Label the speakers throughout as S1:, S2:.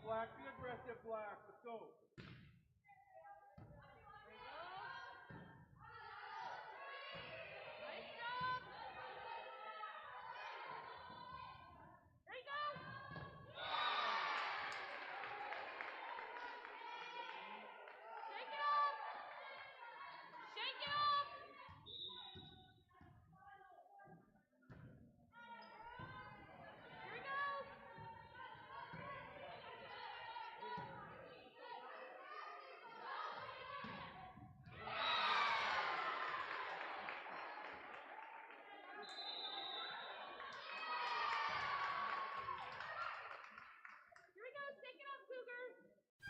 S1: Black. Be aggressive, Black. Let's go.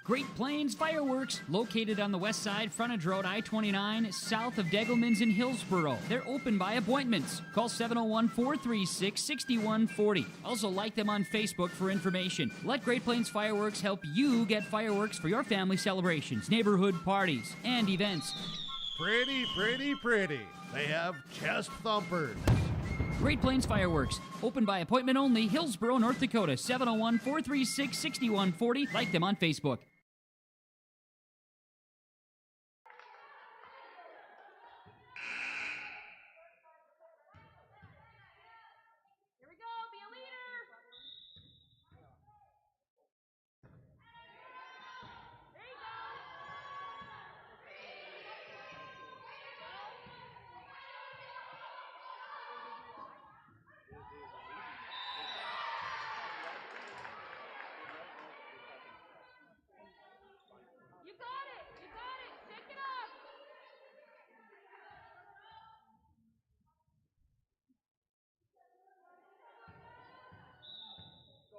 S2: Great Plains Fireworks, located on the west side, frontage road I-29, south of Degelman's in Hillsboro. They're open by appointments. Call 701-436-6140. Also like them on Facebook for information. Let Great Plains Fireworks help you get fireworks for your family celebrations, neighborhood parties, and events.
S3: Pretty, pretty, pretty. They have chest thumpers.
S2: Great Plains Fireworks, open by appointment only, Hillsboro, North Dakota, 701-436-6140. Like them on Facebook.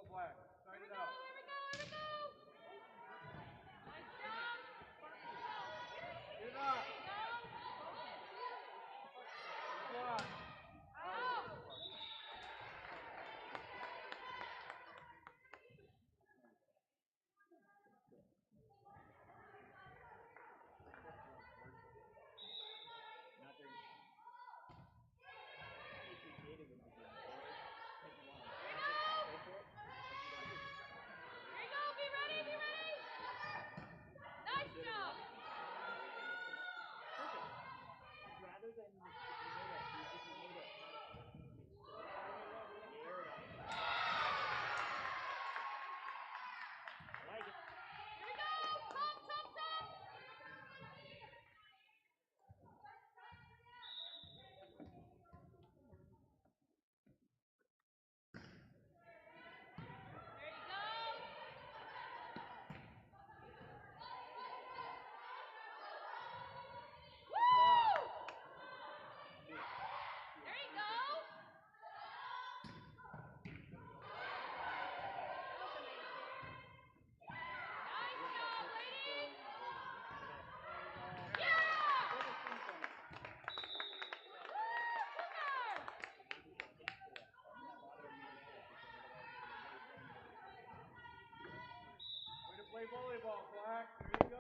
S1: Black. Start it out.
S4: Here we go. Nice job.
S1: Get up. Block.
S4: Out.
S1: Play volleyball, Black. Here you go.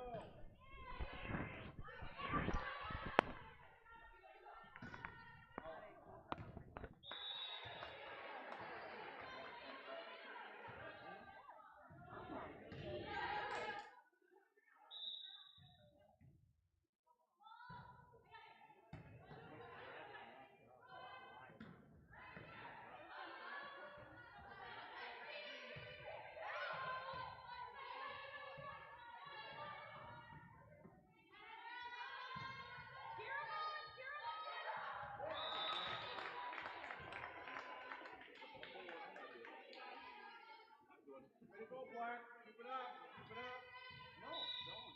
S1: Ready to go, Black. Keep it up. Keep it up. No, don't.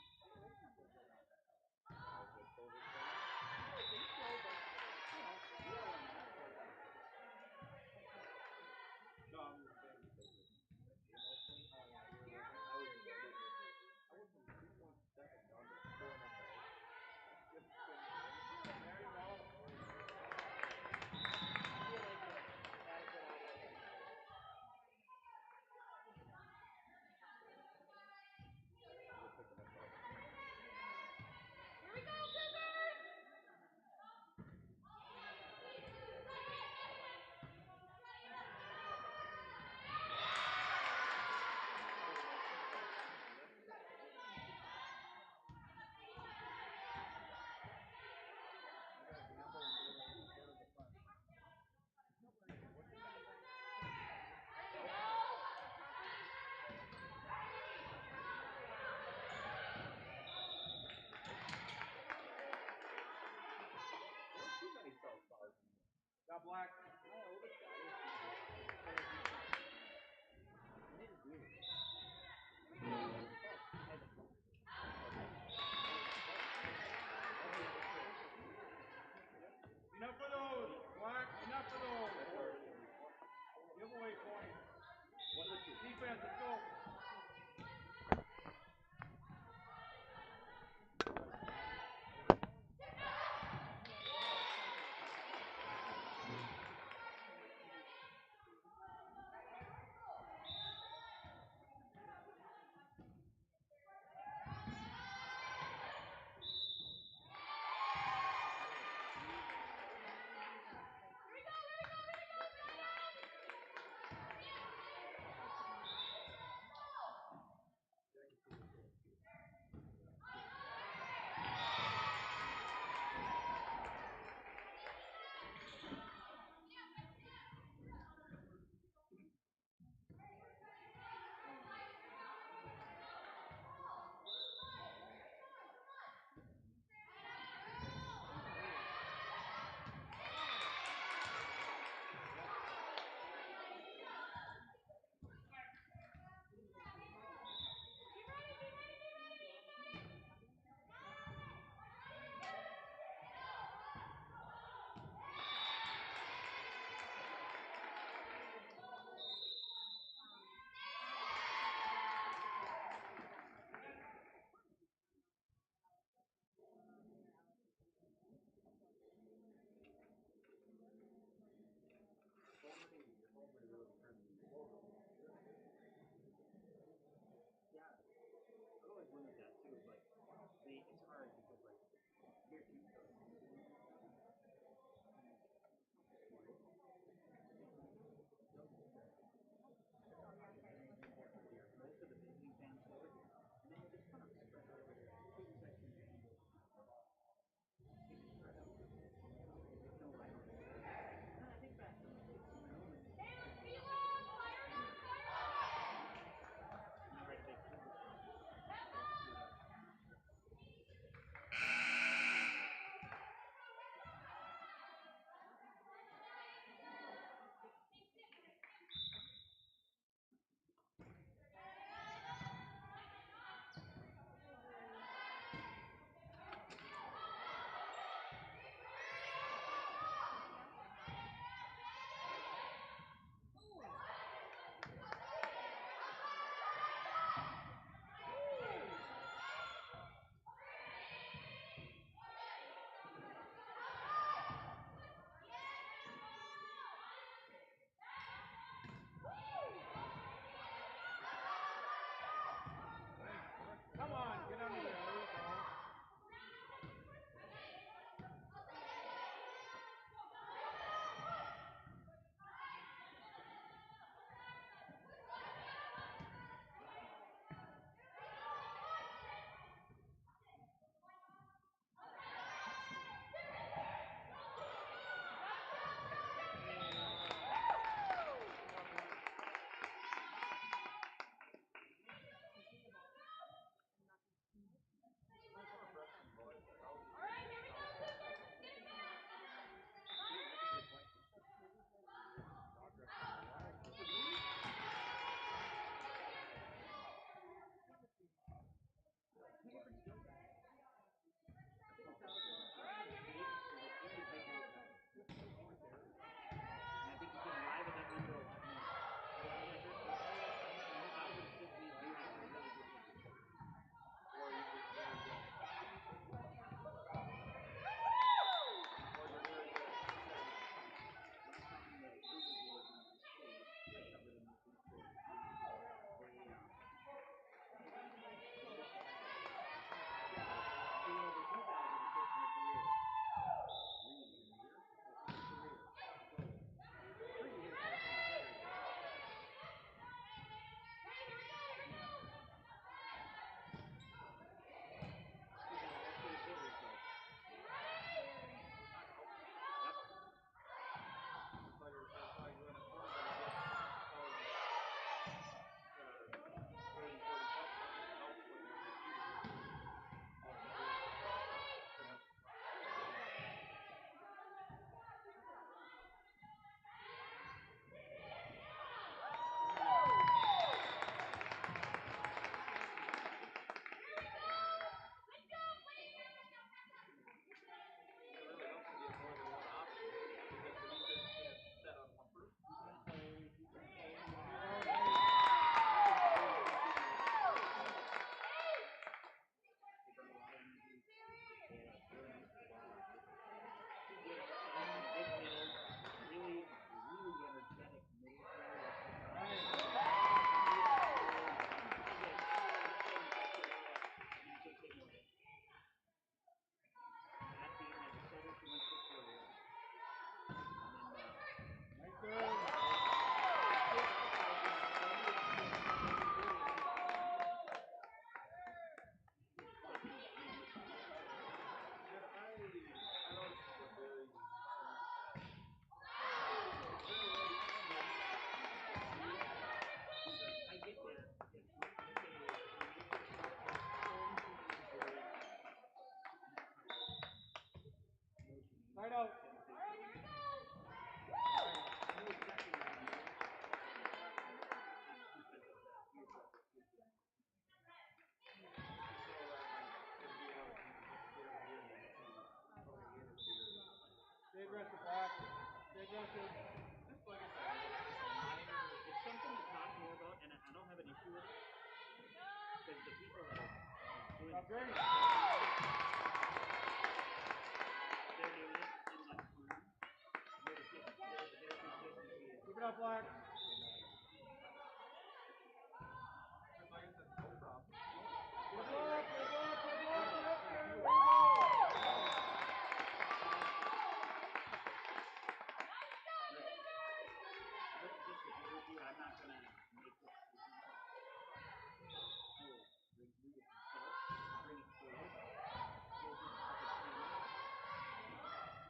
S1: Black. Enough of those, Black. Enough of those. Giveaway point. Defense, let's go. job, Grace. Keep it up, Black.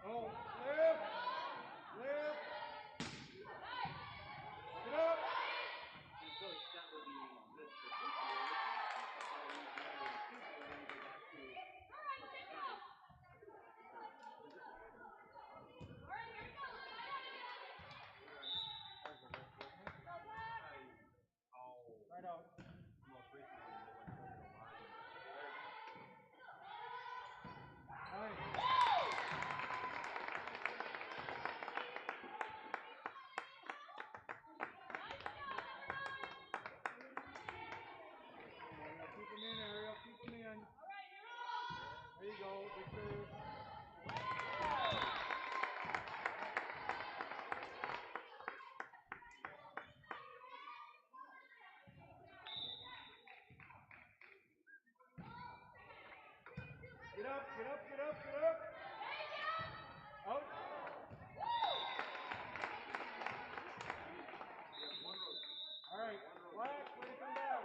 S1: Oh, lift. Lift. Get up. Right out. Nice. Keep him in, Ariel. Keep him in. There you go. Good serve. Get up, get up, get up, get up. Out. All right. Black, way to come down.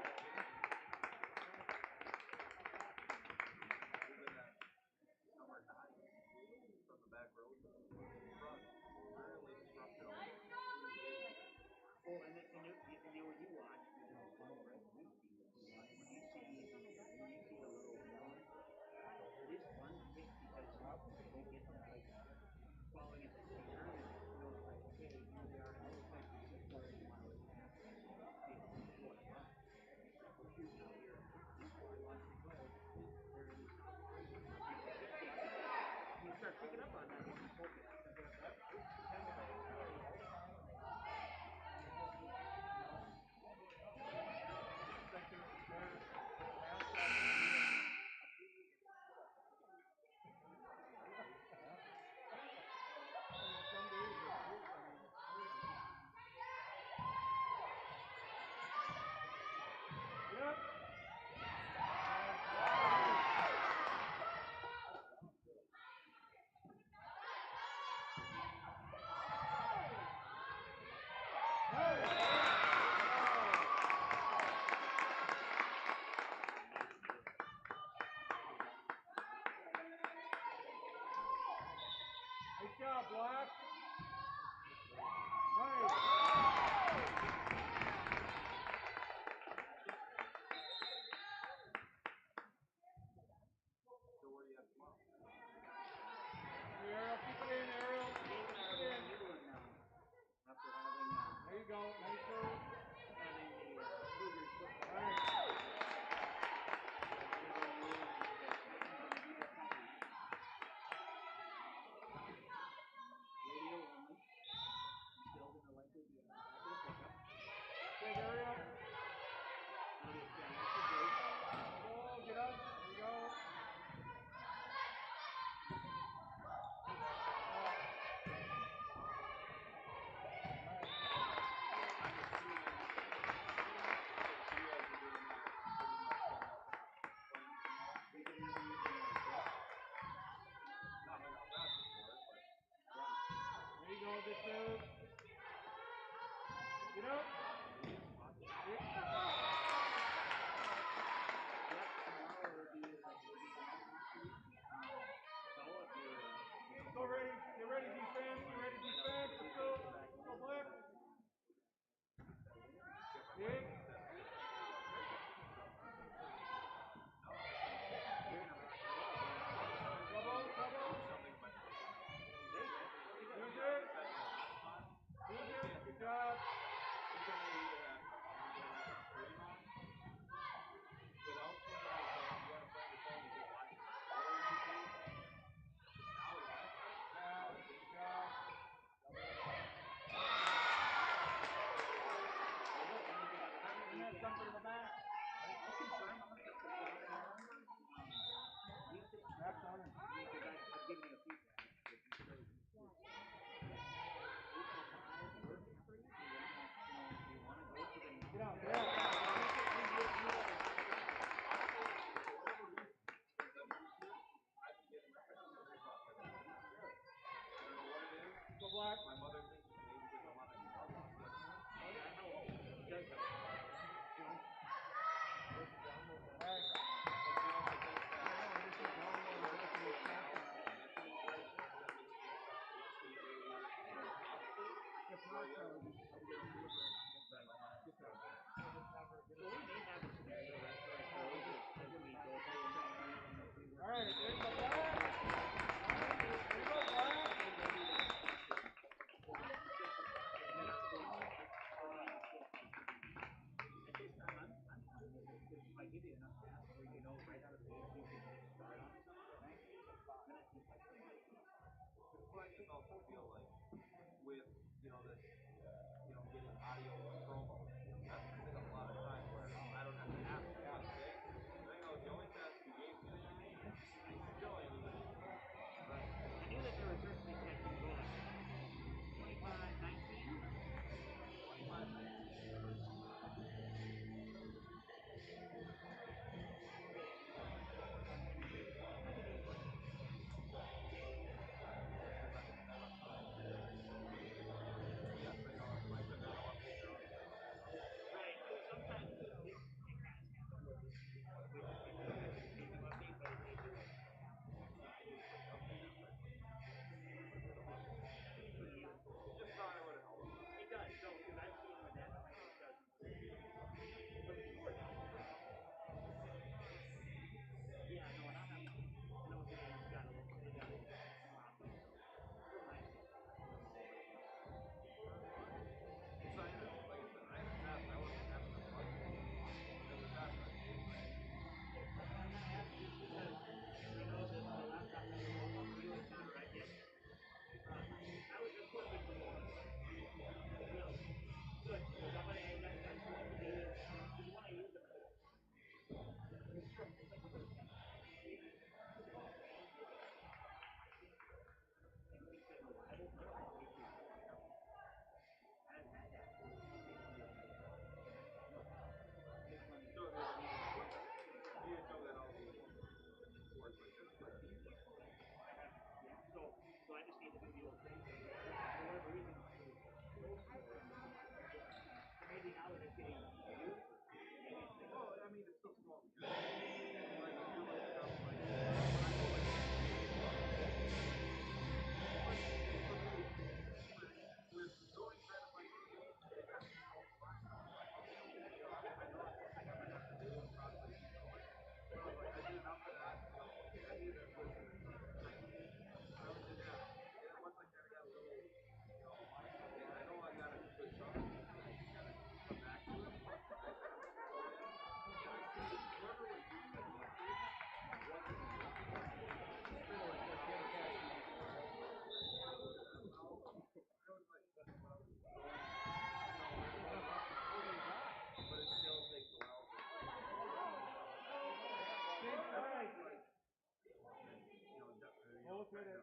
S1: minute.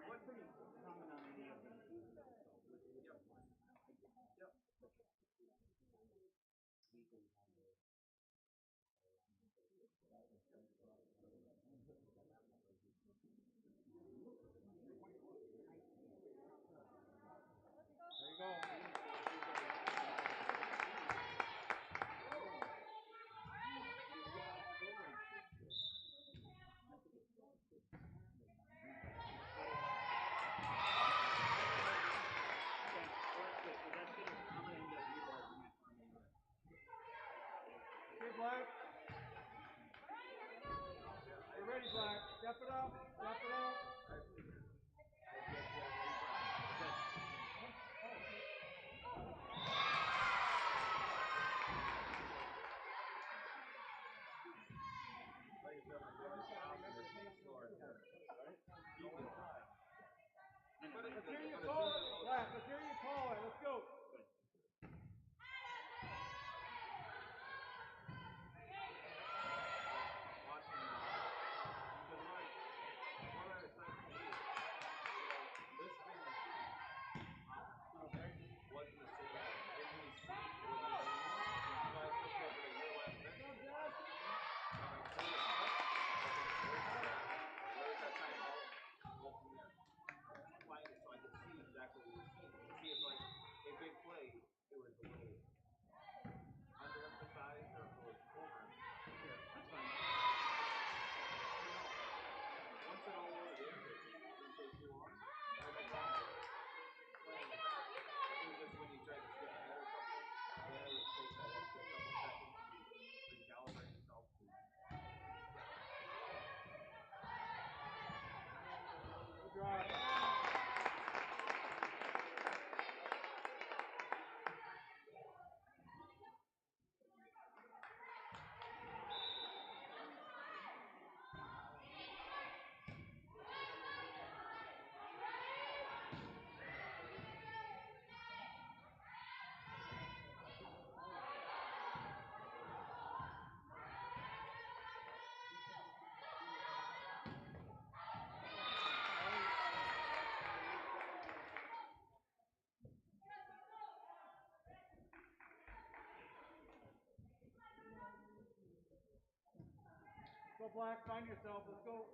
S5: What's pretty common on any of them?
S1: There you go. Okay, Black. You're ready, Black. Step it up. Step it up. Let's hear you call it, Black. Let's hear you call it. Let's go. Good drive. Go, Black. Find yourself. Let's go.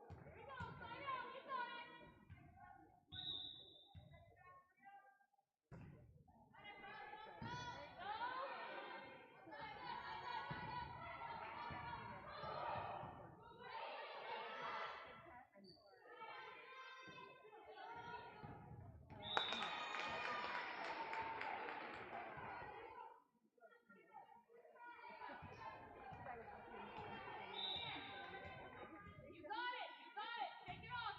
S4: You got it. You got it. Take it off.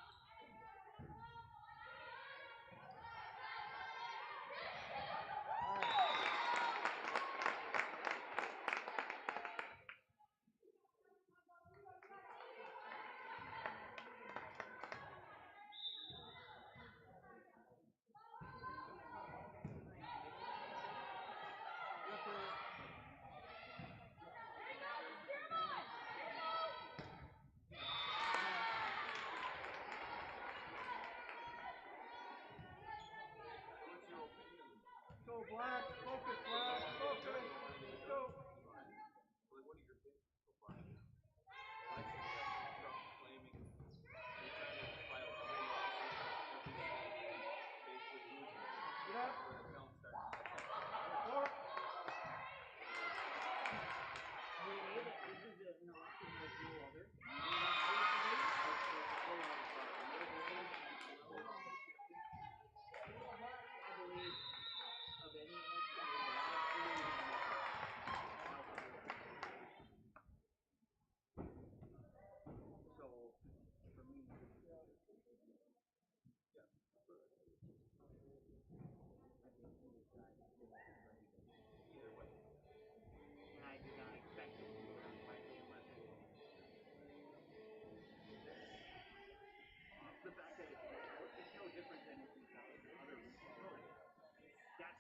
S1: Yes, sir. Go, Black. Focus, Black. Focus. Let's go. Get up. Forward.
S5: This is an interruption with no other. I believe of any election, so for me, I think he decided to give us a break. Either way. And I did not expect it to go down quietly unless it was. The fact that it's no different than if we got other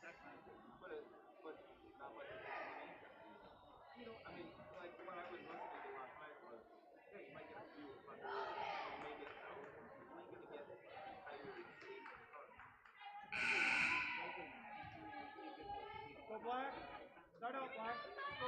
S5: that's my opinion. But not much.
S1: Black. Start out, Black. Go.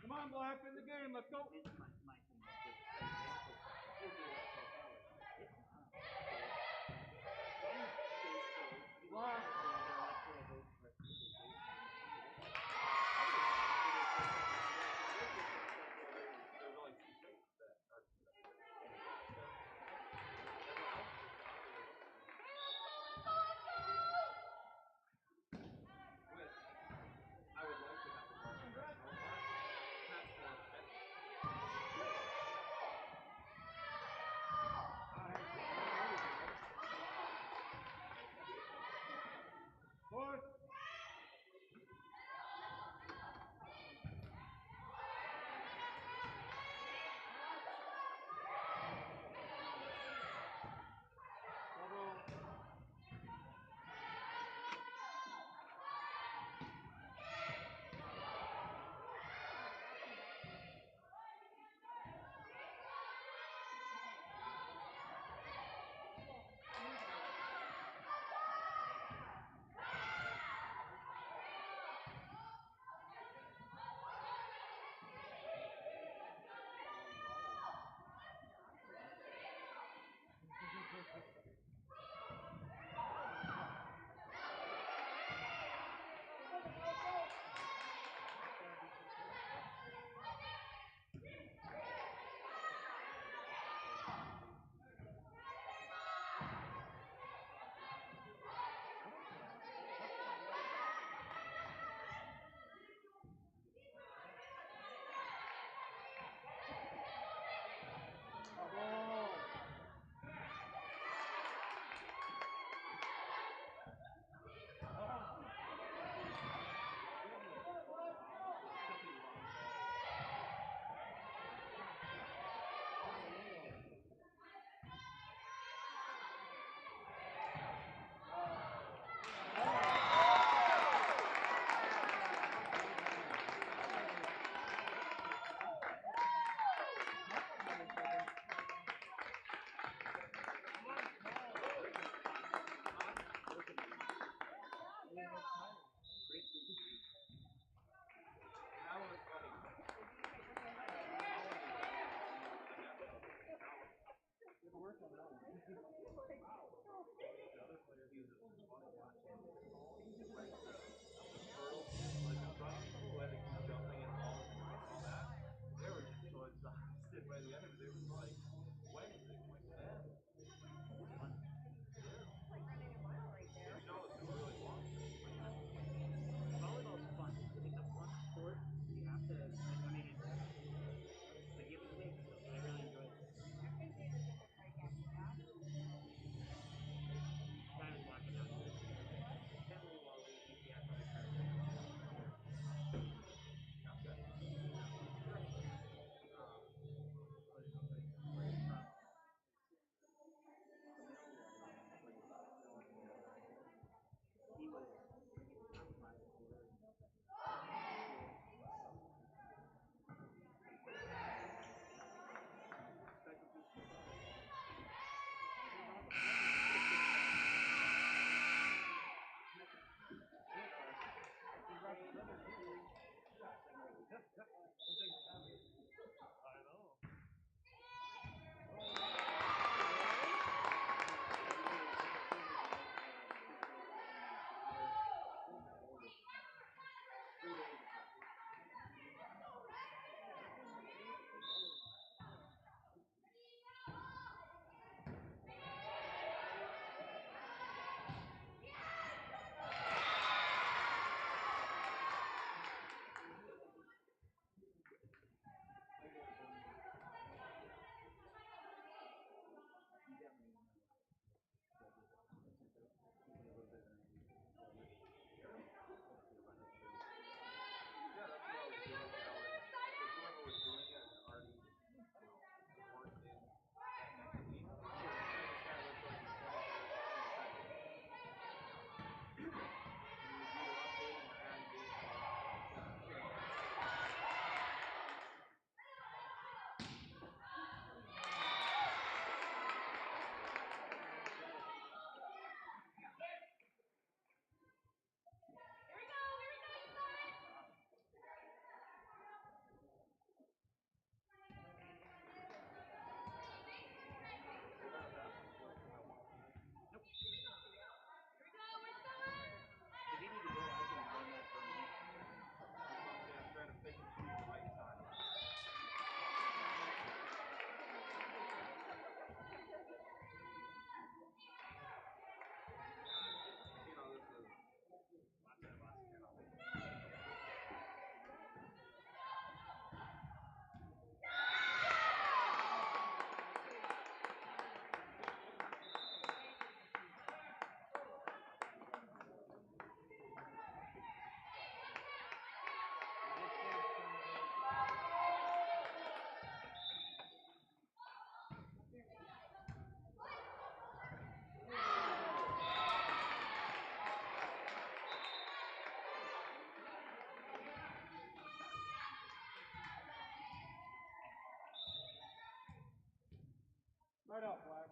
S1: Come on, Black, in the game. Let's go. Black. Fourth. right up, Black.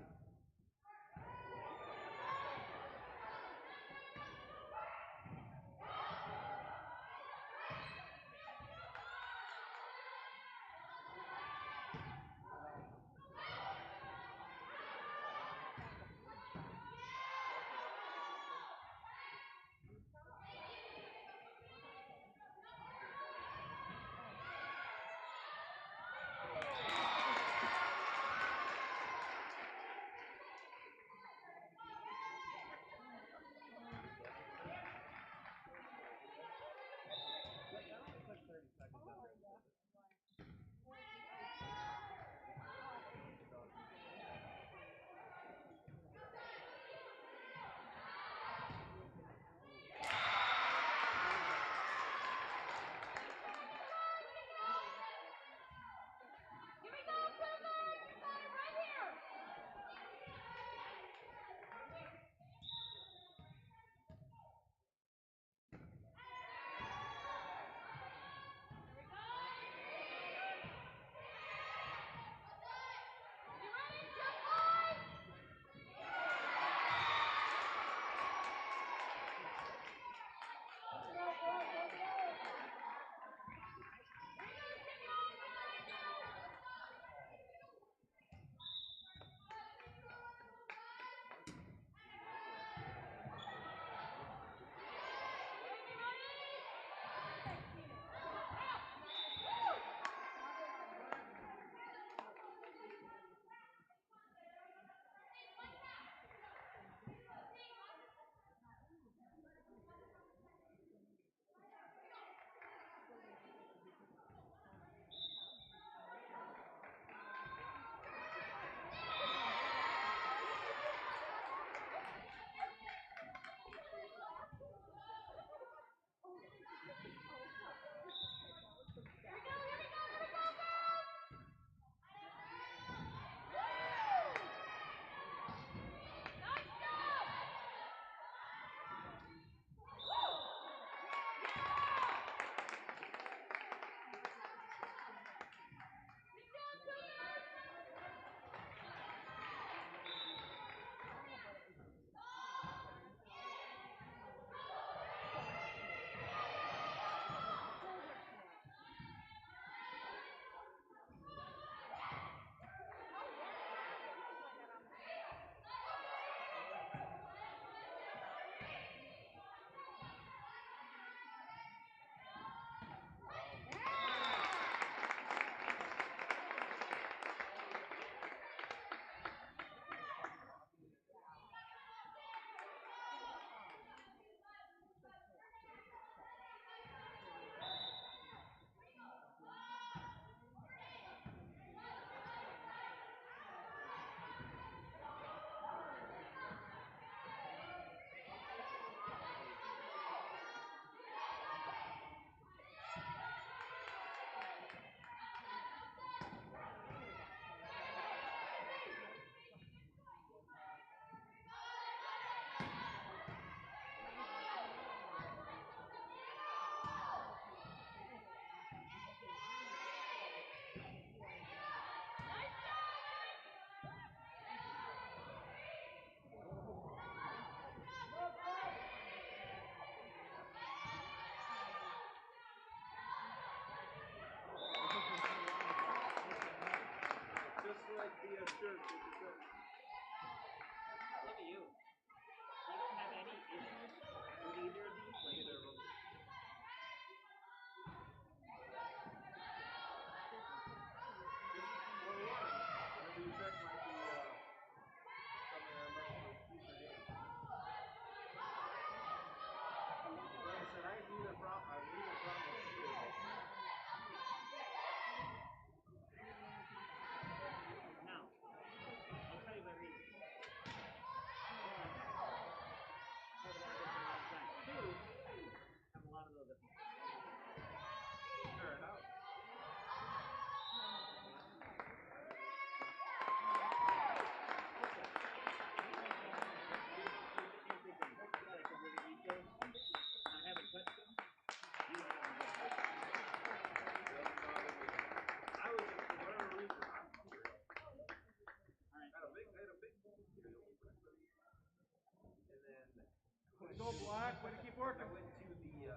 S1: Go Black, way to keep working.
S6: I went to the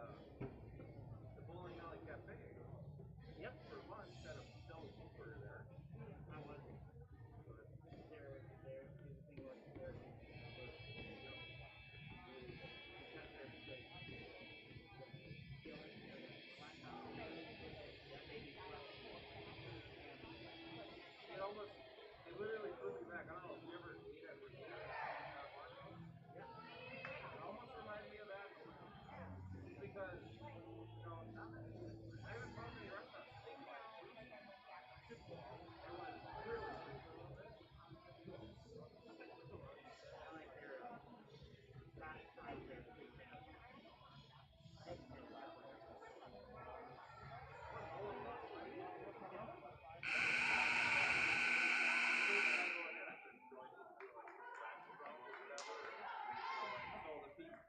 S6: bowling alley cafe.
S5: Yep.
S6: For lunch at a Del Super there.
S5: I was there. The thing was there.
S6: It literally threw me back. I don't know if you ever ate at Regina. Yeah. It almost reminded me of that. Because, I haven't found any restaurants statewide. Football. It was literally a little bit.
S5: I like their Scottish fries there.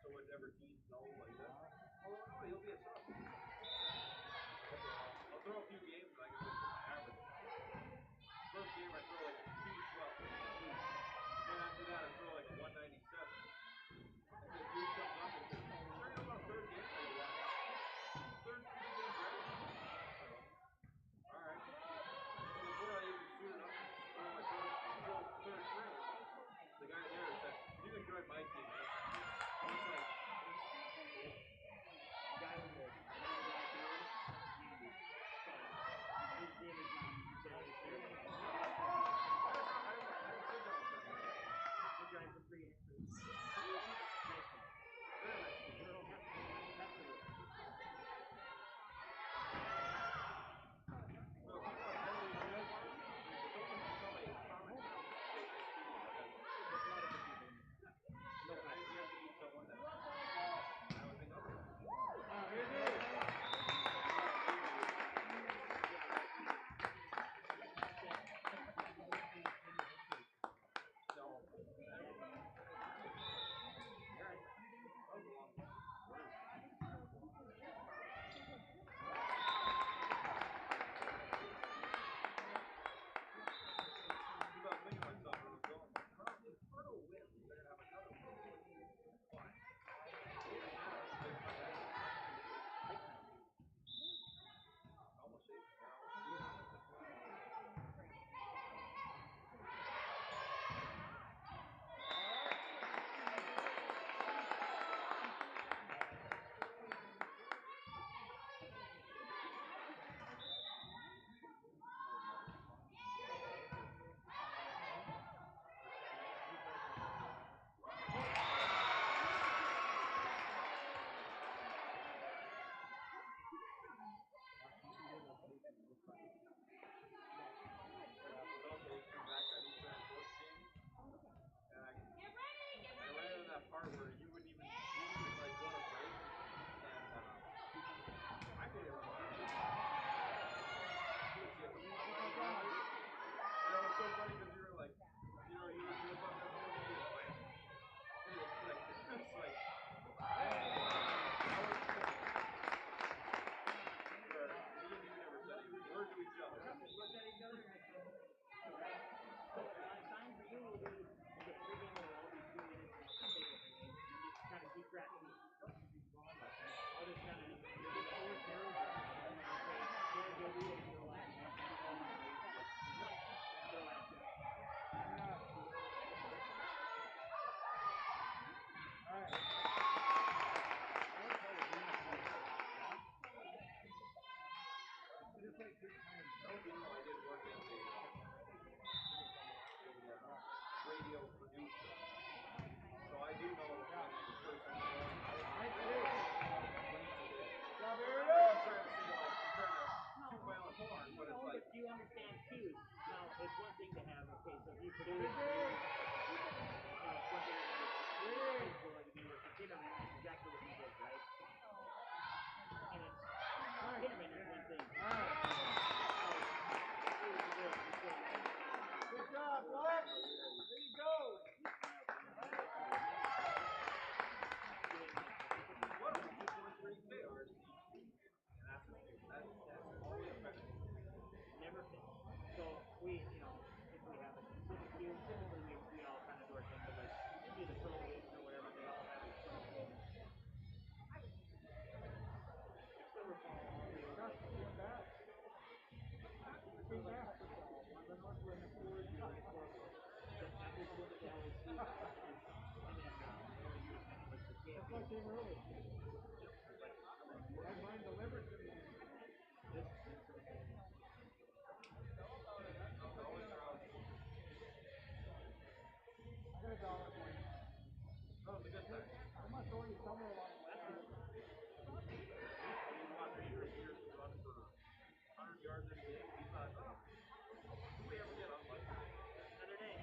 S6: So whatever teams know like that. Oh, he'll be a sub. I'll throw a few games and I can look at my average. First game I throw like a 212. Then after that I throw like a 197. And then dude comes up and says, sure you know about third game? I go, why? Third game ready? Alright. Before I even suited up and throw my third frame, the guy there said, you can join my team, man. I was like, part where you wouldn't even like go to break and I couldn't even remember. And it was so funny because you were like, you were doing something that was like, it's like, we didn't even ever say a word to each other.
S5: Looked at each other and I said, okay. So my sign for you will be the pregame will all be 2 minutes and I'll take it. And you just kind of keep track of it. I'll just kind of do the 4 zeros and then I'll say, George, you'll do it in your last one.
S6: Radio producer. So I do know when the person is going out. I'm trying to my own horn, but it's like.
S5: You understand too. Now, it's one thing to have, okay, so if you produce, it's one thing to hit him, and that's exactly what he did, right? And it's hit him, and it's one thing.
S1: Good job, Black. There you go.
S6: What are we doing for each day, RC? And that's always effective.
S5: Never fails. So we, if we have a specific cue, typically came early.
S1: That mine delivered to me. I got $1 for you.
S6: Oh, it's a good time.
S1: I'm not throwing you somewhere along the way.
S6: He watched me for years run for 100 yards every day. He thought, oh, who we ever get on Monday?
S5: Other day.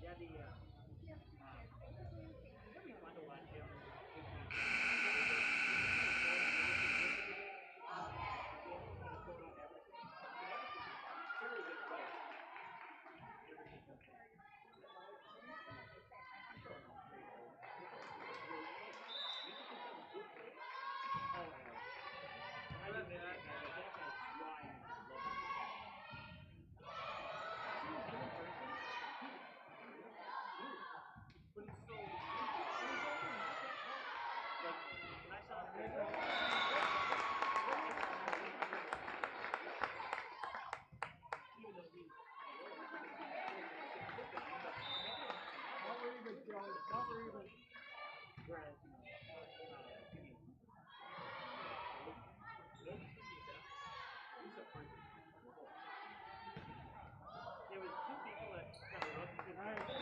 S5: Yeah, it'll be fun to watch him. Very good player. But he's so when I saw him even though he's
S1: Not very good, Joe. Not very good.
S5: whereas there was two people that kind of looked at him.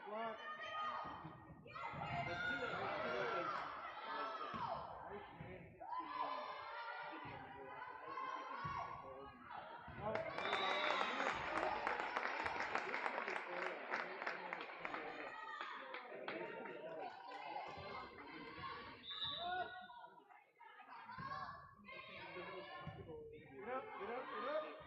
S1: Block. Get up, get up, get up.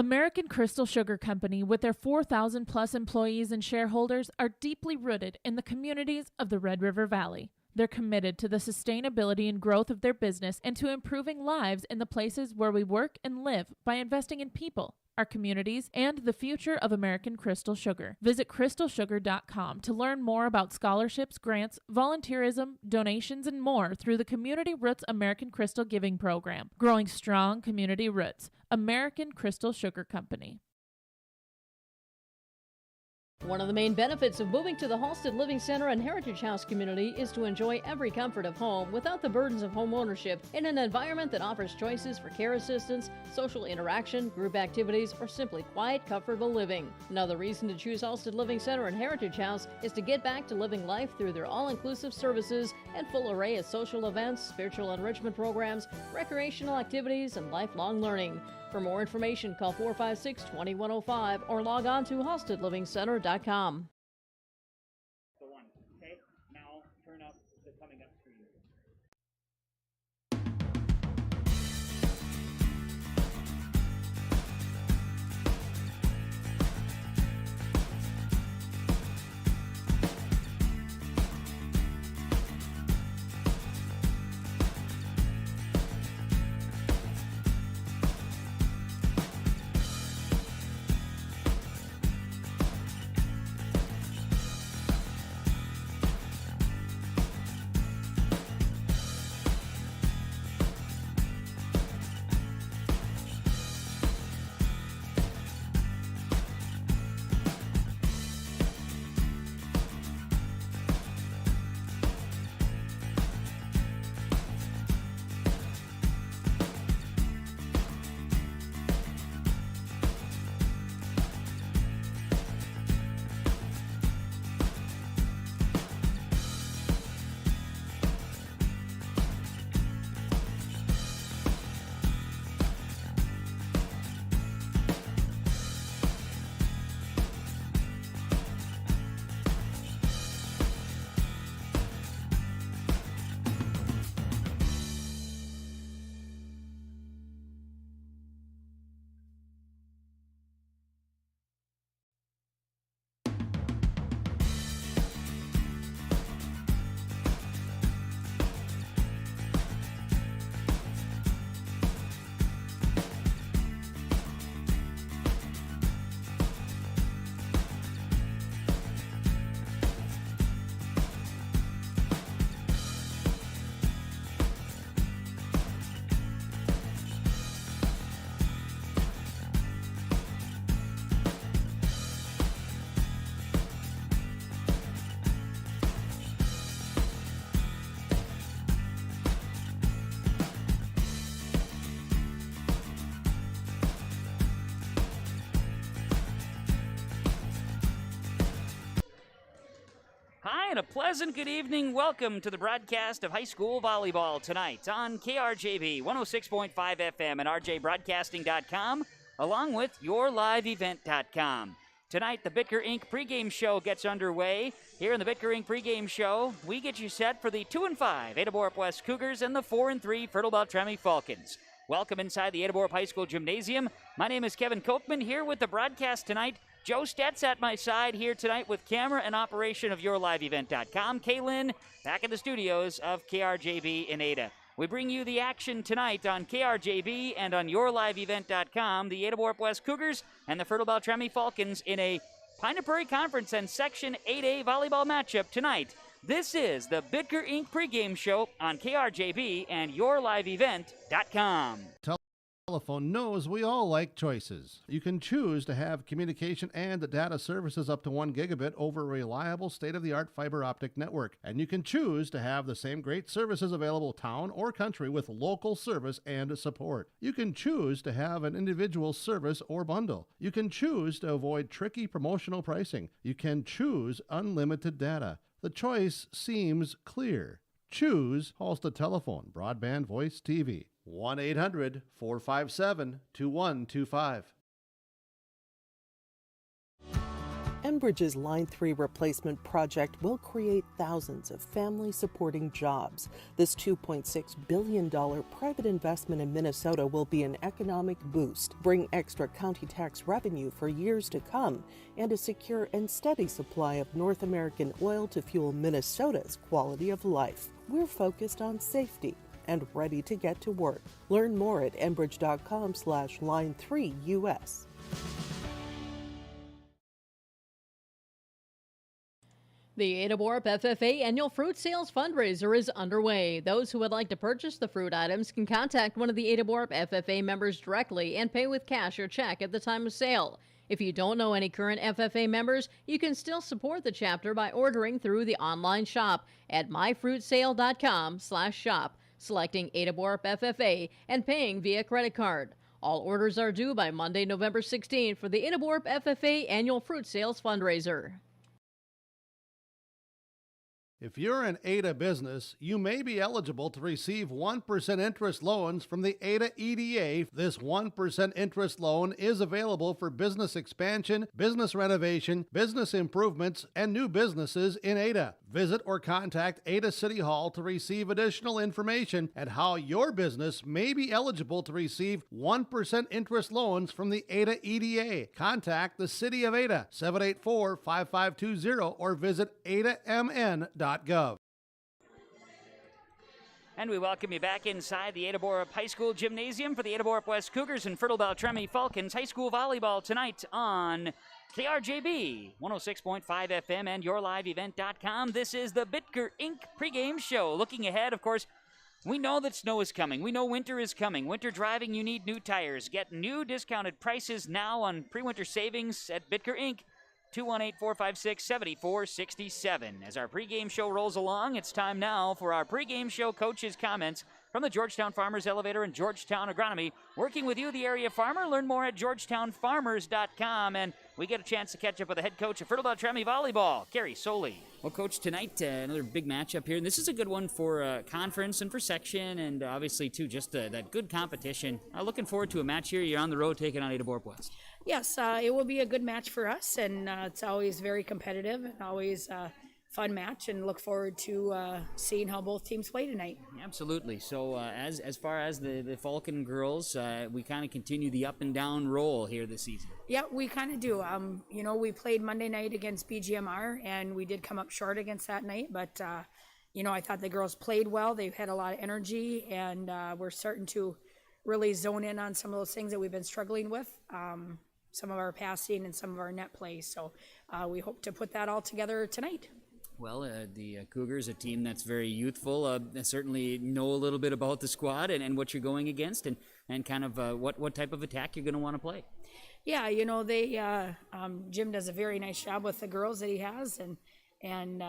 S7: American Crystal Sugar Company, with their 4,000 plus employees and shareholders, are deeply rooted in the communities of the Red River Valley. They're committed to the sustainability and growth of their business and to improving lives in the places where we work and live by investing in people, our communities, and the future of American Crystal Sugar. Visit crystalsugar.com to learn more about scholarships, grants, volunteerism, donations, and more through the Community Roots American Crystal Giving Program. Growing strong community roots. American Crystal Sugar Company.
S8: One of the main benefits of moving to the Halsted Living Center and Heritage House community is to enjoy every comfort of home without the burdens of home ownership in an environment that offers choices for care assistance, social interaction, group activities, or simply quiet, comfortable living. Another reason to choose Halsted Living Center and Heritage House is to get back to living life through their all-inclusive services and full array of social events, spiritual enrichment programs, recreational activities, and lifelong learning. For more information, call 456-2105 or log on to halstedlivingcenter.com.
S5: The one. Okay, now turn up the coming up screen.
S2: right, a pleasant good evening. Welcome to the broadcast of high school volleyball tonight on KRJB 106.5 FM and rjbroadcasting.com, along with yourliveevent.com. Tonight, the Bitker Inc. pregame show gets underway. Here in the Bitker Inc. pregame show, we get you set for the 2-5 Ada-Borup-West Cougars and the 4-3 Fertile-Beltrami Falcons. Welcome inside the Ada-Borup High School Gymnasium. My name is Kevin Kochman, here with the broadcast tonight. Joe Stetz at my side here tonight with camera and operation of yourliveevent.com. Kaylin back in the studios of KRJB in Ada. We bring you the action tonight on KRJB and on yourliveevent.com. The Ada-Borup-West Cougars and the Fertile-Beltrami Falcons in a Pine Prairie Conference and Section 8A volleyball matchup tonight. This is the Bitker Inc. pregame show on KRJB and yourliveevent.com.
S3: Telephone knows we all like choices. You can choose to have communication and data services up to 1 gigabit over a reliable state-of-the-art fiber optic network. And you can choose to have the same great services available town or country with local service and support. You can choose to have an individual service or bundle. You can choose to avoid tricky promotional pricing. You can choose unlimited data. The choice seems clear. Choose Halstead Telephone, Broadband Voice TV. 1-800-457-2125.
S9: Enbridge's Line 3 replacement project will create thousands of family-supporting jobs. This $2.6 billion private investment in Minnesota will be an economic boost, bring extra county tax revenue for years to come, and a secure and steady supply of North American oil to fuel Minnesota's quality of life. We're focused on safety and ready to get to work. Learn more at enbridge.com/line3us.
S8: The Ada-Borup FFA Annual Fruit Sales Fundraiser is underway. Those who would like to purchase the fruit items can contact one of the Ada-Borup FFA members directly and pay with cash or check at the time of sale. If you don't know any current FFA members, you can still support the chapter by ordering through the online shop at myfruitsale.com/shop, selecting Ada-Borup FFA, and paying via credit card. All orders are due by Monday, November 16 for the Ada-Borup FFA Annual Fruit Sales Fundraiser.
S3: If you're an Ada business, you may be eligible to receive 1% interest loans from the Ada EDA. This 1% interest loan is available for business expansion, business renovation, business improvements, and new businesses in Ada. Visit or contact Ada City Hall to receive additional information at how your business may be eligible to receive 1% interest loans from the Ada EDA. Contact the City of Ada, 784-5520, or visit adamn.gov.
S2: And we welcome you back inside the Ada-Borup High School Gymnasium for the Ada-Borup-West Cougars and Fertile-Beltrami Falcons High School Volleyball tonight on KRJB 106.5 FM and yourliveevent.com. This is the Bitker Inc. pregame show. Looking ahead, of course, we know that snow is coming. We know winter is coming. Winter driving, you need new tires. Get new discounted prices now on pre-winter savings at Bitker Inc. 218-456-7467. As our pregame show rolls along, it's time now for our pregame show coaches' comments from the Georgetown Farmers Elevator and Georgetown Agronomy. Working with you, the area farmer. Learn more at georgetownfarmers.com. And we get a chance to catch up with the head coach of Fertile-Beltrami Volleyball, Gary Soley. Well, Coach, tonight, another big matchup here. And this is a good one for conference and for section, and obviously, too, just that good competition. Looking forward to a match here. You're on the road taking on Ada-Borup-West.
S10: Yes, it will be a good match for us, and it's always very competitive and always a fun match, and look forward to seeing how both teams play tonight.
S2: Absolutely. So as far as the Falcon girls, we kind of continue the up and down roll here this season.
S10: Yeah, we kind of do. We played Monday night against BGMR, and we did come up short against that night, but I thought the girls played well. They've had a lot of energy, and we're starting to really zone in on some of those things that we've been struggling with. Some of our passing and some of our net play. So we hope to put that all together tonight.
S2: Well, the Cougars, a team that's very youthful, certainly know a little bit about the squad and what you're going against and kind of what type of attack you're going to want to play.
S10: Yeah, Jim does a very nice job with the girls that he has and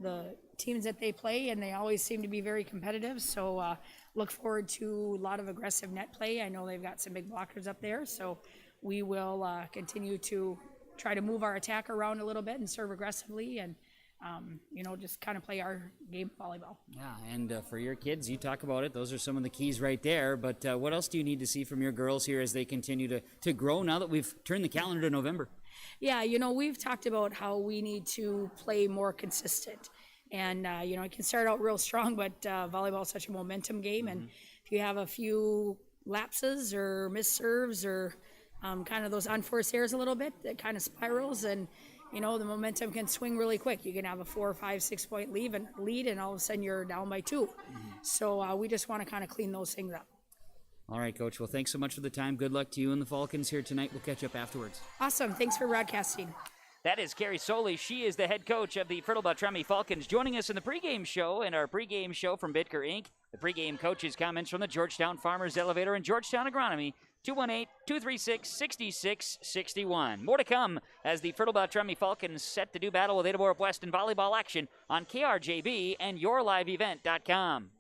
S10: the teams that they play, and they always seem to be very competitive. So look forward to a lot of aggressive net play. I know they've got some big blockers up there, so we will continue to try to move our attack around a little bit and serve aggressively and just kind of play our game of volleyball.
S2: Yeah, and for your kids, you talk about it. Those are some of the keys right there. But what else do you need to see from your girls here as they continue to grow now that we've turned the calendar to November?
S10: Yeah, we've talked about how we need to play more consistent. And, it can start out real strong, but volleyball is such a momentum game. And if you have a few lapses or missed serves or kind of those unforced errors a little bit, that kind of spirals, and the momentum can swing really quick. You can have a 4, 5, 6 point lead, and all of a sudden you're down by 2. So we just want to kind of clean those things up.
S2: All right, Coach. Well, thanks so much for the time. Good luck to you and the Falcons here tonight. We'll catch up afterwards.
S10: Awesome. Thanks for broadcasting.
S2: That is Carrie Soley. She is the head coach of the Fertile-Beltrami Falcons, joining us in the pregame show and our pregame show from Bitker Inc. The pregame coaches' comments from the Georgetown Farmers Elevator and Georgetown Agronomy, 218-236-6661. More to come as the Fertile-Beltrami Falcons set to do battle with Ada-Borup-West in volleyball action on KRJB and YourLiveEvent.com.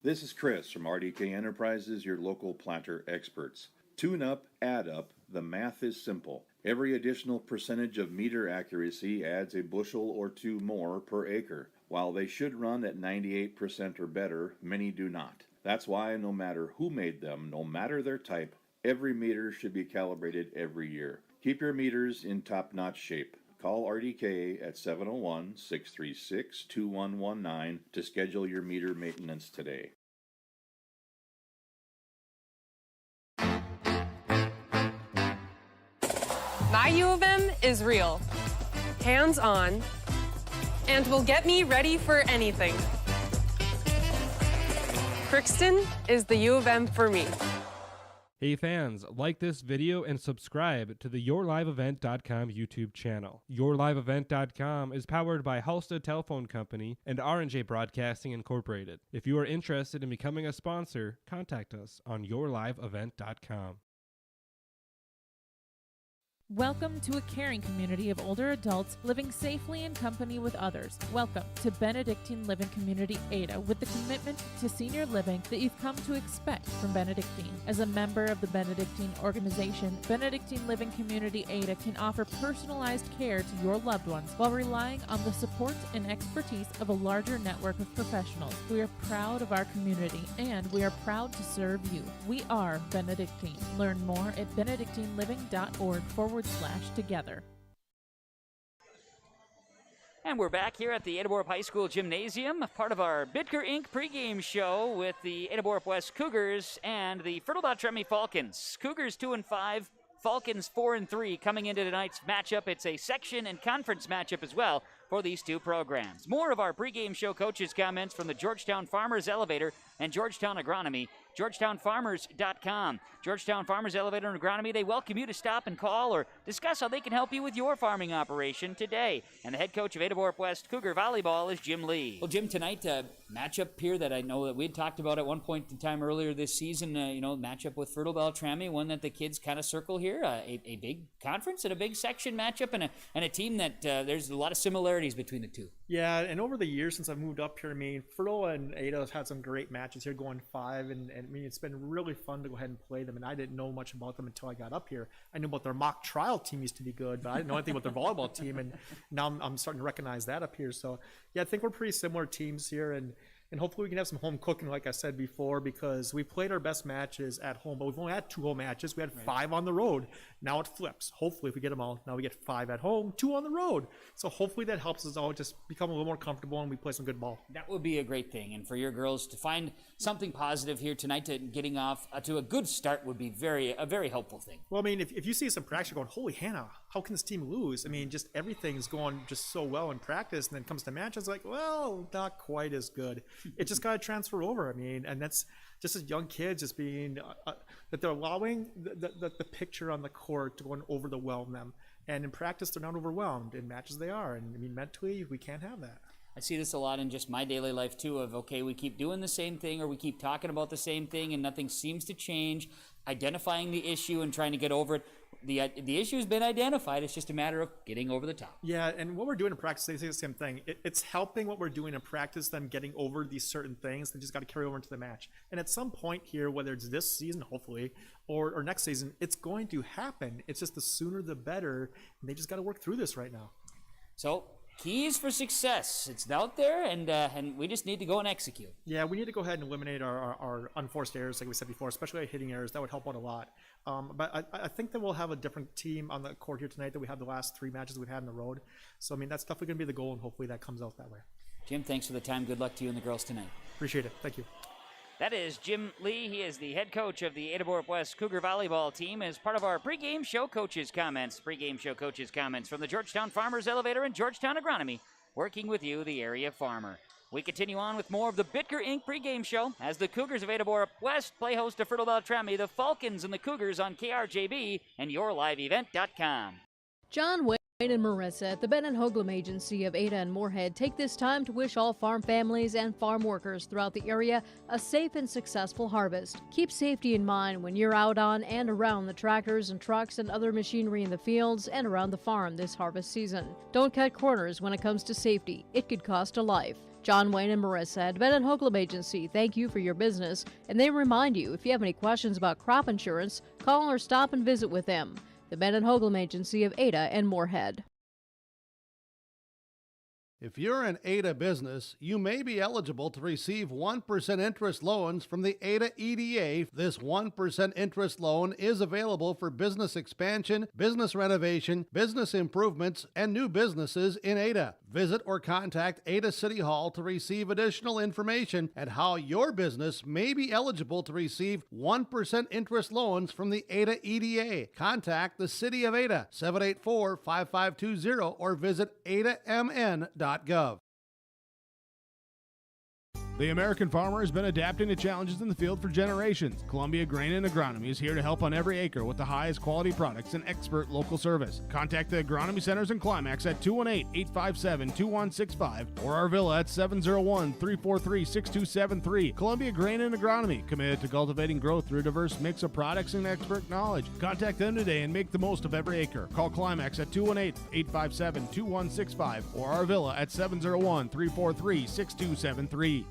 S11: This is Chris from RDK Enterprises, your local planter experts. Tune up, add up, the math is simple. Every additional percentage of meter accuracy adds a bushel or 2 more per acre. While they should run at 98% or better, many do not. That's why no matter who made them, no matter their type, every meter should be calibrated every year. Keep your meters in top-notch shape. Call RDK at 701-636-2119 to schedule your meter maintenance today.
S12: My U of M is real, hands-on, and will get me ready for anything. Crookston is the U of M for me.
S13: Hey fans, like this video and subscribe to the YourLiveEvent.com YouTube channel. YourLiveEvent.com is powered by Halstead Telephone Company and R&J Broadcasting Incorporated. If you are interested in becoming a sponsor, contact us on YourLiveEvent.com.
S7: Welcome to a caring community of older adults living safely in company with others. Welcome to Benedictine Living Community Ada, with the commitment to senior living that you've come to expect from Benedictine. As a member of the Benedictine organization, Benedictine Living Community Ada can offer personalized care to your loved ones while relying on the support and expertise of a larger network of professionals. We are proud of our community, and we are proud to serve you. We are Benedictine. Learn more at benedictineliving.org/together.
S2: And we're back here at the Ada-Borup High School Gymnasium, part of our Bitker Inc. pregame show with the Ada-Borup-West Cougars and the Fertile-Beltrami Falcons. Cougars 2-5, Falcons 4-3 coming into tonight's matchup. It's a section and conference matchup as well for these two programs. More of our pregame show coaches' comments from the Georgetown Farmers Elevator and Georgetown Agronomy, GeorgetownFarmers.com. Georgetown Farmers Elevator and Agronomy, they welcome you to stop and call or discuss how they can help you with your farming operation today. And the head coach of Ada-Borup-West Cougar Volleyball is Jim Lee. Well, Jim, tonight, matchup here that I know that we had talked about at one point in time earlier this season, matchup with Fertile-Beltrami, one that the kids kind of circle here, a big conference and a big section matchup, and a team that there's a lot of similarities between the two.
S14: Yeah, and over the years since I've moved up here, Fertile and Ada have had some great matches here going 5, and it's been really fun to go ahead and play them, and I didn't know much about them until I got up here. I knew about their mock trial team used to be good, but I didn't know anything about their volleyball team, and now I'm starting to recognize that up here. So, yeah, I think we're pretty similar teams here, and hopefully we can have some home cooking, like I said before, because we played our best matches at home, but we've only had 2 home matches. We had 5 on the road. Now it flips. Hopefully, if we get them all, now we get 5 at home, 2 on the road. So hopefully that helps us all just become a little more comfortable and we play some good ball.
S2: That would be a great thing. And for your girls to find something positive here tonight, to getting off to a good start would be a very helpful thing.
S14: Well, if you see some practice, you're going, holy Hannah, how can this team lose? Just everything's going just so well in practice, and then comes to match, it's like, well, not quite as good. It just got to transfer over. And that's just as young kids, just being that they're allowing the picture on the court to go and overwhelm them. And in practice, they're not overwhelmed. In matches, they are. And mentally, we can't have that.
S2: I see this a lot in just my daily life too, of, okay, we keep doing the same thing, or we keep talking about the same thing and nothing seems to change. Identifying the issue and trying to get over it. The issue has been identified. It's just a matter of getting over the top.
S14: Yeah, and what we're doing in practice, they say the same thing. It's helping what we're doing in practice, them getting over these certain things. They just got to carry over into the match. And at some point here, whether it's this season, hopefully, or next season, it's going to happen. It's just the sooner the better. And they just got to work through this right now.
S2: So keys for success. It's out there, and we just need to go and execute.
S14: Yeah, we need to go ahead and eliminate our unforced errors, like we said before, especially our hitting errors. That would help out a lot. But I think that we'll have a different team on the court here tonight than we had the last 3 matches we've had on the road. So, I mean, that's definitely going to be the goal, and hopefully that comes out that way.
S2: Jim, thanks for the time. Good luck to you and the girls tonight.
S14: Appreciate it. Thank you.
S2: That is Jim Lee. He is the head coach of the Ada-Borup-West Cougar volleyball team as part of our pregame show coaches comments. Pregame show coaches comments from the Georgetown Farmers Elevator and Georgetown Agronomy, working with you, the area farmer. We continue on with more of the Bitker Inc. pregame show as the Cougars of Ada-Borup-West play host to Fertile-Beltrami, the Falcons and the Cougars on KRJB and yourliveevent.com.
S8: John Wayne and Marissa at the Ben and Hoagland Agency of Ada and Moorhead take this time to wish all farm families and farm workers throughout the area a safe and successful harvest. Keep safety in mind when you're out on and around the tractors and trucks and other machinery in the fields and around the farm this harvest season. Don't cut corners when it comes to safety. It could cost a life. John Wayne and Marissa at Ben and Hoagland Agency thank you for your business, and they remind you if you have any questions about crop insurance, call or stop and visit with them. The Ben and Hoagland Agency of Ada and Moorhead.
S3: If you're an Ada business, you may be eligible to receive 1% interest loans from the Ada EDA. This 1% interest loan is available for business expansion, business renovation, business improvements, and new businesses in Ada. Visit or contact Ada City Hall to receive additional information at how your business may be eligible to receive 1% interest loans from the Ada EDA. Contact the City of Ada, 784-5520, or visit adamn.gov.
S15: The American farmer has been adapting to challenges in the field for generations. Columbia Grain and Agronomy is here to help on every acre with the highest quality products and expert local service. Contact the Agronomy Centers in Climax at 218-857-2165 or our villa at 701-343-6273. Columbia Grain and Agronomy, committed to cultivating growth through a diverse mix of products and expert knowledge. Contact them today and make the most of every acre. Call Climax at 218-857-2165 or our villa at 701-343-6273.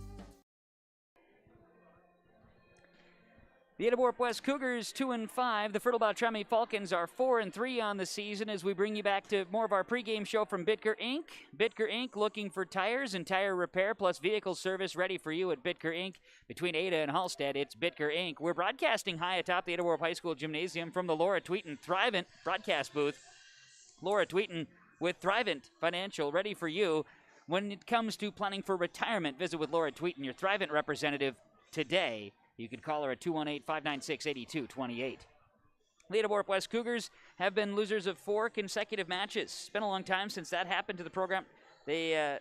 S2: The Ada-Borup-West Cougars 2-5. The Fertile-Beltrami Falcons are 4-3 on the season as we bring you back to more of our pregame show from Bitker Inc. Bitker Inc. looking for tires and tire repair plus vehicle service ready for you at Bitker Inc. Between Ada and Hallstead, it's Bitker Inc. We're broadcasting high atop the Ada-Borup High School Gymnasium from the Laura Tweeten Thrivent broadcast booth. Laura Tweeten with Thrivent Financial ready for you. When it comes to planning for retirement, visit with Laura Tweeten, your Thrivent representative, today. You can call her at 218-596-8228. The Ada-Borup-West Cougars have been losers of 4 consecutive matches. It's been a long time since that happened to the program. They've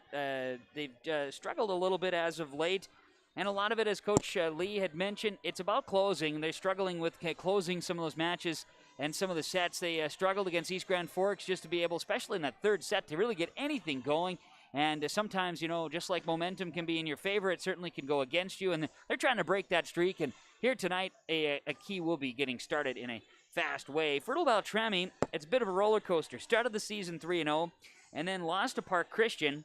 S2: struggled a little bit as of late, and a lot of it, as Coach Lee had mentioned, it's about closing. They're struggling with closing some of those matches and some of the sets. They struggled against East Grand Forks just to be able, especially in that third set, to really get anything going. And sometimes, you know, just like momentum can be in your favor, it certainly can go against you. And they're trying to break that streak. And here tonight, a key will be getting started in a fast way. Fertile-Beltrami, it's a bit of a roller coaster. Started the season 3-0, and then lost to Park Christian,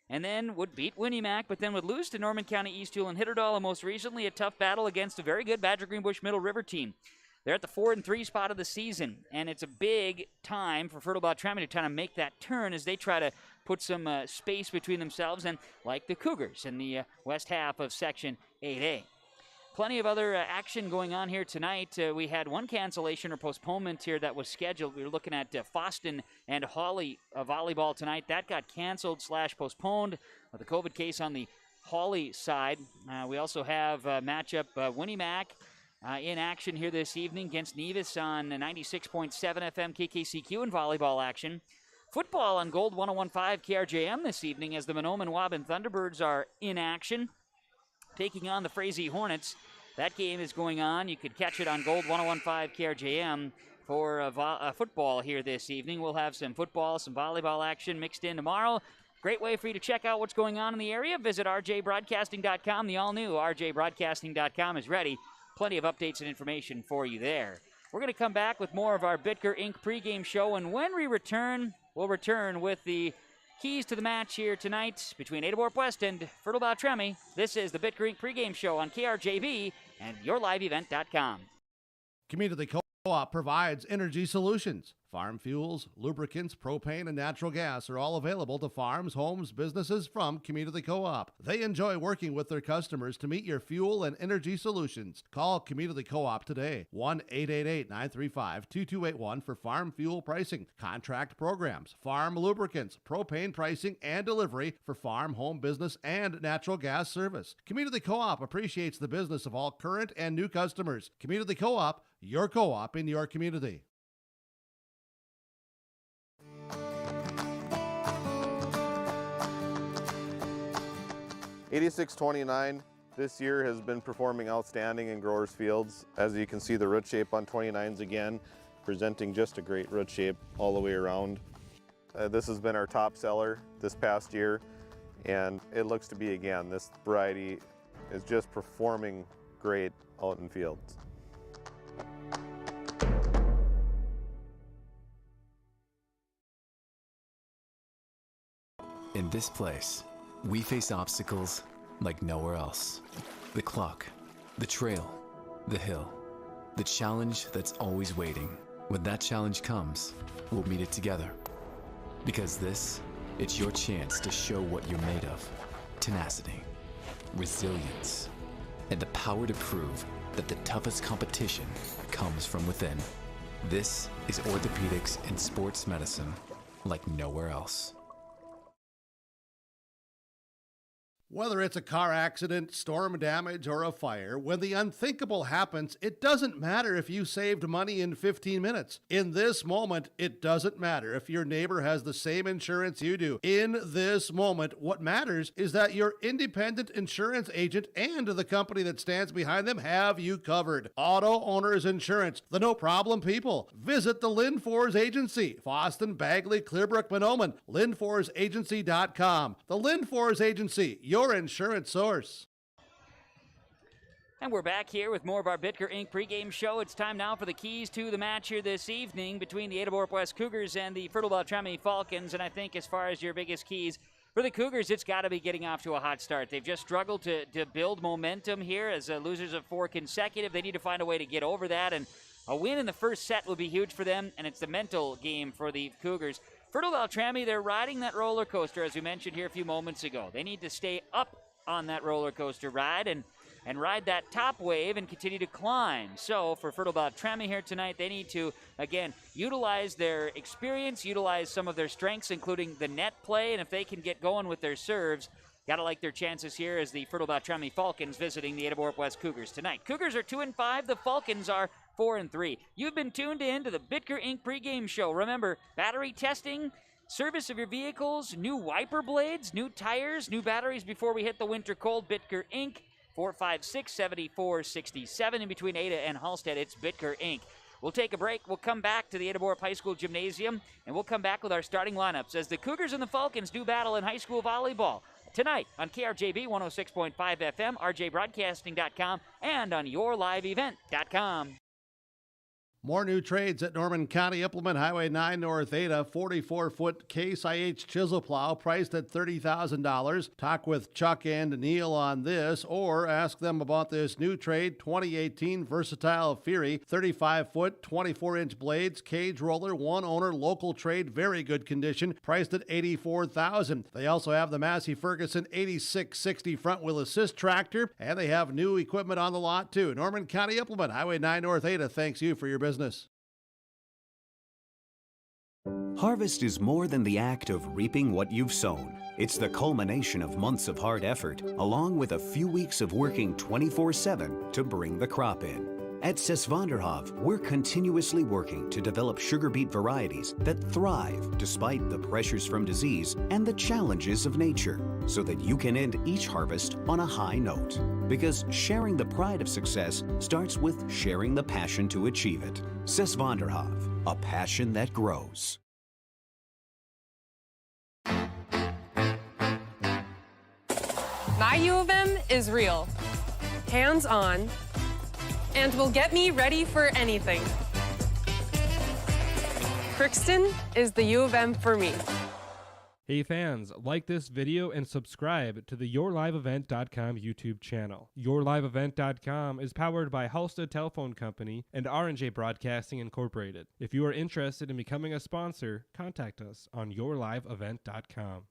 S2: and then would beat Winnie Mac, but then would lose to Norman County Easthuil and Hitterdal, and most recently a tough battle against a very good Badger Greenbush Middle River team. They're at the 4-3 spot of the season, and it's a big time for Fertile-Beltrami to try to make that turn as they try to put some space between themselves and like the Cougars in the west half of Section 8A. Plenty of other action going on here tonight. We had one cancellation or postponement here that was scheduled. We were looking at Foston and Hawley volleyball tonight. That got canceled / postponed with a COVID case on the Hawley side. We also have a matchup Winnie Mac in action here this evening against Nevis on 96.7 FM KKCQ in volleyball action. Football on Gold 101.5 KRJM this evening as the Mahnomen Waban Thunderbirds are in action, taking on the Frazee Hornets. That game is going on. You could catch it on Gold 101.5 KRJM for football here this evening. We'll have some football, some volleyball action mixed in tomorrow. Great way for you to check out what's going on in the area. Visit rjbroadcasting.com. The all-new rjbroadcasting.com is ready. Plenty of updates and information for you there. We're going to come back with more of our Bitker Inc. pregame show, and when we return, we'll return with the keys to the match here tonight between Ada-Borup-West and Fertile-Beltrami. This is the Bitker Inc. pregame show on KRJB and yourliveevent.com.
S3: Community Co-op provides energy solutions. Farm fuels, lubricants, propane, and natural gas are all available to farms, homes, businesses from Community Co-op. They enjoy working with their customers to meet your fuel and energy solutions. Call Community Co-op today, 1-888-935-2281 for farm fuel pricing, contract programs, farm lubricants, propane pricing, and delivery for farm, home, business, and natural gas service. Community Co-op appreciates the business of all current and new customers. Community Co-op, your co-op in your community.
S16: 8629 this year has been performing outstanding in growers' fields. As you can see, the root shape on 29s again, presenting just a great root shape all the way around. This has been our top seller this past year, and it looks to be again. This variety is just performing great out in fields.
S17: In this place, we face obstacles like nowhere else. The clock, the trail, the hill, the challenge that's always waiting. When that challenge comes, we'll meet it together. Because it's your chance to show what you're made of. Tenacity, resilience, and the power to prove that the toughest competition comes from within. This is orthopedics and sports medicine like nowhere else.
S3: Whether it's a car accident, storm damage, or a fire, when the unthinkable happens, it doesn't matter if you saved money in 15 minutes. In this moment, it doesn't matter if your neighbor has the same insurance you do. In this moment, what matters is that your independent insurance agent and the company that stands behind them have you covered. Auto Owners Insurance, the no-problem people. Visit the Lynn For's Agency, Boston, Bagley, Clearbrook, Monoman, LynnFor'sAgency.com. The Lynn For's Agency, your insurance source.
S2: And we're back here with more of our Bitker Inc. pregame show. It's time now for the keys to the match here this evening between the Ada-Borup-West Cougars and the Fertile-Beltrami Falcons. And I think as far as your biggest keys for the Cougars, it's got to be getting off to a hot start. They've just struggled to build momentum here as losers of 4 consecutive. They need to find a way to get over that, and a win in the first set will be huge for them, and it's the mental game for the Cougars. Fertile-Beltrami, they're riding that roller coaster, as we mentioned here a few moments ago. They need to stay up on that roller coaster ride and ride that top wave and continue to climb. So for Fertile-Beltrami here tonight, they need to, again, utilize their experience, utilize some of their strengths, including the net play, and if they can get going with their serves, got to like their chances here as the Fertile-Beltrami Falcons visiting the Ada-Borup-West Cougars tonight. Cougars are 2-5. The Falcons are 4-3. You've been tuned in to the Bitker Inc. pregame show. Remember, battery testing, service of your vehicles, new wiper blades, new tires, new batteries before we hit the winter cold. Bitker Inc. 456-7467 in between Ada and Hallstead. It's Bitker Inc. We'll take a break. We'll come back to the Ada-Borup High School Gymnasium, and we'll come back with our starting lineups as the Cougars and the Falcons do battle in high school volleyball tonight on KRJB 106.5 FM, rjbroadcasting.com, and on yourliveevent.com.
S3: More new trades at Norman County Implement Highway 9 North Ada. 44-foot Case IH chisel plow priced at $30,000. Talk with Chuck and Neil on this, or ask them about this new trade, 2018 Versatile Fury. 35-foot, 24-inch blades, cage roller, one owner, local trade, very good condition, priced at $84,000. They also have the Massey Ferguson 8660 front wheel assist tractor, and they have new equipment on the lot too. Norman County Implement Highway 9 North Ada thanks you for your business.
S18: Harvest is more than the act of reaping what you've sown. It's the culmination of months of hard effort, along with a few weeks of working 24/7 to bring the crop in. At Sesvanderhof, we're continuously working to develop sugar beet varieties that thrive despite the pressures from disease and the challenges of nature, so that you can end each harvest on a high note. Because sharing the pride of success starts with sharing the passion to achieve it. Sesvanderhof, a passion that grows.
S12: My U of M is real, hands-on, and will get me ready for anything. Crookston is the U of M for me.
S13: Hey fans, like this video and subscribe to the YourLiveEvent.com YouTube channel. YourLiveEvent.com is powered by Halstead Telephone Company and R&J Broadcasting Incorporated. If you are interested in becoming a sponsor, contact us on YourLiveEvent.com.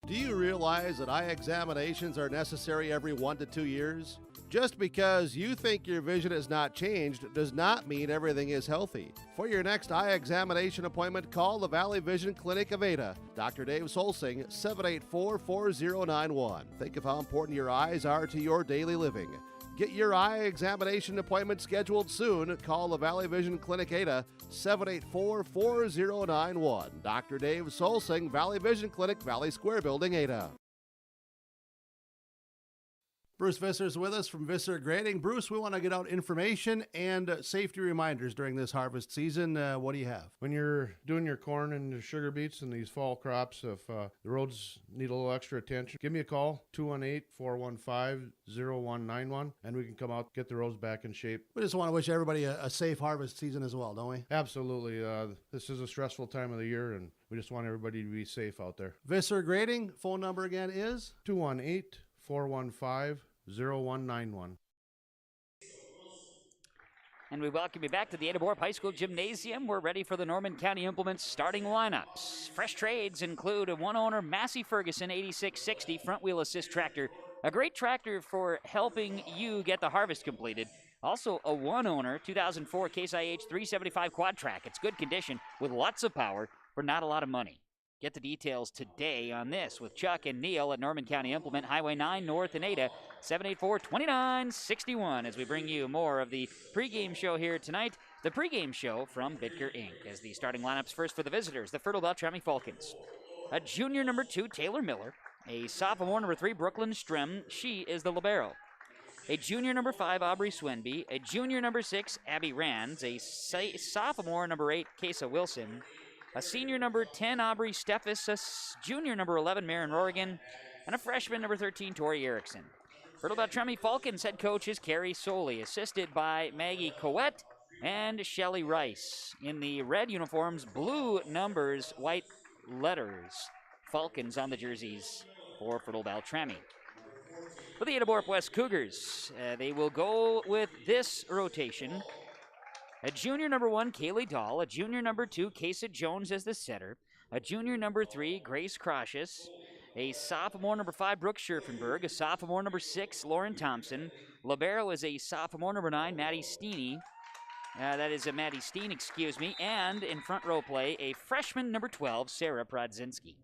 S3: Do you realize that eye examinations are necessary every 1 to 2 years? Just because you think your vision has not changed does not mean everything is healthy. For your next eye examination appointment, call the Valley Vision Clinic of Ada. Dr. Dave Solsing, 784-4091. Think of how important your eyes are to your daily living. Get your eye examination appointment scheduled soon. Call the Valley Vision Clinic Ada, 784-4091. Dr. Dave Solsing, Valley Vision Clinic, Valley Square Building, Ada. Bruce Visser's with us from Visser Grading. Bruce, we want to get out information and safety reminders during this harvest season. What do you have?
S19: When you're doing your corn and your sugar beets and these fall crops, if the roads need a little extra attention, give me a call, 218-415-0191, and we can come out, get the roads back in shape.
S3: We just want to wish everybody a safe harvest season as well, don't we?
S19: Absolutely. This is a stressful time of the year, and we just want everybody to be safe out there.
S3: Visser Grading, phone number again is?
S19: 218-415-0191.
S2: And we welcome you back to the Ada-Borup High School Gymnasium. We're ready for the Norman County Implements starting lineups. Fresh trades include a one-owner Massey Ferguson 8660 front-wheel assist tractor, a great tractor for helping you get the harvest completed. Also a one-owner 2004 Case IH 375 quad track. It's good condition with lots of power for not a lot of money. Get the details today on this with Chuck and Neil at Norman County Implement, Highway 9 North in Ada, 784-2961, as we bring you more of the pregame show here tonight. The pregame show from Bitker Inc. As the starting lineups first for the visitors, the Fertile-Beltrami Falcons. A junior number 2, Taylor Miller. A sophomore number 3, Brooklyn Strem. She is the libero. A junior number 5, Aubrey Swenby. A junior number 6, Abby Rands. A sophomore number 8, Kesa Wilson. A senior number 10, Aubrey Steffes, a junior number 11, Maren Rorigan, and a freshman number 13, Tori Erickson. Fertile-Beltrami Falcons head coach is Carrie Soley, assisted by Maggie Coette and Shelly Rice. In the red uniforms, blue numbers, white letters. Falcons on the jerseys for Fertile-Beltrami. For the Ada-Borup-West Cougars, they will go with this rotation. A junior number 1, Kaylee Dahl. A junior number 2, Kesa Jones as the setter. A junior number 3, Grace Crocious. A sophomore number 5, Brooke Scherfenberg. A sophomore number 6, Lauren Thompson. Libero is a sophomore number 9, Maddie Steeney. Maddie Steen, excuse me. And in front row play, a freshman number 12, Sarah Prodzinski.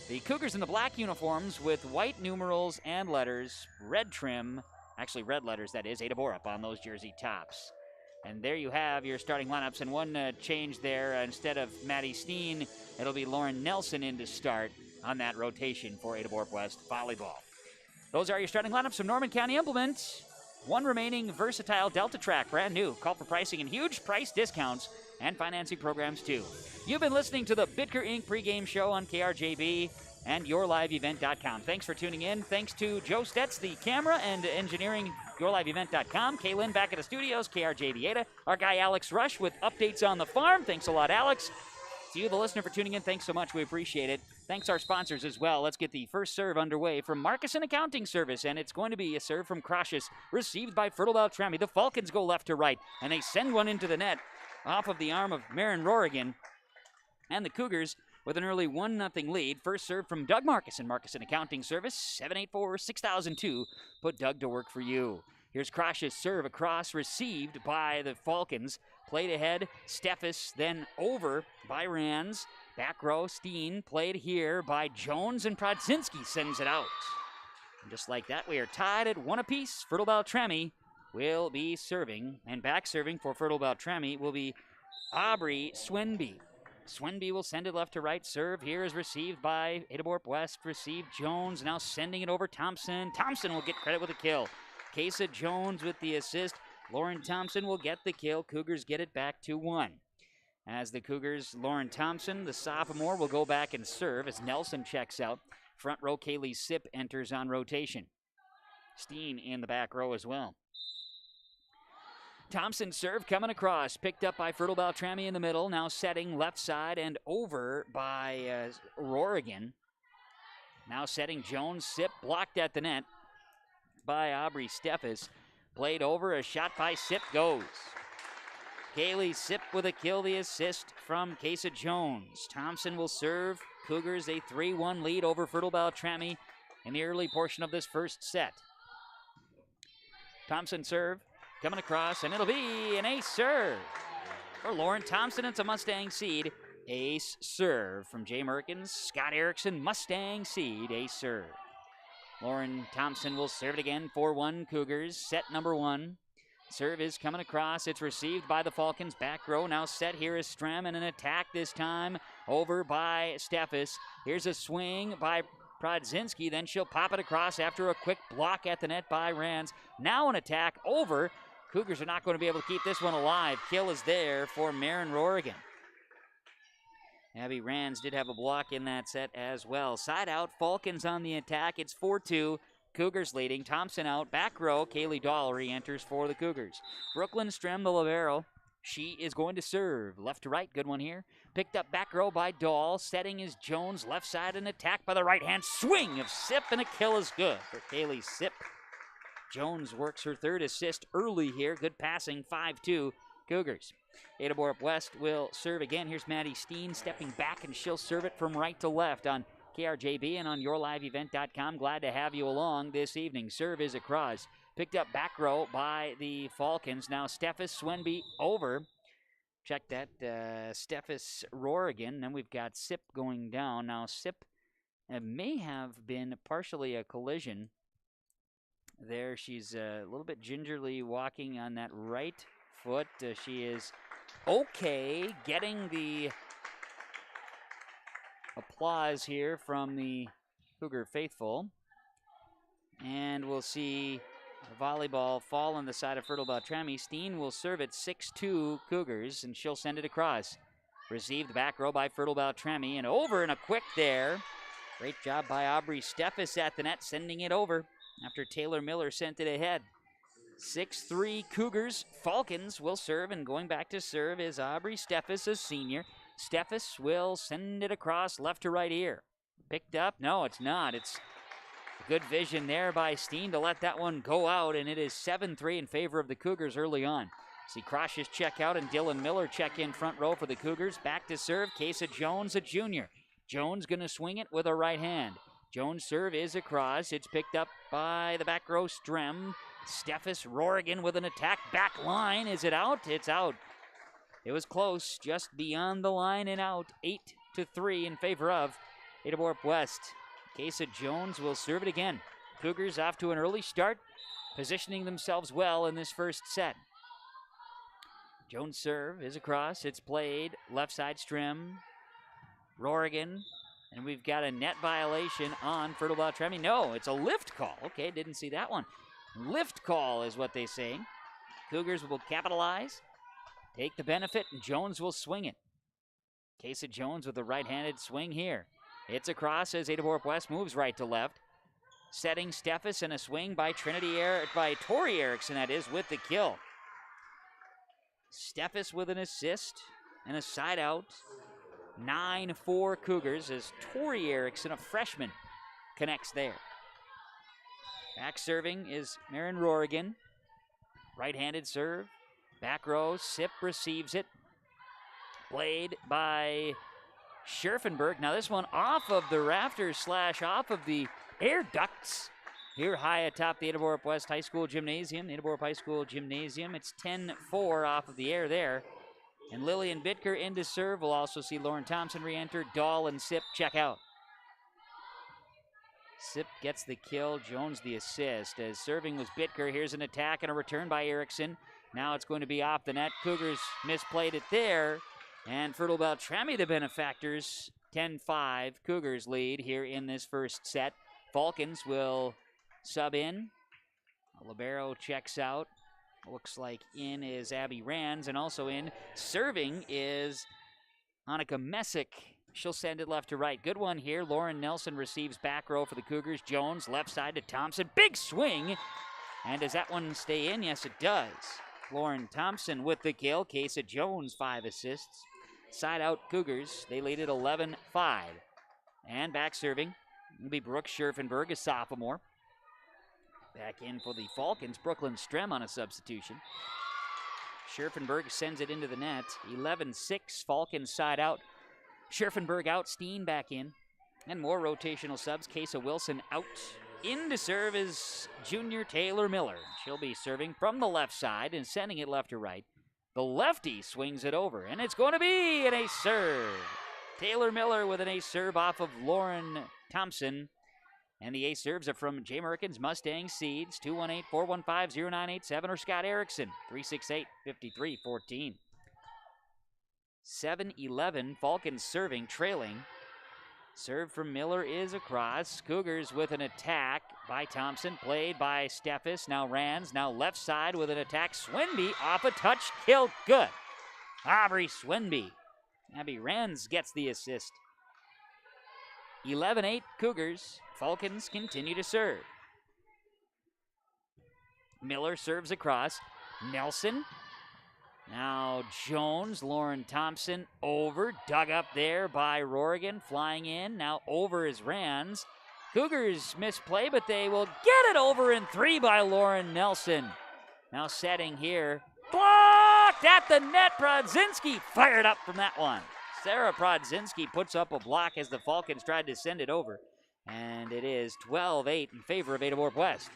S2: The Cougars in the black uniforms with white numerals and letters, red trim. Actually, red letters, that is, Ada-Borup on those jersey tops. And there you have your starting lineups. And one change there, instead of Maddie Steen, it'll be Lauren Nelson in to start on that rotation for Ada-Borup-West Volleyball. Those are your starting lineups from Norman County Implement. One remaining versatile Delta Track, brand new. Call for pricing and huge price discounts and financing programs too. You've been listening to the Bitker Inc. pregame show on KRJB and YourLiveEvent.com. Thanks for tuning in. Thanks to Joe Stetz, the camera and engineering, YourLiveEvent.com. Kaylin back at the studios, KRJB Ada. Our guy Alex Rush with updates on the farm. Thanks a lot, Alex. To you, the listener, for tuning in, thanks so much. We appreciate it. Thanks our sponsors as well. Let's get the first serve underway from Marcusson Accounting Service, and it's going to be a serve from Crocious, received by Fertile-Beltrami. The Falcons go left to right, and they send one into the net off of the arm of Maren Rorigan. And the Cougars with an early 1-0 lead. First serve from Doug Marcusson, Marcusson Accounting Service, 784-6002. Put Doug to work for you. Here's Crocious serve across, received by the Falcons. Played ahead, Steffes, then over by Rands. Back row, Steen, played here by Jones, and Prodzinski sends it out. And just like that, we are tied at 1 apiece. Fertile-Beltrami will be serving, and back serving for Fertile-Beltrami will be Aubrey Swenby. Swenby will send it left to right. Serve here is received by Ada-Borup-West. Received Jones, now sending it over Thompson. Thompson will get credit with a kill. Kesa Jones with the assist. Lauren Thompson will get the kill. Cougars get it back to 1. As the Cougars, Lauren Thompson, the sophomore, will go back and serve as Nelson checks out. Front row, Kaylee Sipp enters on rotation. Steen in the back row as well. Thompson serve coming across, picked up by Fertile-Beltrami in the middle, now setting left side and over by Rorigan. Now setting Jones, Sip blocked at the net by Aubrey Steffes. Played over, a shot by Sip goes. Kaylee Sip with a kill, the assist from Kesa Jones. Thompson will serve. Cougars a 3-1 lead over Fertile-Beltrami in the early portion of this first set. Thompson serve, coming across, and it'll be an ace serve for Lauren Thompson. It's a Mustang seed. Ace serve from Jay Merkins. Scott Erickson, Mustang seed, ace serve. Lauren Thompson will serve it again, 4-1 Cougars, set number 1. Serve is coming across. It's received by the Falcons. Back row now set. Here is Strem and an attack this time over by Steffes. Here's a swing by Prodzinski. Then she'll pop it across after a quick block at the net by Rands. Now an attack over. Cougars are not going to be able to keep this one alive. Kill is there for Marin Rorigan. Abby Rands did have a block in that set as well. Side out. Falcons on the attack. It's 4-2. Cougars leading. Thompson out. Back row. Kaylee Dahl re-enters for the Cougars. Brooklyn Strem, the libero. She is going to serve. Left to right. Good one here. Picked up back row by Dahl. Setting is Jones. Left side, an attack by the right hand. Swing of Sip, and a kill is good for Kaylee Sip. Jones works her third assist early here. Good passing. 5-2 Cougars. Ada-Borup-West will serve again. Here's Maddie Steen stepping back, and she'll serve it from right to left on KRJB and on yourliveevent.com. Glad to have you along this evening. Serve is across. Picked up back row by the Falcons. Now Steffes Swenby over. Check that. Steffes Rorigan. Then we've got Sip going down. Now Sip may have been partially a collision. There she's a little bit gingerly walking on that right foot. She is okay, getting the applause here from the Cougar faithful. And we'll see the volleyball fall on the side of Fertile-Beltrami. Steen will serve it 6-2 Cougars, and she'll send it across. Received back row by Fertile-Beltrami, and over and a quick there. Great job by Aubrey Steffes at the net, sending it over after Taylor Miller sent it ahead. 6-3 Cougars. Falcons will serve, and going back to serve is Aubrey Steffes, a senior. Steffes will send it across left to right ear. Picked up? No, it's not. It's good vision there by Steen to let that one go out, and it is 7-3 in favor of the Cougars early on. See Croshes check out and Dylan Miller check in front row for the Cougars. Back to serve, Kesa Jones, a junior. Jones going to swing it with a right hand. Jones' serve is across. It's picked up by the back row Strem. Steffes Rorigan with an attack. Back line. Is it out? It's out. It was close, just beyond the line and out. 8-3 in favor of Ada-Borup-West. Kesa Jones will serve it again. Cougars off to an early start, positioning themselves well in this first set. Jones' serve is across. It's played left side Strem. Rorigan. And we've got a net violation on Fertile-Beltrami. No, it's a lift call. Okay, didn't see that one. Lift call is what they say. Cougars will capitalize, take the benefit, and Jones will swing it. Kesa Jones with a right-handed swing here. It's across as Ada-Borup-West moves right to left. Setting Steffes and a swing by Tori Erickson, that is, with the kill. Steffes with an assist and a side out. 9-4 Cougars as Tori Erickson, a freshman, connects there. Back serving is Marin Rorigan. Right-handed serve. Back row, Sip receives it. Played by Scherfenberg. Now this one off of the rafters / off of the air ducts. Here high atop the Ada-Borup-West High School Gymnasium. Ada-Borup High School Gymnasium. It's 10-4 off of the air there. And Lillian Bittker into serve. We'll also see Lauren Thompson re-enter. Dahl and Sip check out. Sip gets the kill. Jones the assist. As serving was Bittker. Here's an attack and a return by Erickson. Now it's going to be off the net. Cougars misplayed it there. And Fertile-Beltrami, the benefactors. 10-5 Cougars lead here in this first set. Falcons will sub in. Libero checks out. Looks like in is Abby Rands, and also in serving is Annika Messick. She'll send it left to right. Good one here. Lauren Nelson receives back row for the Cougars. Jones left side to Thompson. Big swing. And does that one stay in? Yes, it does. Lauren Thompson with the kill. Kesa Jones, 5 assists. Side out Cougars. They lead it 11-5. And back serving will be Brooke Scherfenberg, a sophomore. Back in for the Falcons, Brooklyn Strem on a substitution. Scherfenberg sends it into the net. 11-6, Falcons side out. Scherfenberg out, Steen back in. And more rotational subs. Kesa Wilson out. In to serve is junior Taylor Miller. She'll be serving from the left side and sending it left to right. The lefty swings it over, and it's going to be an ace serve. Taylor Miller with an ace serve off of Lauren Thompson. And the ace serves are from Jay Merkins, Mustang Seeds, 218-415-0987, or Scott Erickson, 368-5314. 7-11, Falcons serving, trailing. Serve from Miller is across. Cougars with an attack by Thompson, played by Steffes. Now Rands, now left side with an attack. Swenby off a touch, kill, good. Aubrey Swenby. Abby Rands gets the assist. 11-8 Cougars. Falcons continue to serve. Miller serves across. Nelson. Now Jones, Lauren Thompson over, dug up there by Rorigan, flying in. Now over is Rands. Cougars misplay, but they will get it over in 3 by Lauren Nelson. Now setting here, blocked at the net. Prodzinski fired up from that one. Sarah Prodzinski puts up a block as the Falcons tried to send it over. And it is 12-8 in favor of Ada-Borup-West.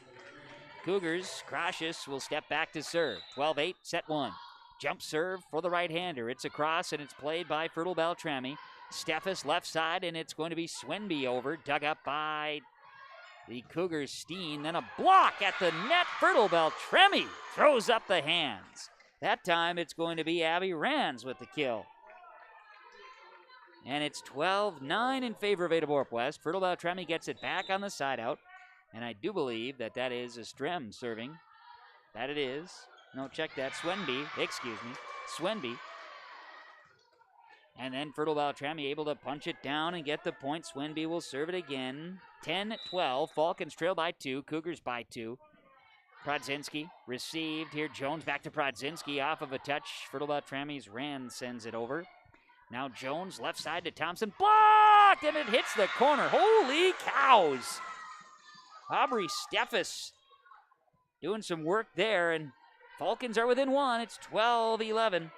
S2: Cougars, Crocious will step back to serve. 12-8, set 1. Jump serve for the right-hander. It's across, and it's played by Fertile-Beltrami. Steffes left side, and it's going to be Swenby over. Dug up by the Cougars' Steen. Then a block at the net. Fertile-Beltrami throws up the hands. That time it's going to be Abby Rands with the kill. And it's 12-9 in favor of Ada-Borup-West. Fertile-Beltrami gets it back on the side out. And I do believe that that is a Strem serving. That it is. No, check that. Swenby. And then Fertile-Beltrami able to punch it down and get the point. Swenby will serve it again. 10-12. Falcons trail by 2. Cougars by 2. Prodzinski received here. Jones back to Prodzinski off of a touch. Fertile-Beltrami's Rand sends it over. Now Jones left side to Thompson. Blocked! And it hits the corner. Holy cows! Aubrey Steffes doing some work there, and Falcons are within 1. It's 12-11.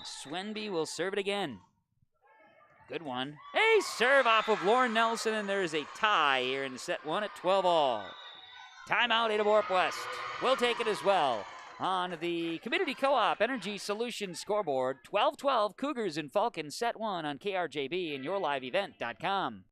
S2: Swenby will serve it again. Good one. A serve off of Lauren Nelson, and there is a tie here in set 1 at 12-all. Timeout, Ada-Borup-West. We'll take it as well. On the Community Co-op Energy Solutions scoreboard, 12-12 Cougars and Falcons set 1 on KRJB and YourLiveEvent.com.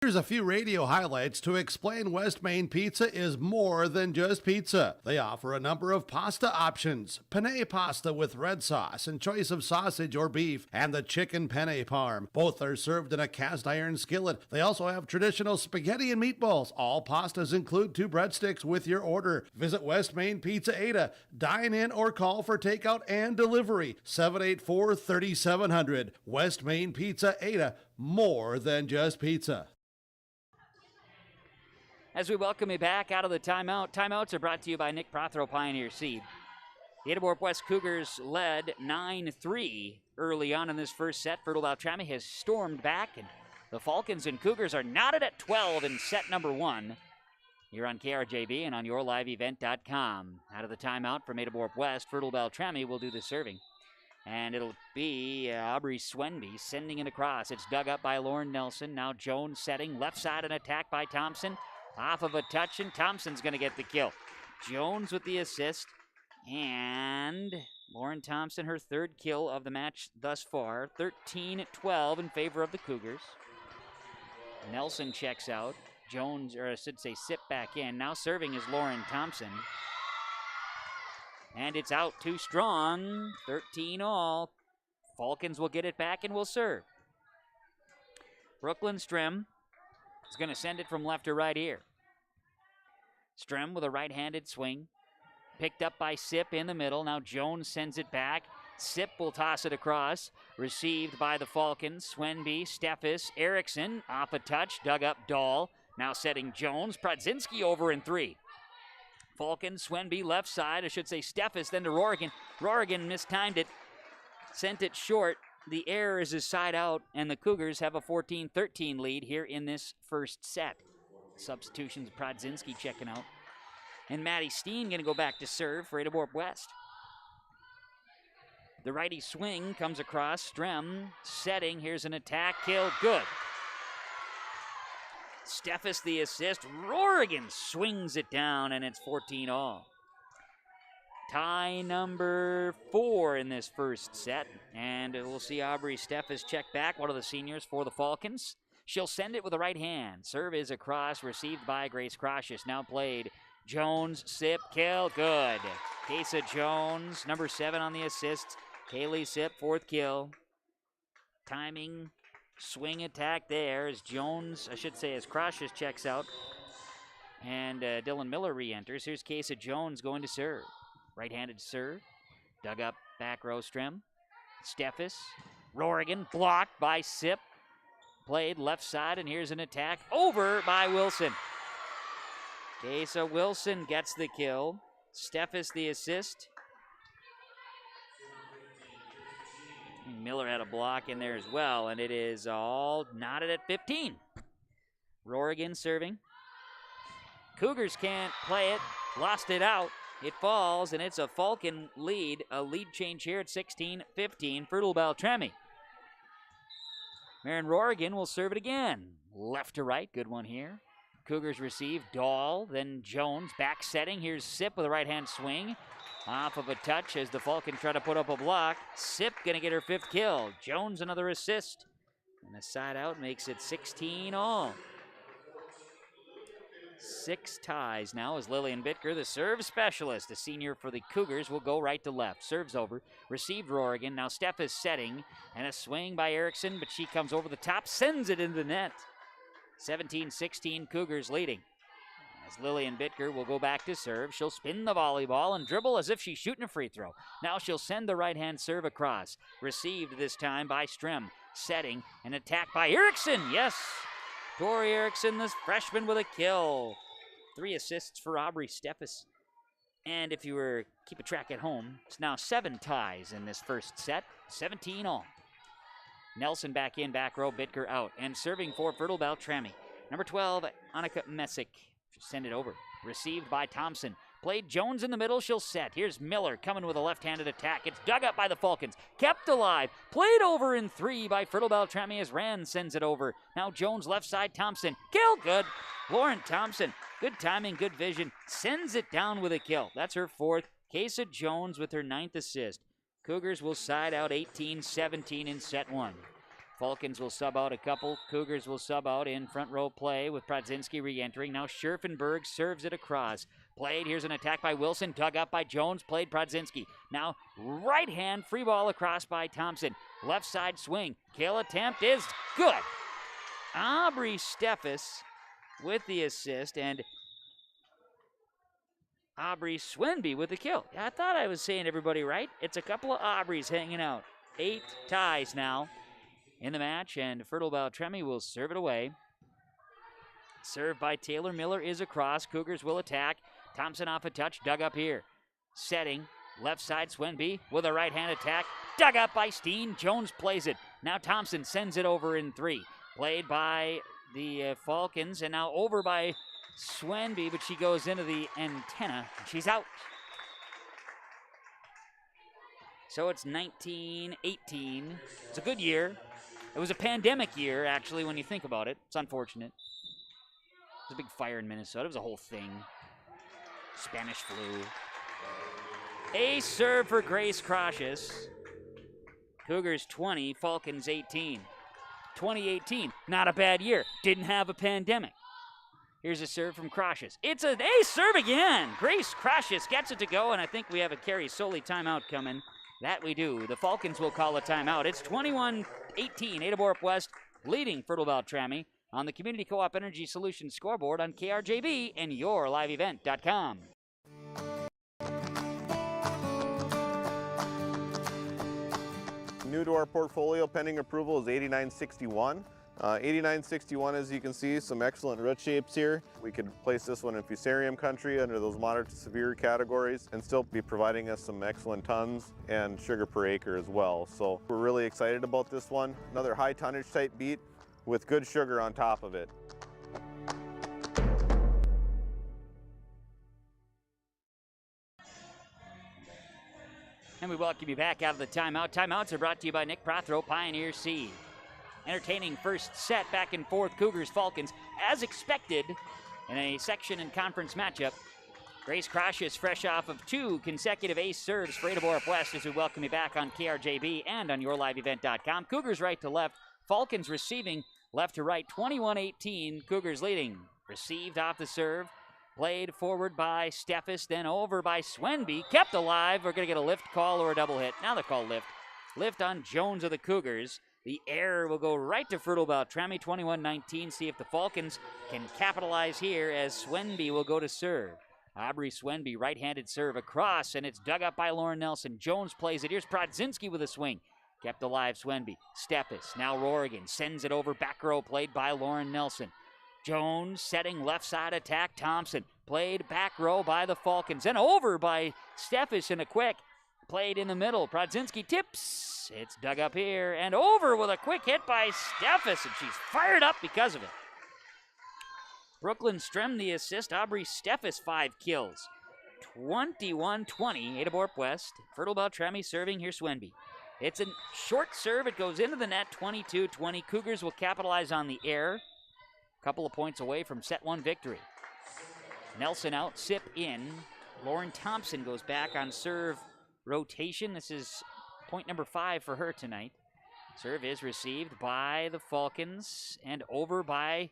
S3: Here's a few radio highlights to explain West Main Pizza is more than just pizza. They offer a number of pasta options. Penne pasta with red sauce and choice of sausage or beef, and the chicken penne parm. Both are served in a cast iron skillet. They also have traditional spaghetti and meatballs. All pastas include 2 breadsticks with your order. Visit West Main Pizza Ada. Dine in or call for takeout and delivery. 784-3700. West Main Pizza Ada. More than just pizza.
S2: As we welcome you back out of the timeout, timeouts are brought to you by Nick Prothero Pioneer Seed. The Ada-Borup-West Cougars led 9-3 early on in this first set. Fertile-Beltrami has stormed back, and the Falcons and Cougars are knotted at 12 in set number 1. Here on KRJB and on YourLiveEvent.com. Out of the timeout from Ada-Borup-West, Fertile-Beltrami will do the serving. And it'll be Aubrey Swenby sending it across. It's dug up by Lauren Nelson. Now Jones setting left side, an attack by Thompson. Off of a touch, and Thompson's going to get the kill. Jones with the assist, and Lauren Thompson, her 3rd kill of the match thus far. 13-12 in favor of the Cougars. Nelson checks out. Jones, or I should say, sit back in. Now serving is Lauren Thompson. And it's out too strong. 13-all. Falcons will get it back and will serve. Brooklyn Strem is going to send it from left to right here. Strem with a right-handed swing. Picked up by Sip in the middle. Now Jones sends it back. Sip will toss it across. Received by the Falcons. Swenby, Steffes, Erickson. Off a touch. Dug up Dahl. Now setting Jones. Prodzinski over in 3. Falcon, Swenby, left side. I should say Steffes, then to Rorigan. Rorigan mistimed it, sent it short. The error is his side out, and the Cougars have a 14-13 lead here in this first set. Substitutions, Prodzinski checking out. And Maddie Steen going to go back to serve for Ada-Borup-West. The righty swing comes across. Strem setting. Here's an attack. Kill. Good. Steffes the assist. Rorigan swings it down, and it's 14-all. Tie number 4 in this first set. And we'll see Aubrey Steffes check back, one of the seniors for the Falcons. She'll send it with the right hand. Serve is across, received by Grace Crocious. Now played. Jones, Sip, kill, good. Kesa Jones, number 7 on the assists. Kaylee Sip, 4th kill. Timing, swing attack there as Jones, I should say as Crocious checks out. And Dylan Miller re-enters. Here's Kesa Jones going to serve. Right-handed serve. Dug up back row Strem. Steffes. Rorigan blocked by Sip. Played left side, and here's an attack over by Wilson. Kesa Wilson gets the kill. Steffes the assist. Miller had a block in there as well, and it is all knotted at 15. Rorigan serving. Cougars can't play it. Lost it out. It falls, and it's a Falcon lead. A lead change here at 16-15. Fertile-Beltrami. Marin Rorigan will serve it again. Left to right. Good one here. Cougars receive. Dahl, then Jones. Back setting. Here's Sip with a right-hand swing. Off of a touch as the Falcon try to put up a block. Sip going to get her 5th kill. Jones another assist. And a side out makes it 16-all. 6 ties now as Lillian Bittker, the serve specialist, a senior for the Cougars, will go right to left. Serves over. Received Rorigan. Now Steph is setting. And a swing by Erickson, but she comes over the top. Sends it into the net. 17-16 Cougars leading. As Lillian Bittker will go back to serve. She'll spin the volleyball and dribble as if she's shooting a free throw. Now she'll send the right-hand serve across. Received this time by Strem. Setting. An attack by Erickson. Yes. Tori Erickson, this freshman, with a kill. 3 assists for Aubrey Steffes. And if you were keeping track at home, it's now 7 ties in this first set. 17-all. Nelson back in, back row, Bittker out. And serving for Fertile-Beltrami. Number 12, Annika Messick. Send it over. Received by Thompson. Played Jones in the middle. She'll set. Here's Miller coming with a left-handed attack. It's dug up by the Falcons. Kept alive. Played over in 3 by Fertile-Beltrami as Rand sends it over. Now Jones left side. Thompson. Kill. Good. Lauren Thompson. Good timing. Good vision. Sends it down with a kill. That's her 4th. Kesa Jones with her 9th assist. Cougars will side out 18-17 in set 1. Falcons will sub out a couple. Cougars will sub out in front row play with Prodzinski re-entering. Now Scherfenberg serves it across. Played. Here's an attack by Wilson. Dug up by Jones. Played Prodzinski. Now right hand free ball across by Thompson. Left side swing. Kill attempt is good. Aubrey Steffes with the assist, and Aubrey Swenby with the kill. I thought I was saying everybody right. It's a couple of Aubreys hanging out. 8 ties now in the match, and Fertile-Beltrami will serve it away. Served by Taylor. Miller is across. Cougars will attack. Thompson off a touch. Dug up here. Setting. Left side Swenby with a right-hand attack. Dug up by Steen. Jones plays it. Now Thompson sends it over in 3. Played by the Falcons, and now over by Swenby, but she goes into the antenna. She's out. So it's 19-18. It's a good year. It was a pandemic year, actually, when you think about it. It's unfortunate. There's a big fire in Minnesota. It was a whole thing. Spanish flu. A serve for Grace Crocious. Cougars 20, Falcons 18. 2018, not a bad year. Didn't have a pandemic. Here's a serve from Crocious. It's a serve again. Grace Crocious gets it to go, and I think we have a Carrie Soley timeout coming. That we do. The Falcons will call a timeout. It's 21-18. Ada-Borup-West leading Fertile-Beltrami on the Community Co-op Energy Solutions scoreboard on KRJB and YourLiveEvent.com.
S16: New to our portfolio pending approval is 8961. 8961, as you can see, some excellent root shapes here. We could place this one in fusarium country under those moderate to severe categories and still be providing us some excellent tons and sugar per acre as well. So we're really excited about this one. Another high tonnage type beet with good sugar on top of it.
S2: And we welcome you back out of the timeout. Timeouts are brought to you by Nick Prothero, Pioneer Seed. Entertaining first set, back and forth, Cougars-Falcons, as expected in a section and conference matchup. Grace Krosh is fresh off of 2 consecutive ace serves for Ada-Borup-West as we welcome you back on KRJB and on yourliveevent.com. Cougars right to left, Falcons receiving left to right, 21-18, Cougars leading. Received off the serve, played forward by Steffes, then over by Swenby, kept alive. We're going to get a lift call or a double hit. Now they call lift. Lift on Jones of the Cougars. The error will go right to Fertile-Beltrami, 21-19. See if the Falcons can capitalize here as Swenby will go to serve. Aubrey Swenby, right-handed serve across, and it's dug up by Lauren Nelson. Jones plays it. Here's Prodzinski with a swing. Kept alive, Swenby. Steffes, now Rorigan, sends it over back row, played by Lauren Nelson. Jones setting left side attack. Thompson played back row by the Falcons, and over by Steffes in a quick. Played in the middle. Prodzinski tips. It's dug up here and over with a quick hit by Steffes, and she's fired up because of it. Brooklyn Strem the assist. Aubrey Steffes 5 kills. 21-20. Ada-Borup-West. Fertile-Beltrami serving here. Swenby. It's a short serve. It goes into the net. 22-20. Cougars will capitalize on the error. Couple of points away from set 1 victory. Nelson out. Sip in. Lauren Thompson goes back on serve rotation. This is point number 5 for her tonight. Serve is received by the Falcons and over by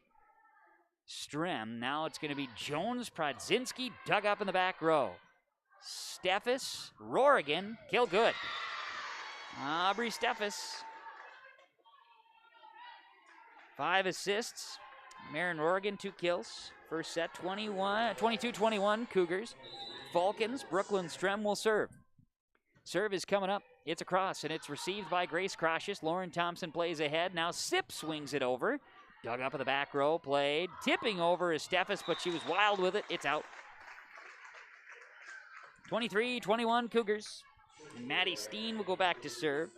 S2: Strem. Now it's going to be Jones, Prodzinski, dug up in the back row. Steffes, Rorigan, kill good. Aubrey Steffes. 5 assists. Marin Rorigan, 2 kills. First set, 22-21 Cougars. Falcons, Brooklyn Strem will serve. Serve is coming up. It's across, and it's received by Grace Krosh. Lauren Thompson plays ahead. Now Sip swings it over. Dug up in the back row, played. Tipping over is Steffes, but she was wild with it. It's out. 23-21 Cougars. And Maddie Steen will go back to serve.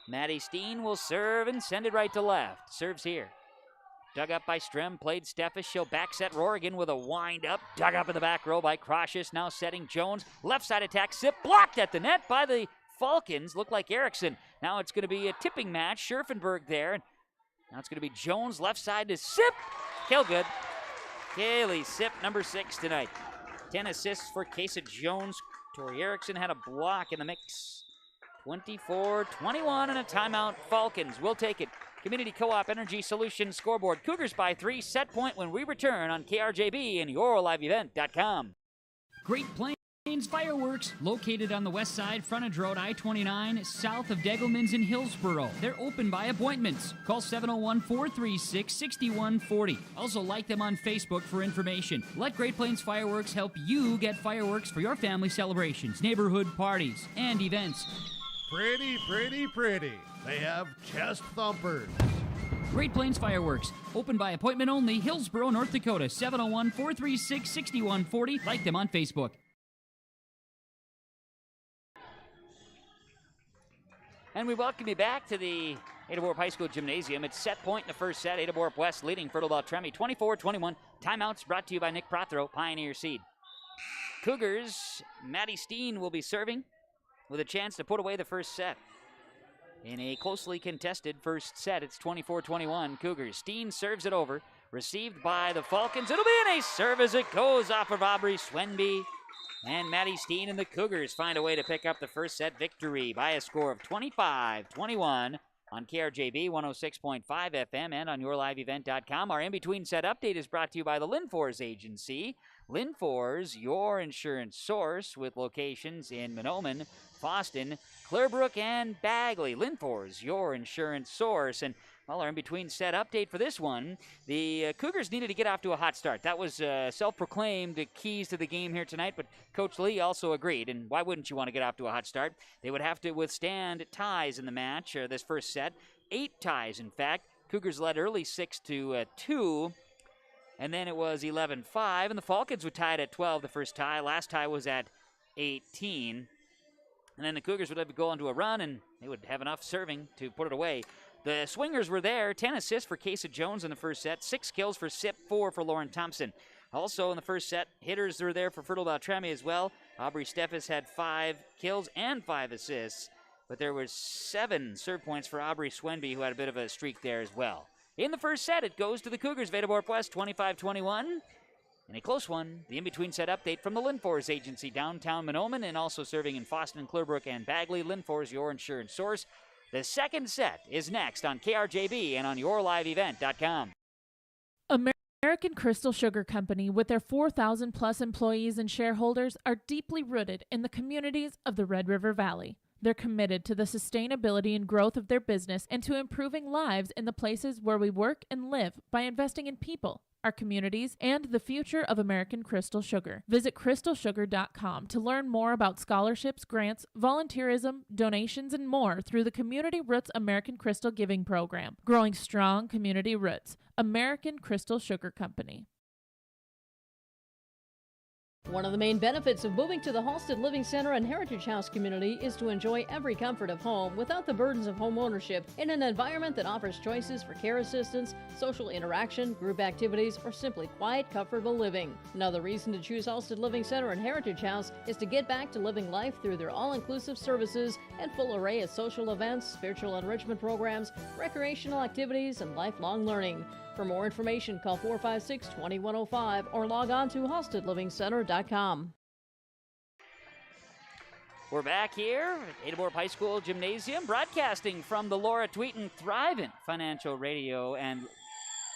S2: Maddie Steen will serve and send it right to left. Serves here. Dug up by Strem, played Steffes. She'll back set Rorigan with a wind up. Dug up in the back row by Krosh. Now setting Jones. Left side attack. Sip blocked at the net by the Falcons. Looked like Erickson. Now it's going to be a tipping match. Scherfenberg there. Now it's going to be Jones left side to Sip. Kill good. Kaylee Sip, number 6 tonight. 10 assists for Kesa Jones. Tori Erickson had a block in the mix. 24-21 and a timeout. Falcons will take it. Community Co-op Energy Solutions scoreboard. Cougars by 3. Set point when we return on KRJB and yourliveevent.com.
S20: Great Plains Fireworks, located on the west side, frontage road I-29, south of Degelman's in Hillsboro. They're open by appointments. Call 701-436-6140. Also like them on Facebook for information. Let Great Plains Fireworks help you get fireworks for your family celebrations, neighborhood parties, and events.
S3: Pretty, pretty, pretty. They have chest thumpers.
S20: Great Plains Fireworks, open by appointment only, Hillsboro, North Dakota, 701-436-6140. Like them on Facebook.
S2: And we welcome you back to the Ada-Borup High School Gymnasium. It's set point in the first set. Ada-Borup-West leading Fertile-Beltrami 24-21. Timeouts brought to you by Nick Prothero, Pioneer Seed. Cougars, Maddie Steen will be serving with a chance to put away the first set. In a closely contested first set, it's 24-21 Cougars. Steen serves it over. Received by the Falcons. It'll be an ace serve as it goes off of Aubrey Swenby. And Maddie Steen and the Cougars find a way to pick up the first set victory by a score of 25-21 on KRJB 106.5 FM and on yourliveevent.com. Our in-between set update is brought to you by the Linfors Agency. Linfors, your insurance source, with locations in Mahnomen, Foston, Clearbrook, and Bagley. Linfors, your insurance source. And, well, our in-between set update for this one, the Cougars needed to get off to a hot start. That was self-proclaimed keys to the game here tonight, but Coach Lee also agreed. And why wouldn't you want to get off to a hot start? They would have to withstand ties in the match, or this first set. 8 ties, in fact. Cougars led early 6-2, and then it was 11-5, and the Falcons were tied at 12 the first tie. Last tie was at 18. And then the Cougars would go into a run, and they would have enough serving to put it away. The Swingers were there. 10 assists for Casa Jones in the first set. 6 kills for Sip, 4 for Lauren Thompson. Also in the first set, hitters were there for Fertile-Beltrami as well. Aubrey Steffes had 5 kills and 5 assists. But there were 7 serve points for Aubrey Swenby, who had a bit of a streak there as well. In the first set, it goes to the Cougars. Ada-Borup-West 25-21. In a close one, the in-between set update from the Linfors Agency, downtown Mahnomen, and also serving in Fosston, Clearbrook, and Bagley. Linfors, your insurance source. The second set is next on KRJB and on yourliveevent.com.
S7: American Crystal Sugar Company, with their 4,000 plus employees and shareholders, are deeply rooted in the communities of the Red River Valley. They're committed to the sustainability and growth of their business and to improving lives in the places where we work and live by investing in people, our communities, and the future of American Crystal Sugar. Visit crystalsugar.com to learn more about scholarships, grants, volunteerism, donations, and more through the Community Roots American Crystal Giving Program. Growing strong community roots. American Crystal Sugar Company.
S8: One of the main benefits of moving to the Halsted Living Center and Heritage House community is to enjoy every comfort of home without the burdens of home ownership in an environment that offers choices for care assistance, social interaction, group activities, or simply quiet, comfortable living. Another reason to choose Halsted Living Center and Heritage House is to get back to living life through their all-inclusive services and full array of social events, spiritual enrichment programs, recreational activities, and lifelong learning. For more information, call 456-2105 or log on to halstedlivingcenter.com.
S2: We're back here at Ada-Borup High School Gymnasium, broadcasting from the Laura Tweeten Thrivent Financial Radio and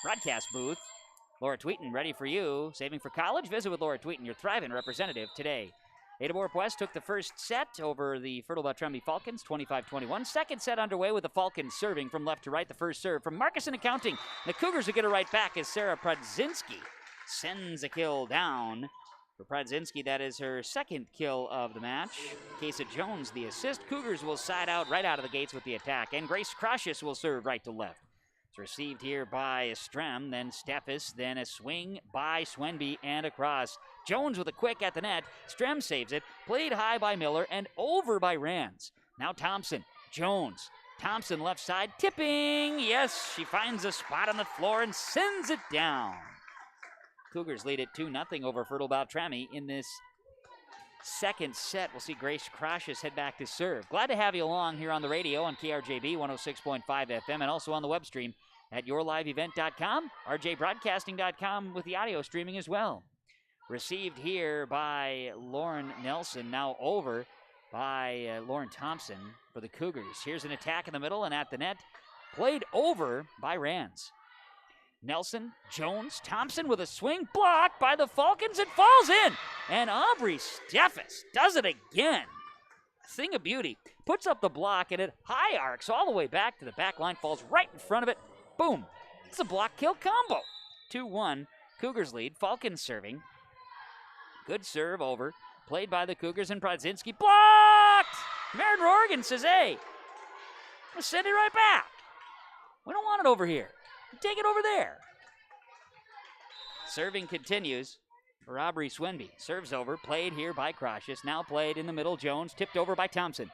S2: Broadcast booth. Laura Tweeten, ready for you. Saving for college? Visit with Laura Tweeten, your Thrivent representative today. Ada-Borup-West took the first set over the Fertile-Beltrami Falcons, 25-21. Second set underway with the Falcons serving from left to right. The first serve from Marcus in Accounting. The Cougars will get it right back as Sarah Pradzinski sends a kill down. For Pradzinski, that is her second kill of the match. Casa Jones, the assist. Cougars will side out right out of the gates with the attack. And Grace Crocius will serve right to left. It's received here by Strem, then Steffes, then a swing by Swenby and across. Jones with a quick at the net. Strem saves it. Played high by Miller and over by Rands. Now Thompson. Jones. Thompson left side. Tipping. Yes, she finds a spot on the floor and sends it down. Cougars lead it 2-0 over Fertile-Beltrami in this second set. We'll see Grace Crocius head back to serve. Glad to have you along here on the radio on KRJB 106.5 FM and also on the web stream at yourliveevent.com, rjbroadcasting.com with the audio streaming as well. Received here by Lauren Nelson, now over by Lauren Thompson for the Cougars. Here's an attack in the middle and at the net. Played over by Rands. Nelson, Jones, Thompson with a swing, blocked by the Falcons. It falls in. And Aubrey Steffes does it again. Thing of beauty. Puts up the block and it high arcs all the way back to the back line. Falls right in front of it. Boom. It's a block kill combo. 2-1. Cougars lead. Falcons serving. Good serve over. Played by the Cougars and Pradzinski. Blocked! Marin Rorgan says, hey, let's send it right back. We don't want it over here. Take it over there. Serving continues for Aubrey Swenby. Serves over, played here by Crocius. Now played in the middle. Jones tipped over by Thompson.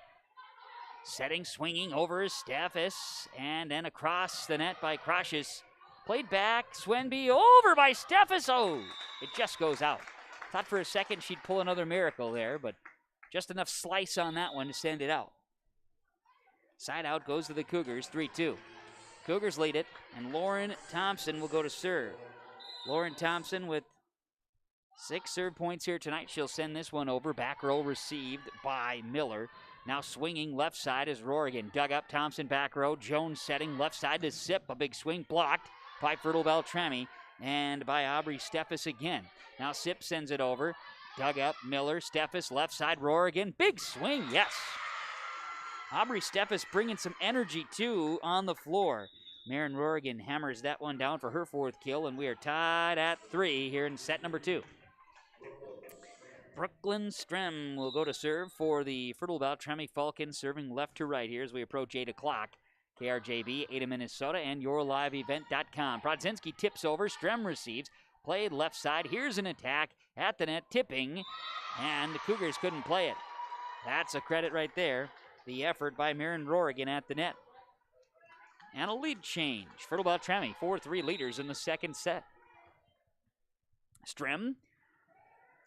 S2: Setting, swinging over is Steffes. And then across the net by Crocius. Played back, Swenby over by Steffes. Oh, it just goes out. Thought for a second she'd pull another miracle there, but just enough slice on that one to send it out. Side out goes to the Cougars, 3-2. Cougars lead it, and Lauren Thompson will go to serve. Lauren Thompson with 6 serve points here tonight. She'll send this one over. Back row received by Miller. Now swinging left side is Rorgan. Dug up Thompson back row. Jones setting left side to Sip. A big swing blocked by Fertile-Beltrami and by Aubrey Steffes again. Now Sip sends it over. Dug up Miller. Steffes left side. Rorgan. Big swing. Yes. Aubrey Steffes bringing some energy, too, on the floor. Marin Rorgan hammers that one down for her 4th kill, and we are tied at 3 here in set number 2. Brooklyn Strem will go to serve for the Fertile-Beltrami Falcons, serving left to right here as we approach 8 o'clock KRJB, Ada, Minnesota, and yourliveevent.com. Brodzinski tips over, Strem receives, played left side. Here's an attack at the net, tipping, and the Cougars couldn't play it. That's a credit right there. The effort by Marin Rorigan at the net. And a lead change. Fertile-Beltrami, 4-3 leaders in the second set. Strem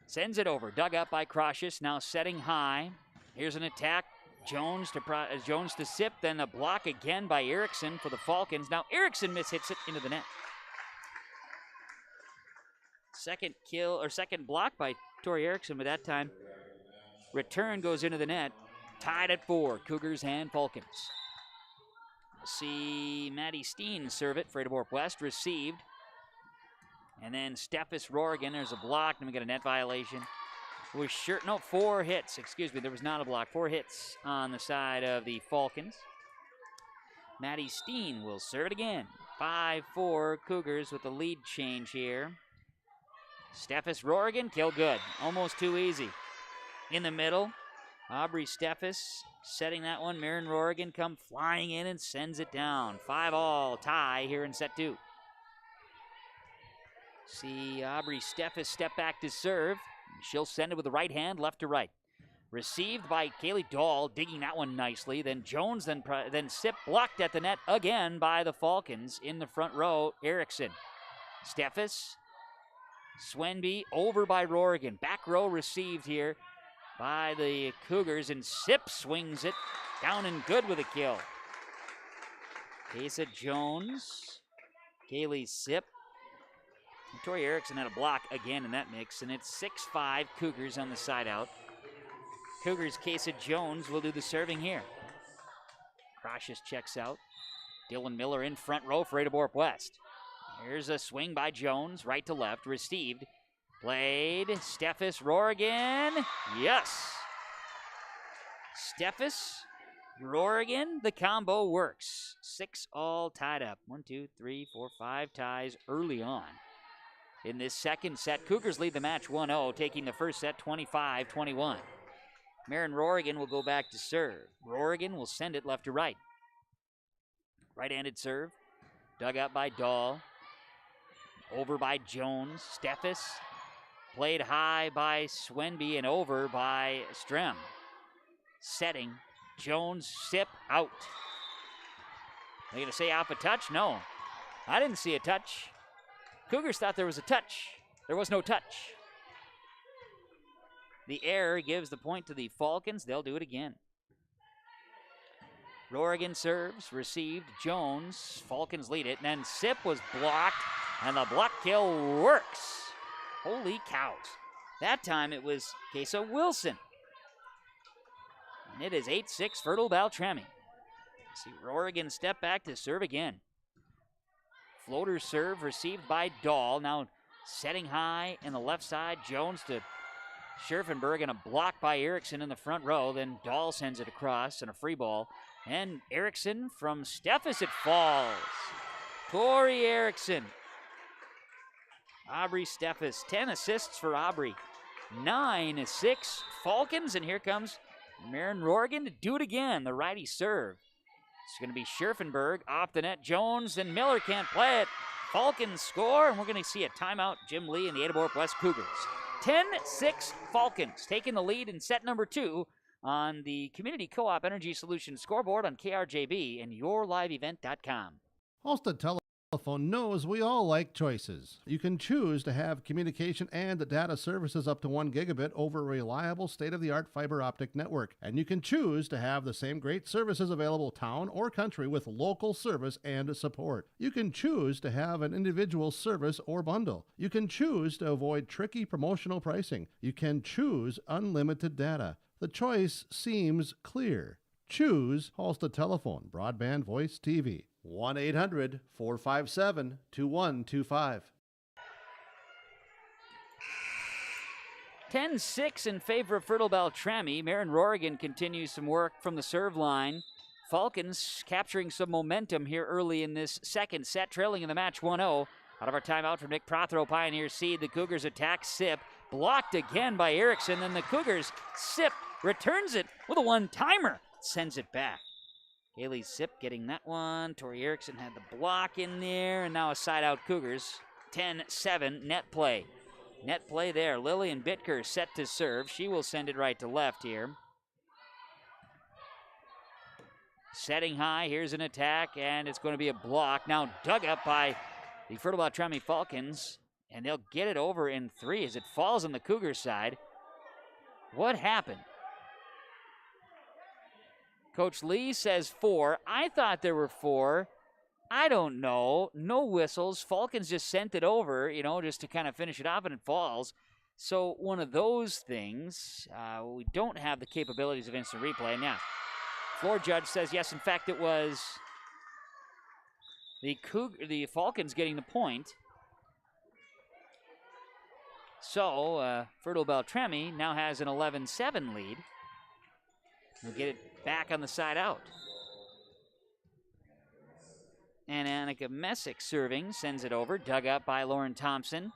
S2: sends it over, dug up by Crocius, now setting high. Here's an attack. Jones to Sip, then a block again by Erickson for the Falcons. Now Erickson mishits it into the net. Second block by Tori Erickson, but that time return goes into the net. Tied at 4, Cougars and Falcons. We'll see Maddie Steen serve it for Ada-Borup-West, received. And then Steffes Rorigan, there's a block, and we got a net violation. Was sure, no, 4 hits, excuse me, there was not a block. 4 hits on the side of the Falcons. Maddie Steen will serve it again. 5-4 Cougars with the lead change here. Steffes Rorigan, kill good, almost too easy. In the middle, Aubrey Steffes setting that one. Marin Rorigan come flying in and sends it down. 5-all tie here in set 2. See Aubrey Steffes step back to serve. She'll send it with the right hand, left to right. Received by Kaylee Dahl, digging that one nicely. Then Jones, then Sip blocked at the net again by the Falcons in the front row. Erickson. Steffes. Swenby over by Rorigan. Back row received here by the Cougars, and Sip swings it down and good with a kill. Kesa Jones. Kaylee Sip. Tori Erickson had a block again in that mix, and it's 6-5 Cougars on the side out. Cougars' Kesa Jones will do the serving here. Crocius checks out. Dylan Miller in front row for Ada-Borup-West. Here's a swing by Jones, right to left, received. Played, Steffes Rorigan, yes! Steffes Rorigan, the combo works. 6-all tied up. 1, 2, 3, 4, 5 ties early on. In this second set, Cougars lead the match 1-0, taking the first set 25-21. Marin Rorigan will go back to serve. Rorigan will send it left to right. Right-handed serve, dug out by Dahl. Over by Jones. Steffes played high by Swenby and over by Strem. Setting, Jones, Sip, out. Are they going to say off a touch? No, I didn't see a touch. Cougars thought there was a touch. There was no touch. The error gives the point to the Falcons. They'll do it again. Rorigan serves, received, Jones. Falcons lead it, and then Sip was blocked, and the block kill works. Holy cows. That time it was Kesa Wilson. And it is 8-6 Fertile-Beltrami. See Rorigan step back to serve again. Floater serve received by Dahl. Now setting high in the left side. Jones to Scherfenberg, and a block by Erickson in the front row. Then Dahl sends it across and a free ball. And Erickson from Steffes, it falls. Tori Erickson. Aubrey Steffes, 10 assists for Aubrey. 9-6 Falcons, and here comes Marin Rorigan to do it again. The righty serve. It's going to be Scherfenberg off the net. Jones and Miller can't play it. Falcons score, and we're going to see a timeout. Jim Lee and the Ada-Borup-West Cougars. 10-6 Falcons, taking the lead in set number 2 on the Community Co-op Energy Solutions scoreboard on KRJB and yourliveevent.com.
S3: Halstead Telephone knows we all like choices. You can choose to have communication and data services up to 1 gigabit over a reliable state-of-the-art fiber optic network. And you can choose to have the same great services available town or country with local service and support. You can choose to have an individual service or bundle. You can choose to avoid tricky promotional pricing. You can choose unlimited data. The choice seems clear. Choose Halstead Telephone, Broadband Voice TV. 1-800-457-2125.
S2: 10-6 in favor of Fertile-Beltrami. Marin Rorigan continues some work from the serve line. Falcons capturing some momentum here early in this second set, trailing in the match 1-0. Out of our timeout from Nick Prothero, Pioneer Seed, the Cougars attack Sip. Blocked again by Erickson, then the Cougars, Sip returns it with a one-timer. Sends it back. Haley Zip getting that one. Tori Erickson had the block in there, and now a side out Cougars. 10-7 net play. Net play there. Lillian Bitker set to serve. She will send it right to left here. Setting high. Here's an attack, and it's going to be a block. Now dug up by the Fertile-Beltrami Falcons, and they'll get it over in 3 as it falls on the Cougar side. What happened? Coach Lee says 4. I thought there were 4. I don't know. No whistles. Falcons just sent it over, just to kind of finish it off, and it falls. So one of those things, we don't have the capabilities of instant replay. Now, floor judge says yes, in fact, it was the Falcons getting the point. So Fertile-Beltrami now has an 11-7 lead. We'll get it back on the side out. And Annika Messick serving, sends it over, dug up by Lauren Thompson.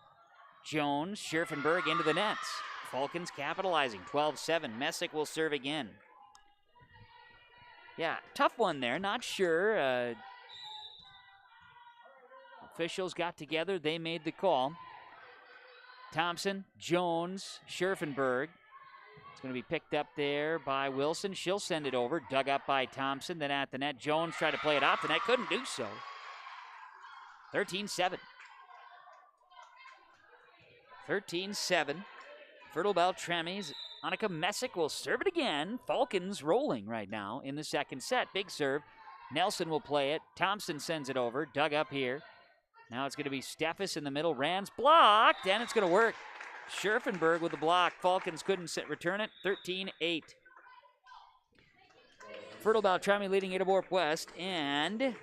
S2: Jones, Scherfenberg into the nets. Falcons capitalizing, 12-7. Messick will serve again. Yeah, tough one there, not sure. Officials got together, they made the call. Thompson, Jones, Scherfenberg. It's going to be picked up there by Wilson. She'll send it over. Dug up by Thompson. Then at the net, Jones tried to play it off the net. Couldn't do so. 13-7. 13-7. Fertile-Beltrami's Annika Messick will serve it again. Falcons rolling right now in the second set. Big serve. Nelson will play it. Thompson sends it over. Dug up here. Now it's going to be Steffes in the middle. Rand's blocked, and it's going to work. Scherfenberg with the block. Falcons couldn't return it. 13-8. Fertile-Beltrami leading Ada-Borup-West, and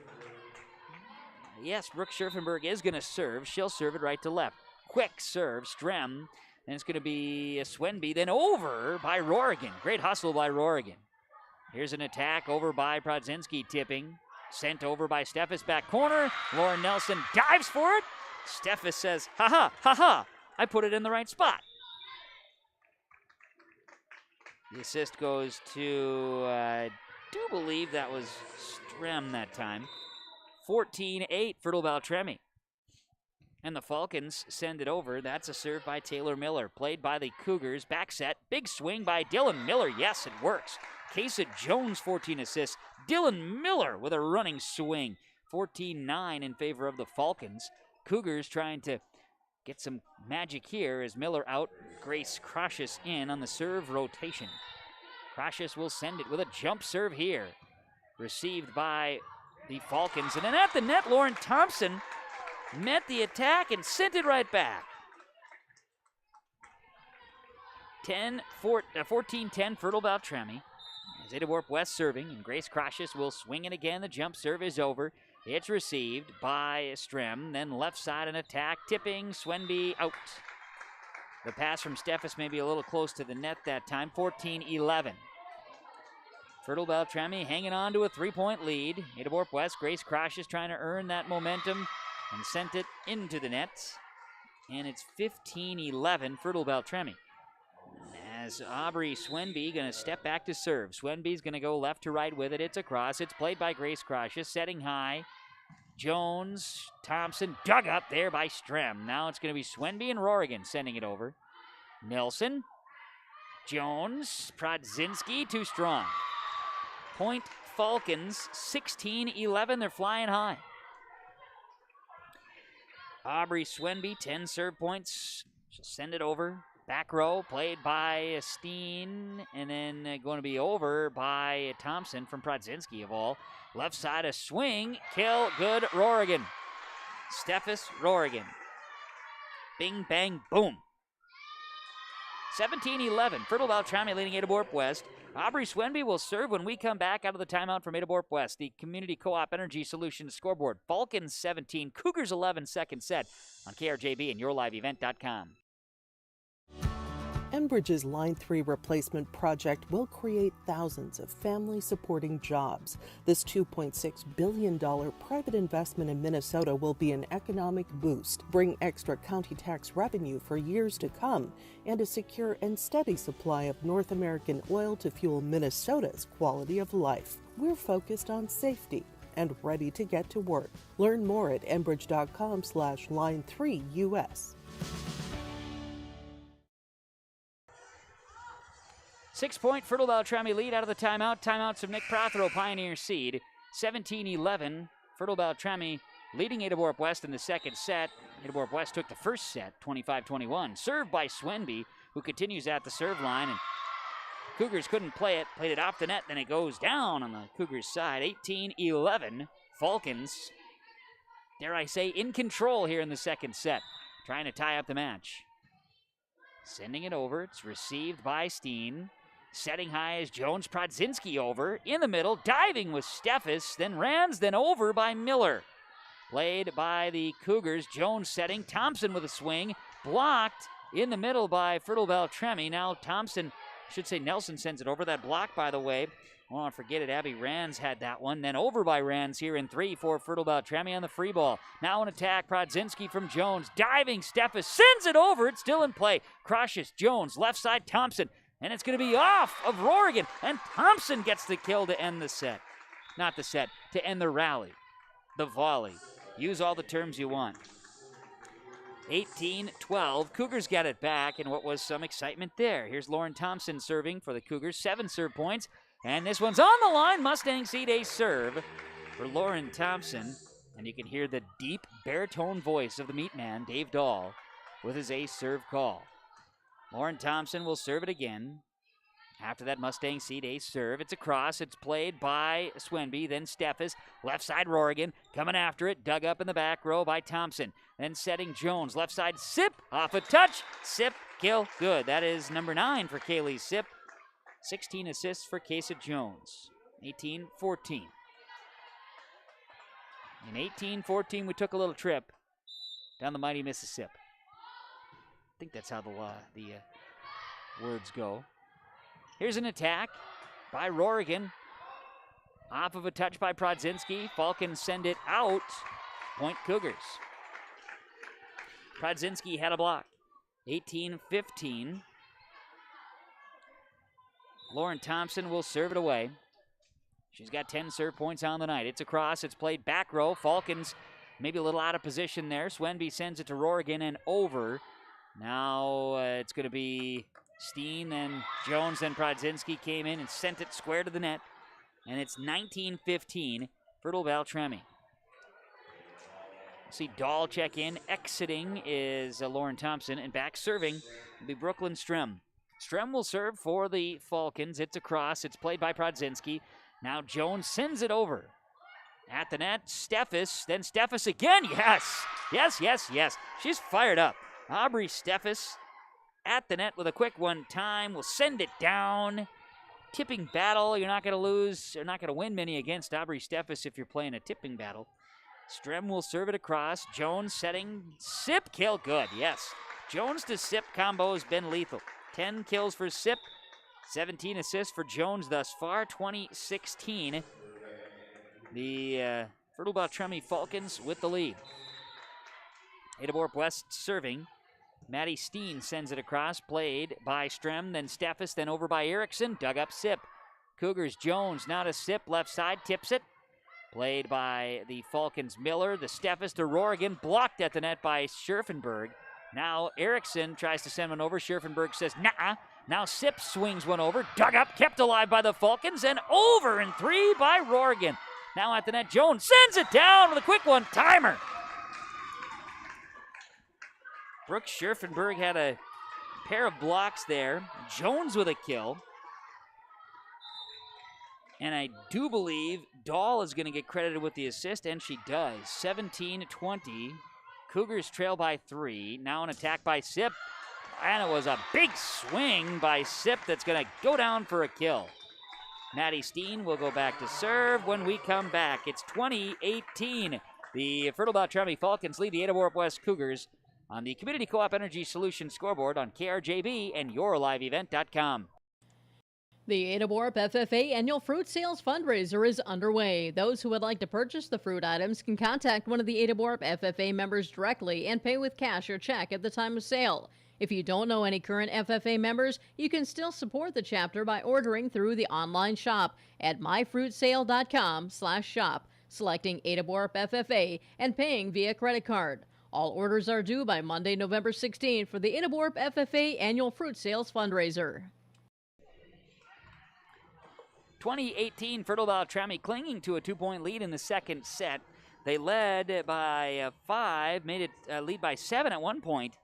S2: yes, Brooke Scherfenberg is going to serve. She'll serve it right to left. Quick serve, Strem, and it's going to be a Swenby, then over by Rorigan. Great hustle by Rorigan. Here's an attack over by Prodzinski, tipping. Sent over by Steffes, back corner. Lauren Nelson dives for it. Steffes says, ha-ha, ha-ha. I put it in the right spot. The assist goes to, I do believe that was Strem that time. 14-8, Fertile-Beltrami. And the Falcons send it over. That's a serve by Taylor Miller. Played by the Cougars. Back set. Big swing by Dylan Miller. Yes, it works. Kesa Jones, 14 assists. Dylan Miller with a running swing. 14-9 in favor of the Falcons. Cougars trying to get some magic here as Miller out. Grace Crocious in on the serve rotation. Crocious will send it with a jump serve here. Received by the Falcons. And then at the net, Lauren Thompson met the attack and sent it right back. 14-10 Fertile-Beltrami. As Ada-Borup-West serving, and Grace Crocious will swing it again. The jump serve is over. It's received by Strem. Then left side an attack. Tipping. Swenby out. The pass from Steffes may be a little close to the net that time. 14-11. Fertile-Beltrami hanging on to a 3-point lead. Ada-Borup-West, Grace Crocious trying to earn that momentum and sent it into the net. And it's 15-11 Fertile-Beltrami. As Aubrey Swenby going to step back to serve. Swenby's going to go left to right with it. It's across. It's played by Grace Crocious. Setting high. Jones, Thompson, dug up there by Strem. Now it's going to be Swenby and Rorigan sending it over. Nelson, Jones, Prodzinski, too strong. Point Falcons, 16-11. They're flying high. Aubrey Swenby, 10 serve points. She'll send it over. Back row, played by Steen, and then going to be over by Thompson from Prodzinski of all. Left side, a swing, kill, good, Rorigan. Steffes, Rorigan. Bing, bang, boom. 17-11, Fertile-Beltrami leading Ada-Borup-West. Aubrey Swenby will serve when we come back out of the timeout from Ada-Borup-West. The Community Co-op Energy Solutions scoreboard. Falcons 17, Cougars 11, second set on KRJB and YourLiveEvent.com.
S9: Enbridge's Line 3 replacement project will create thousands of family-supporting jobs. This $2.6 billion private investment in Minnesota will be an economic boost, bring extra county tax revenue for years to come, and a secure and steady supply of North American oil to fuel Minnesota's quality of life. we're focused on safety and ready to get to work. Learn more at enbridge.com/line3US.
S2: 6-point Fertile-Beltrami lead out of the timeout. Timeouts of Nick Prothero, Pioneer seed. 17-11. Fertile-Beltrami leading Ada-Borup-West in the second set. Ada-Borup-West took the first set, 25-21. Served by Swenby, who continues at the serve line. And Cougars couldn't play it. Played it off the net, then it goes down on the Cougars' side. 18-11. Falcons, dare I say, in control here in the second set. Trying to tie up the match. Sending it over. It's received by Steen. Setting high is Jones. Prodzinski over. In the middle, diving with Steffes. Then Rands, then over by Miller. Played by the Cougars. Jones setting. Thompson with a swing. Blocked in the middle by Fertile-Beltrami. Now Thompson, should say Nelson sends it over. That block, by the way, I don't want to forget it. Abby Rands had that one. Then over by Rands here in 3 for Fertile-Beltrami on the free ball. Now an attack. Prodzinski from Jones. Diving. Steffes sends it over. It's still in play. Crushes Jones. Left side Thompson. And it's going to be off of Rorigan. And Thompson gets the kill to end the set. Not the set. To end the rally. The volley. Use all the terms you want. 18-12. Cougars get it back. And what was some excitement there. Here's Lauren Thompson serving for the Cougars. 7 serve points. And this one's on the line. Mustang seed ace serve for Lauren Thompson. And you can hear the deep baritone voice of the meat man, Dave Dahl, with his ace serve call. Lauren Thompson will serve it again. After that Mustang seed ace serve, it's across. It's played by Swenby, then Steffes. Left side Rorigan coming after it. Dug up in the back row by Thompson. Then setting Jones. Left side Sip off a touch. Sip, kill, good. That is number 9 for Kaylee Sip. 16 assists for Kaysa Jones. 18-14. In 18-14, we took a little trip down the mighty Mississippi. I think that's how the words go. Here's an attack by Rorigan. Off of a touch by Prodzinski. Falcons send it out. Point Cougars. Prodzinski had a block. 18-15. Lauren Thompson will serve it away. She's got 10 serve points on the night. It's across. It's played back row. Falcons maybe a little out of position there. Swenby sends it to Rorigan and over. Now it's going to be Steen, then Jones, then Prodzinski came in and sent it square to the net. And it's 19-15, Fertile-Beltrami. See Dahl check in. Exiting is Lauren Thompson, and back serving will be Brooklyn Strem. Strem will serve for the Falcons. It's across. It's played by Prodzinski. Now Jones sends it over. At the net, Steffes. Then Steffes again. Yes. Yes, yes, yes. She's fired up. Aubrey Steffes at the net with a quick one time. Will send it down. Tipping battle. You're not going to lose. You're not going to win many against Aubrey Steffes if you're playing a tipping battle. Strem will serve it across. Jones setting. Sip kill. Good. Yes. Jones to Sip combo has been lethal. 10 kills for Sip. 17 assists for Jones thus far. 2016. The Fertile-Beltrami Falcons with the lead. Ada-Borup-West serving. Maddie Steen sends it across. Played by Strem, then Steffes, then over by Erickson. Dug up Sip. Cougars Jones now to Sip. Left side tips it. Played by the Falcons Miller. The Steffes to Rorigan. Blocked at the net by Scherfenberg. Now Erickson tries to send one over. Scherfenberg says, nah. Now Sip swings one over. Dug up, kept alive by the Falcons, and over in 3 by Rorigan. Now at the net, Jones sends it down with a quick one-timer. Brooke Scherfenberg had a pair of blocks there. Jones with a kill. And I do believe Dahl is going to get credited with the assist, and she does. 17-20. Cougars trail by 3. Now an attack by Sip. And it was a big swing by Sip that's going to go down for a kill. Maddie Steen will go back to serve when we come back. It's 20-18. The Fertile-Beltrami Falcons lead the Ada-Borup-West Cougars on the Community Co-op Energy Solutions scoreboard on KRJB and YourLiveEvent.com.
S8: The Ada-Borup FFA Annual Fruit Sales Fundraiser is underway. Those who would like to purchase the fruit items can contact one of the Ada-Borup FFA members directly and pay with cash or check at the time of sale. If you don't know any current FFA members, you can still support the chapter by ordering through the online shop at myfruitsale.com/shop, selecting Ada-Borup FFA, and paying via credit card. All orders are due by Monday, November 16 for the Ada-Borup FFA Annual Fruit Sales Fundraiser.
S2: 2018, Fertile-Beltrami clinging to a 2-point lead in the second set. They led by 5, made it lead by 7 at one point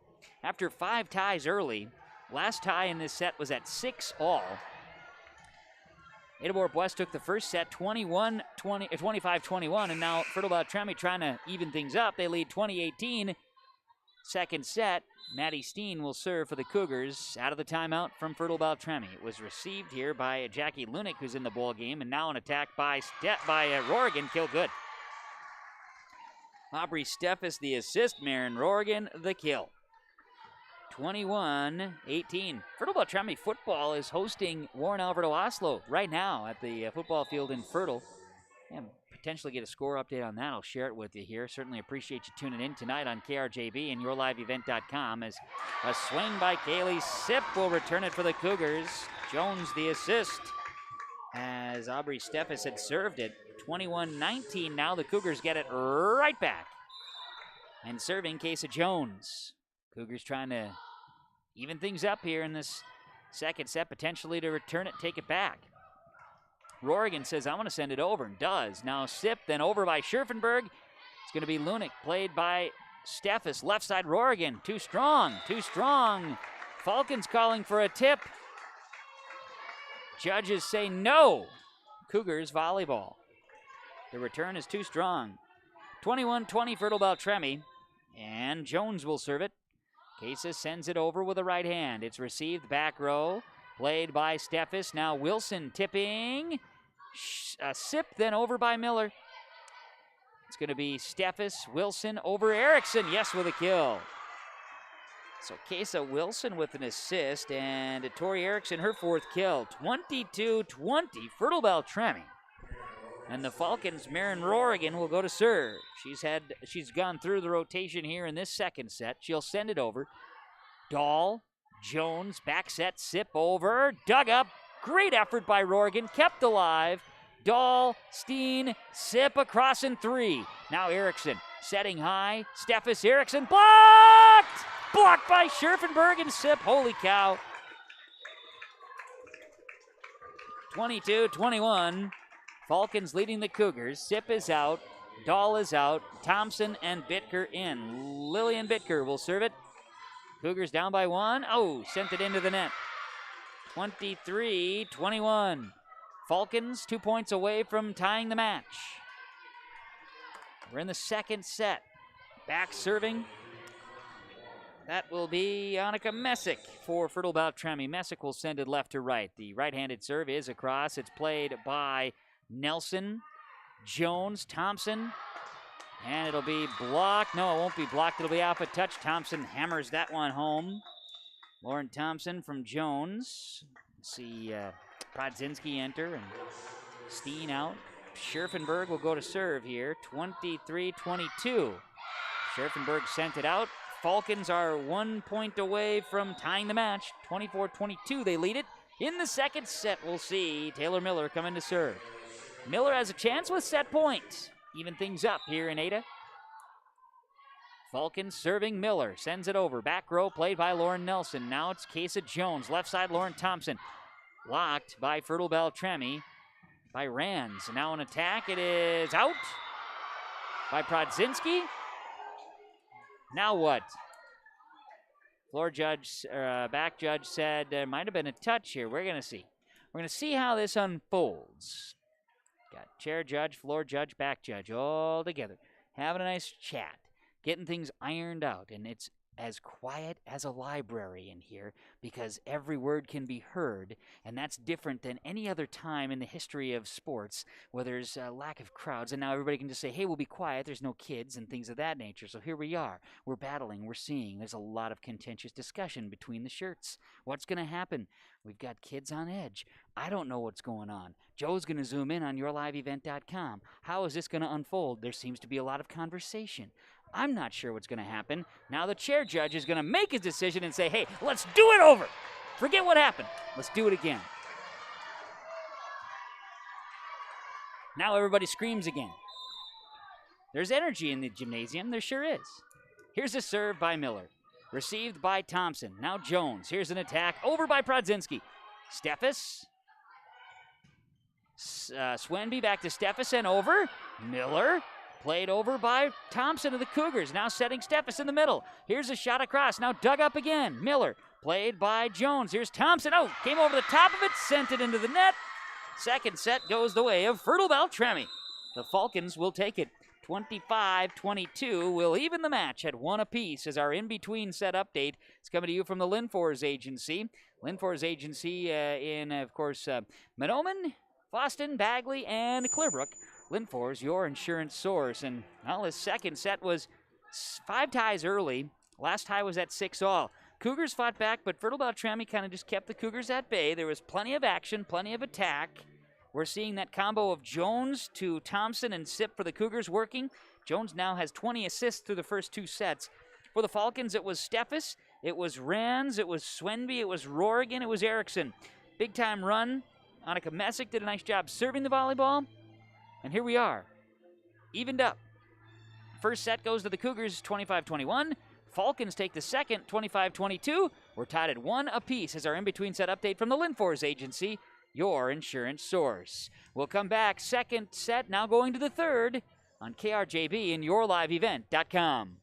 S2: after 5 ties early. Last tie in this set was at 6-all. Ada-Borup-West took the first set 25-21, and now Fertile-Beltrami trying to even things up. They lead 2018. Second set, Maddie Steen will serve for the Cougars out of the timeout from Fertile-Beltrami. It was received here by Jackie Lunick, who's in the ball game, and now an attack by Rorigan, kill good. Aubrey Steffes the assist, Marin Rorigan the kill. 21-18. Fertile-Beltrami football is hosting Warren Alberto Oslo right now at the football field in Fertile. And potentially get a score update on that. I'll share it with you here. Certainly appreciate you tuning in tonight on KRJB and yourliveevent.com as a swing by Kaylee Sipp will return it for the Cougars. Jones the assist as Aubrey Steffes had served it. 21-19. Now the Cougars get it right back. And serving Kaysa Jones. Cougars trying to even things up here in this second set, potentially to return it, take it back. Rorigan says, I want to send it over, and does. Now Sipp, then over by Scherfenberg. It's going to be Lunick, played by Steffes. Left side, Rorigan. Too strong, too strong. Falcons calling for a tip. Judges say no. Cougars volleyball. The return is too strong. 21-20 Fertile-Beltrami, and Jones will serve it. Kaysa sends it over with a right hand. It's received back row. Played by Steffes. Now Wilson tipping. Sipp, then over by Miller. It's going to be Steffes, Wilson over Erickson. Yes, with a kill. So Kaysa Wilson with an assist, and Tori Erickson her 4th kill. 22-20 Fertile-Beltrami. And the Falcons, Marin Rorigan, will go to serve. She's gone through the rotation here in this second set. She'll send it over. Dahl, Jones, back set, Sipp over, dug up. Great effort by Rorigan, kept alive. Dahl, Steen, Sipp across in 3. Now Erickson setting high. Steffes, Erickson, blocked! Blocked by Scherfenberg and Sipp. Holy cow. 22-21. Falcons leading the Cougars. Sipp is out. Dahl is out. Thompson and Bitker in. Lillian Bitker will serve it. Cougars down by 1. Oh, sent it into the net. 23-21. Falcons 2 points away from tying the match. We're in the second set. Back serving. That will be Annika Messick for Fertile-Beltrami. Messick will send it left to right. The right-handed serve is across. It's played by Nelson, Jones, Thompson, and it'll be blocked. No, it won't be blocked. It'll be off a touch. Thompson hammers that one home. Lauren Thompson from Jones. See Prodzinski enter and Steen out. Scherfenberg will go to serve here. 23-22. Scherfenberg sent it out. Falcons are 1 point away from tying the match. 24-22, they lead it. In the second set, we'll see Taylor Miller come in to serve. Miller has a chance with set point. Even things up here in Ada. Falcons serving Miller. Sends it over. Back row played by Lauren Nelson. Now it's Kaysa Jones. Left side, Lauren Thompson. Blocked by Fertile-Beltrami by Rands. Now an attack. It is out by Prodzinski. Now what? Floor judge, back judge said there might have been a touch here. We're going to see. We're going to see how this unfolds. Got chair judge, floor judge, back judge all together. Having a nice chat. Getting things ironed out. And it's as quiet as a library in here because every word can be heard. And that's different than any other time in the history of sports where there's a lack of crowds. And now everybody can just say, hey, we'll be quiet. There's no kids and things of that nature. So here we are. We're battling. We're seeing. There's a lot of contentious discussion between the shirts. What's going to happen? We've got kids on edge. I don't know what's going on. Joe's going to zoom in on yourliveevent.com. How is this going to unfold? There seems to be a lot of conversation. I'm not sure what's going to happen. Now the chair judge is going to make his decision and say, hey, let's do it over. Forget what happened. Let's do it again. Now everybody screams again. There's energy in the gymnasium. There sure is. Here's a serve by Miller. Received by Thompson. Now Jones. Here's an attack over by Prodzinski. Steffes. Swenby back to Steffes and over. Miller. Played over by Thompson of the Cougars. Now setting Steffes in the middle. Here's a shot across. Now dug up again. Miller. Played by Jones. Here's Thompson. Oh, came over the top of it. Sent it into the net. Second set goes the way of Fertile-Beltrami. The Falcons will take it. 25-22 will even the match at 1 apiece as our in-between set update is coming to you from the Linfors Agency. Linfors Agency in, of course, Mahnomen, Boston, Bagley, and Clearbrook. Linfors, your insurance source. And, well, his second set was 5 ties early. Last tie was at 6-all. Cougars fought back, but Fertile-Beltrami kind of just kept the Cougars at bay. There was plenty of action, plenty of attack. We're seeing that combo of Jones to Thompson and Sip for the Cougars working. Jones now has 20 assists through the first 2 sets. For the Falcons, it was Steffes, it was Rands, it was Swenby, it was Rorigan, it was Erickson. Big-time run. Annika Messick did a nice job serving the volleyball. And here we are, evened up. First set goes to the Cougars, 25-21. Falcons take the second, 25-22. We're tied at 1 apiece as our in-between set update from the Linfors Agency, your insurance source. We'll come back, second set, now going to the third on KRJB and yourliveevent.com.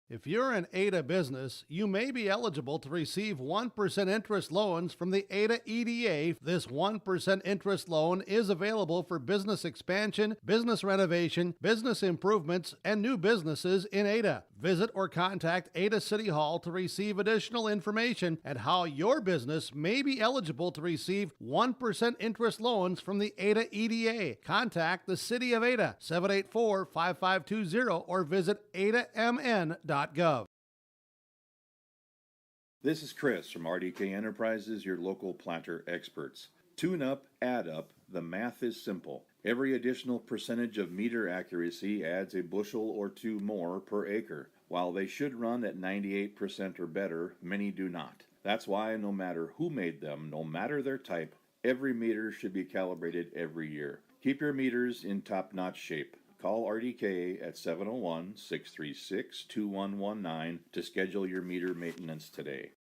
S3: If you're an Ada business, you may be eligible to receive 1% interest loans from the Ada EDA. This 1% interest loan is available for business expansion, business renovation, business improvements, and new businesses in Ada. Visit or contact Ada City Hall to receive additional information at how your business may be eligible to receive 1% interest loans from the Ada EDA. Contact the City of Ada, 784-5520, or visit adamn.gov.
S11: This is Chris from RDK Enterprises, your local planter experts. Tune up, add up, the math is simple. Every additional percentage of meter accuracy adds a bushel or 2 more per acre. While they should run at 98% or better, many do not. That's why no matter who made them, no matter their type, every meter should be calibrated every year. Keep your meters in top-notch shape. Call RDK at 701-636-2119 to schedule your meter maintenance today.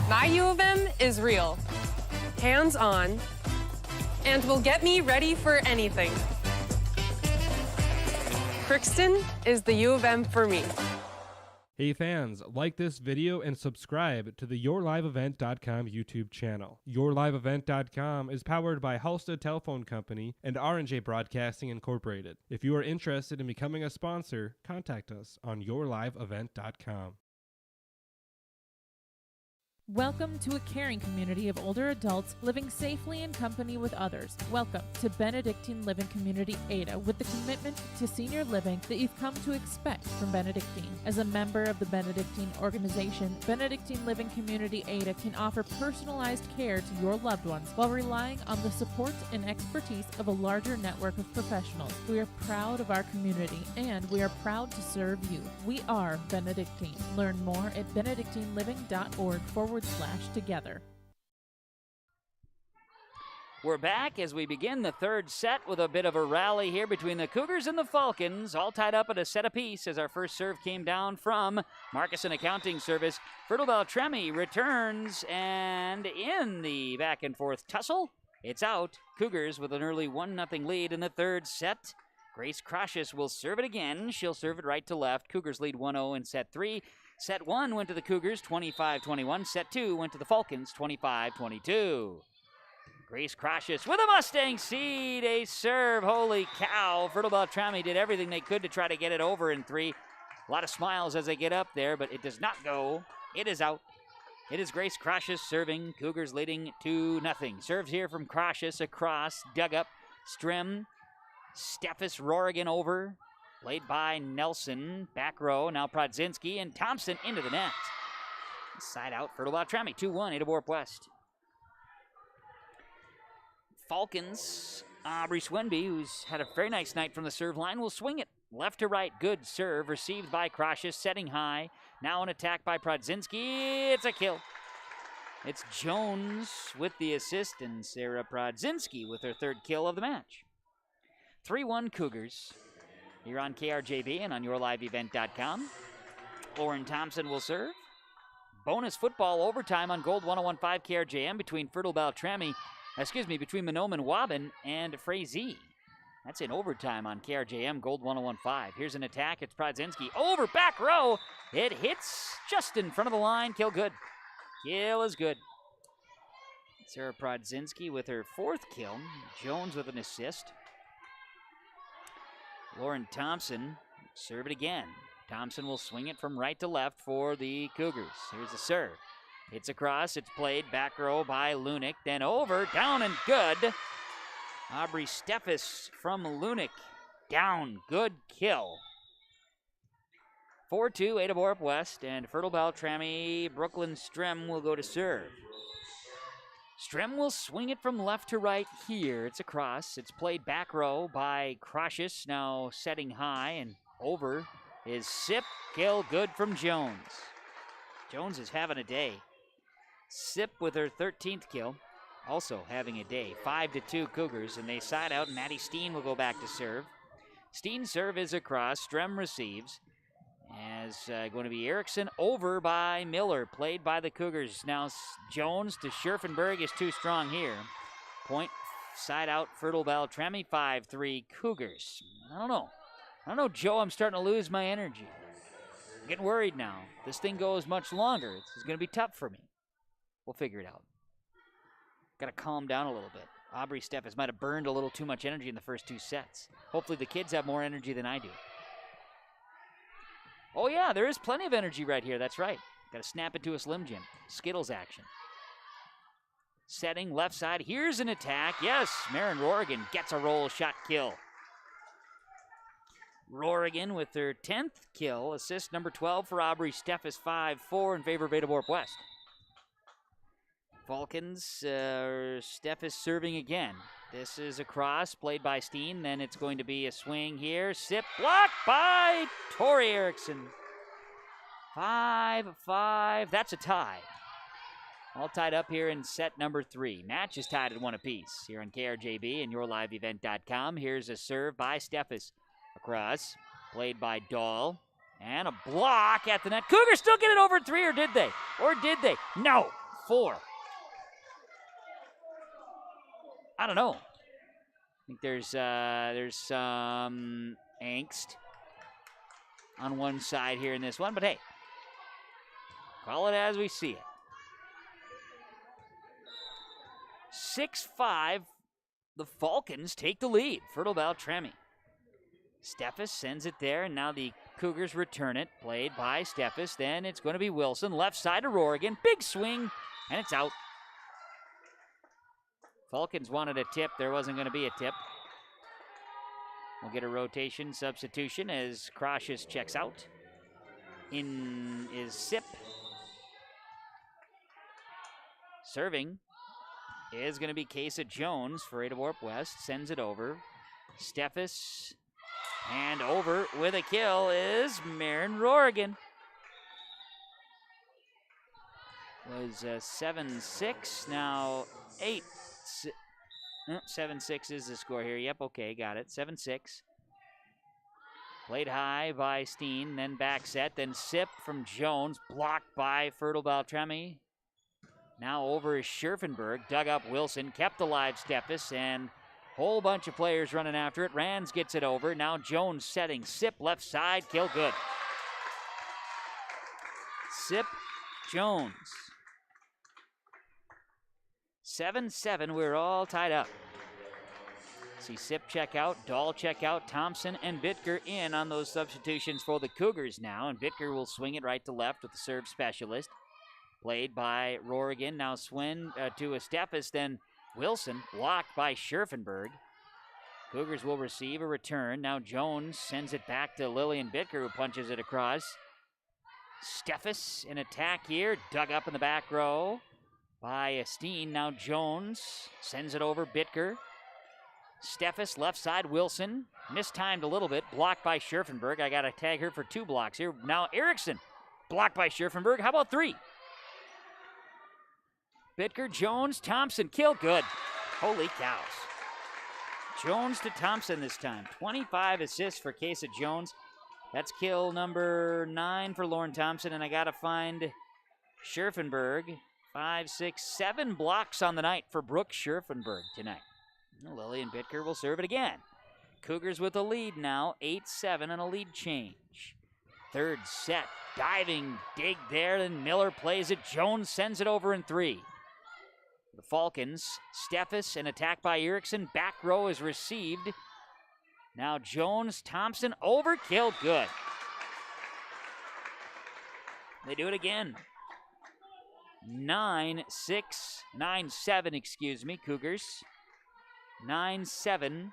S12: My U of M is real, hands-on, and will get me ready for anything. Crookston is the U of M for me.
S13: Hey fans, like this video and subscribe to the YourLiveEvent.com YouTube channel. YourLiveEvent.com is powered by Halstead Telephone Company and R&J Broadcasting Incorporated. If you are interested in becoming a sponsor, contact us on YourLiveEvent.com.
S7: Welcome to a caring community of older adults living safely in company with others. Welcome to Benedictine Living Community Ada, with the commitment to senior living that you've come to expect from Benedictine. As a member of the Benedictine organization, Benedictine Living Community Ada can offer personalized care to your loved ones while relying on the support and expertise of a larger network of professionals. We are proud of our community, and we are proud to serve you. We are Benedictine. Learn more at benedictineliving.org/together.
S2: We're back as we begin the third set with a bit of a rally here between the Cougars and the Falcons, all tied up at a set apiece as our first serve came down from Marcusson Accounting Service. Fertile-Beltrami returns, and in the back and forth tussle, it's out. Cougars with an early 1-0 lead in the third set. Grace Crocious will serve it again. She'll serve it right to left. Cougars lead 1-0 in set 3. Set 1 went to the Cougars, 25-21. Set 2 went to the Falcons, 25-22. Grace Crocious with a Mustang seed, a serve. Holy cow. Fertile-Beltrami did everything they could to try to get it over in 3. A lot of smiles as they get up there, but it does not go. It is out. It is Grace Crocious serving. Cougars leading 2-0. Serves here from Crocious across, dug up. Strim, Steffes, Rorigan over. Played by Nelson, back row, now Prodzinski, and Thompson into the net. Side out, Fertile-Beltrami, 2-1, Ada-Borup-West. Falcons, Aubrey Swenby, who's had a very nice night from the serve line, will swing it left to right. Good serve, received by Krosius, setting high. Now an attack by Prodzinski. It's a kill. It's Jones with the assist, and Sarah Prodzinski with her third kill of the match. 3-1 Cougars here on KRJB and on yourliveevent.com. Lauren Thompson will serve. Bonus football overtime on Gold 101.5 KRJM between between Monoman Waban and Frazee. That's in overtime on KRJM Gold 101.5. Here's an attack. It's Prodzinski over back row. It hits just in front of the line. Kill good. Kill is good. Sarah Prodzinski with her fourth kill. Jones with an assist. Lauren Thompson serve it again. Thompson will swing it from right to left for the Cougars. Here's the serve. It's across. It's played back row by Lunick. Then over, down and good. Aubrey Steffes from Lunick. Down. Good kill. 4-2, Ada-Borup-West, and Fertile-Beltrami. Brooklyn Strem will go to serve. Strem will swing it from left to right here. It's across. It's played back row by Krosius, now setting high, and over is Sip. Kill good from Jones. Jones is having a day. Sip with her 13th kill, also having a day. 5-2 Cougars, and they side out. Maddie Steen will go back to serve. Steen's serve is across. Strem receives. As going to be Erickson over by Miller, played by the Cougars. Now Jones to Scherfenberg is too strong here. Point side out, Fertile-Beltrami, 5-3 Cougars. I don't know, Joe, I'm starting to lose my energy. I'm getting worried now. This thing goes much longer. This is going to be tough for me. We'll figure it out. Got to calm down a little bit. Aubrey Steffes might have burned a little too much energy in the first two sets. Hopefully the kids have more energy than I do. Oh yeah, there is plenty of energy right here. That's right. Got to snap into a Slim Jim. Skittles action. Setting left side. Here's an attack. Yes, Marin Rorigan gets a roll shot kill. Rorigan with her 10th kill. Assist number 12 for Aubrey Steffes, 5-4 in favor of Ada-Borup-West. Falcons, Steffes serving again. This is a cross played by Steen. Then it's going to be a swing here. Sip blocked by Tori Erickson. 5-5. That's a tie. All tied up here in set number 3. Match is tied at 1 apiece here on KRJB and yourliveevent.com. Here's a serve by Steffes. Across, played by Dahl. And a block at the net. Cougars still get it over 3, or did they? No, 4. I don't know. I think there's some angst on one side here in this one, but hey, call it as we see it. 6-5, the Falcons take the lead. Fertile-Beltrami. Steffes sends it there, and now the Cougars return it. Played by Steffes. Then it's going to be Wilson. Left side to Rorigan. Big swing, and it's out. Falcons wanted a tip. There wasn't going to be a tip. We'll get a rotation substitution as Krosius checks out. In is Sip. Serving is going to be Kesa Jones for Ada-Borup-West. Sends it over. Steffes. And over with a kill is Marin Rorigan. Was 7-6, now 8. 7-6 is the score here. Yep, okay, got it. 7-6. Played high by Steen, then back set, then Sip from Jones, blocked by Fertile-Beltrami. Now over is Scherfenberg, dug up Wilson, kept alive Steffes, and whole bunch of players running after it. Rands gets it over. Now Jones setting. Sip left side. Kill good. Sip Jones. 7-7. We're all tied up. See Sip check out. Dahl check out. Thompson and Bittker in on those substitutions for the Cougars now. And Bittker will swing it right to left with the serve specialist. Played by Rorigan. Now swing to a Steffes. Then Wilson blocked by Scherfenberg. Cougars will receive a return. Now Jones sends it back to Lillian Bittker, who punches it across. Steffes in attack here, dug up in the back row by Steen. Now Jones sends it over. Bitker. Steffes, left side. Wilson. Mistimed a little bit. Blocked by Scherfenberg. I got to tag her for 2 blocks here. Now Erickson. Blocked by Scherfenberg. How about 3? Bitker, Jones, Thompson. Kill. Good. Holy cows. Jones to Thompson this time. 25 assists for Kesa Jones. That's kill number 9 for Lauren Thompson. And I got to find Scherfenberg. 5, 6, 7 blocks on the night for Brooke Scherfenberg tonight. Lillian Bitker will serve it again. Cougars with a lead now, 8-7 and a lead change. Third set, diving dig there, then Miller plays it. Jones sends it over in 3. The Falcons, Steffes, an attack by Erickson. Back row is received. Now Jones, Thompson, overkill, good. They do it again. 9-7, Cougars. 9-7.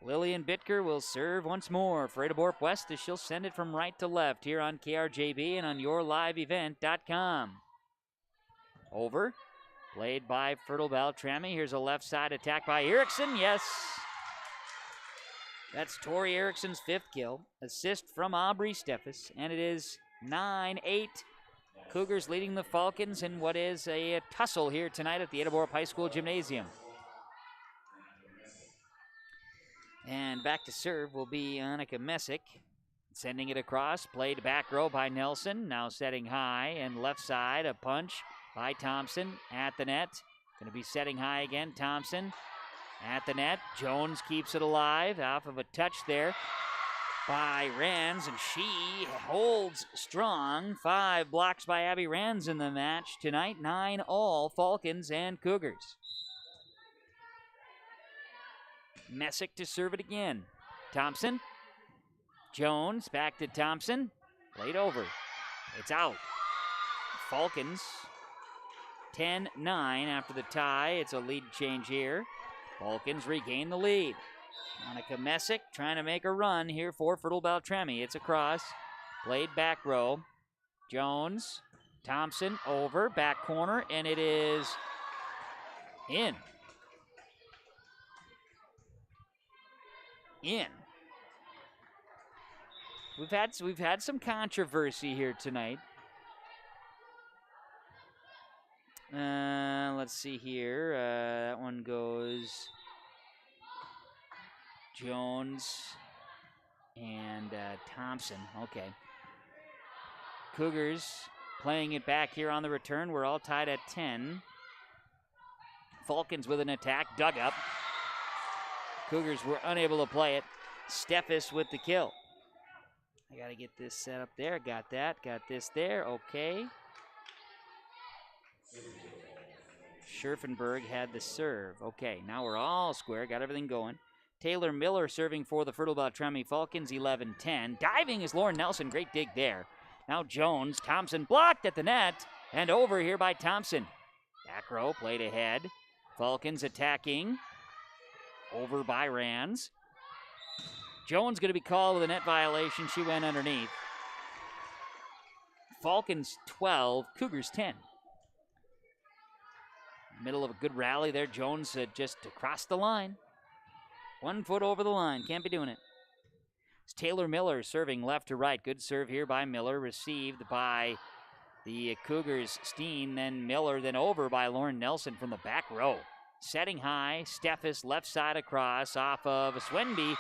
S2: Lillian Bitker will serve once more for Ada-Borup-West as she'll send it from right to left here on KRJB and on yourliveevent.com. Over. Played by Fertile-Beltrami. Here's a left side attack by Erickson. Yes. That's Tori Erickson's 5th kill. Assist from Aubrey Steffes. And it is 9-8. Cougars leading the Falcons in what is a tussle here tonight at the Ada-Borup High School Gymnasium. And back to serve will be Annika Messick. Sending it across, played back row by Nelson. Now setting high and left side, a punch by Thompson at the net. Going to be setting high again, Thompson at the net. Jones keeps it alive off of a touch there by Rands, and she holds strong. 5 blocks by Abby Rands in the match tonight. 9 all Falcons and Cougars. Messick to serve it again. Thompson. Jones back to Thompson. Played over. It's out. Falcons 10-9 after the tie. It's a lead change here. Falcons regain the lead. Monica Messick trying to make a run here for Fertile-Beltrami. It's across. Played back row. Jones. Thompson over. Back corner. And it is in. We've had some controversy here tonight. Let's see here. That one goes Jones and Thompson. Okay. Cougars playing it back here on the return. We're all tied at 10. Falcons with an attack. Dug up. Cougars were unable to play it. Steffes with the kill. I got to get this set up there. Got that. Got this there. Okay. Scherfenberg had the serve. Okay, now we're all square. Got everything going. Taylor Miller serving for the Fertile-Beltrami Falcons, 11-10. Diving is Lauren Nelson. Great dig there. Now Jones. Thompson blocked at the net. And over here by Thompson. Back row played ahead. Falcons attacking. Over by Rands. Jones going to be called with a net violation. She went underneath. Falcons 12, Cougars 10. Middle of a good rally there. Jones just across the line. 1 foot over the line. Can't be doing it. It's Taylor Miller serving left to right. Good serve here by Miller. Received by the Cougars' Steen. Then Miller. Then over by Lauren Nelson from the back row. Setting high. Steffes left side across off of Swenby.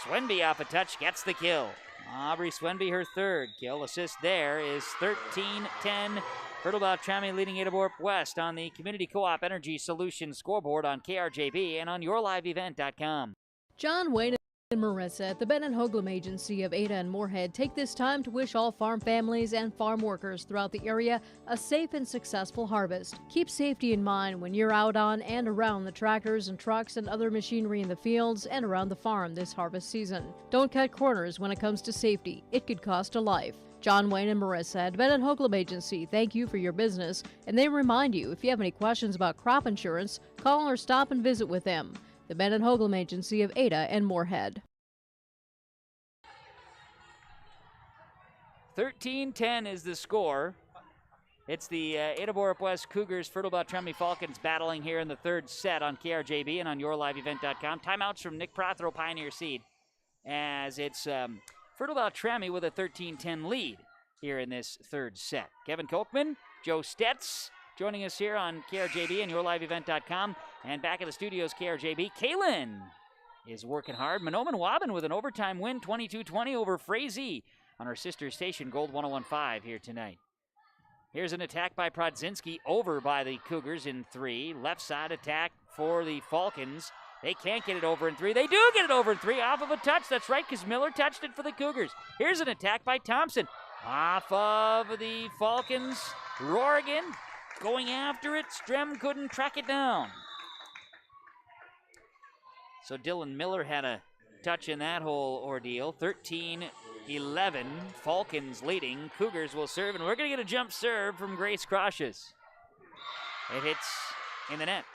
S2: Swenby off a touch. Gets the kill. Aubrey Swenby her 3rd kill. Assist there is 13-10. Fertile-Beltrami leading Ada-Borup-West on the Community Co-op Energy Solutions scoreboard on KRJB and on yourliveevent.com.
S8: John Wayne and Marissa at the Ben & Hoagland Agency of Ada and Moorhead take this time to wish all farm families and farm workers throughout the area a safe and successful harvest. Keep safety in mind when you're out on and around the tractors and trucks and other machinery in the fields and around the farm this harvest season. Don't cut corners when it comes to safety. It could cost a life. John Wayne and Marissa at Ben & Hoagland Agency thank you for your business, and they remind you if you have any questions about crop insurance, call or stop and visit with them. The Ben & Hoagland Agency of Ada and Moorhead.
S2: 13-10 is the score. It's the Ada-Borup-West Cougars, Fertile-Beltrami Falcons battling here in the third set on KRJB and on yourliveevent.com. Timeouts from Nick Prothero, Pioneer Seed, as it's Fertile-Beltrami with a 13-10 lead here in this third set. Kevin Kochman, Joe Stetz joining us here on KRJB and yourliveevent.com. And back at the studios, KRJB, Kaylin is working hard. Monoman Waban with an overtime win, 22-20 over Frazee on our sister station, Gold 101.5 here tonight. Here's an attack by Prodzinski, over by the Cougars in 3. Left side attack for the Falcons. They can't get it over in 3. They do get it over in 3 off of a touch. That's right, because Miller touched it for the Cougars. Here's an attack by Thompson. Off of the Falcons. Rorigan going after it. Strem couldn't track it down. So Dylan Miller had a touch in that whole ordeal. 13-11. Falcons leading. Cougars will serve, and we're going to get a jump serve from Grace Croshes. It hits in the net.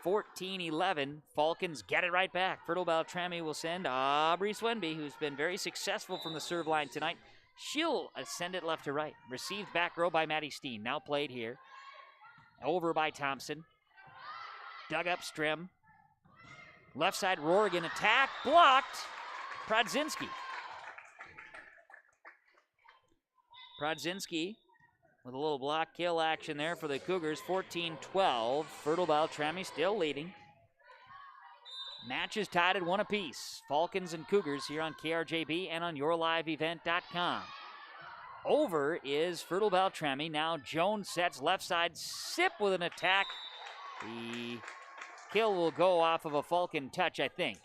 S2: 14-11. Falcons get it right back. Fertile-Beltrami will send Aubrey Swenby, who's been very successful from the serve line tonight. She'll send it left to right. Received back row by Maddie Steen. Now played here. Over by Thompson. Dug up Strem. Left side, Rorigan attack. Blocked. Prodzinski. Prodzinski with a little block kill action there for the Cougars. 14-12. Fertile-Beltrami still leading. Match is tied at 1 apiece. Falcons and Cougars here on KRJB and on yourliveevent.com. Over is Fertile-Beltrami. Now Jones sets left side. Sip with an attack. The kill will go off of a Falcon touch, I think.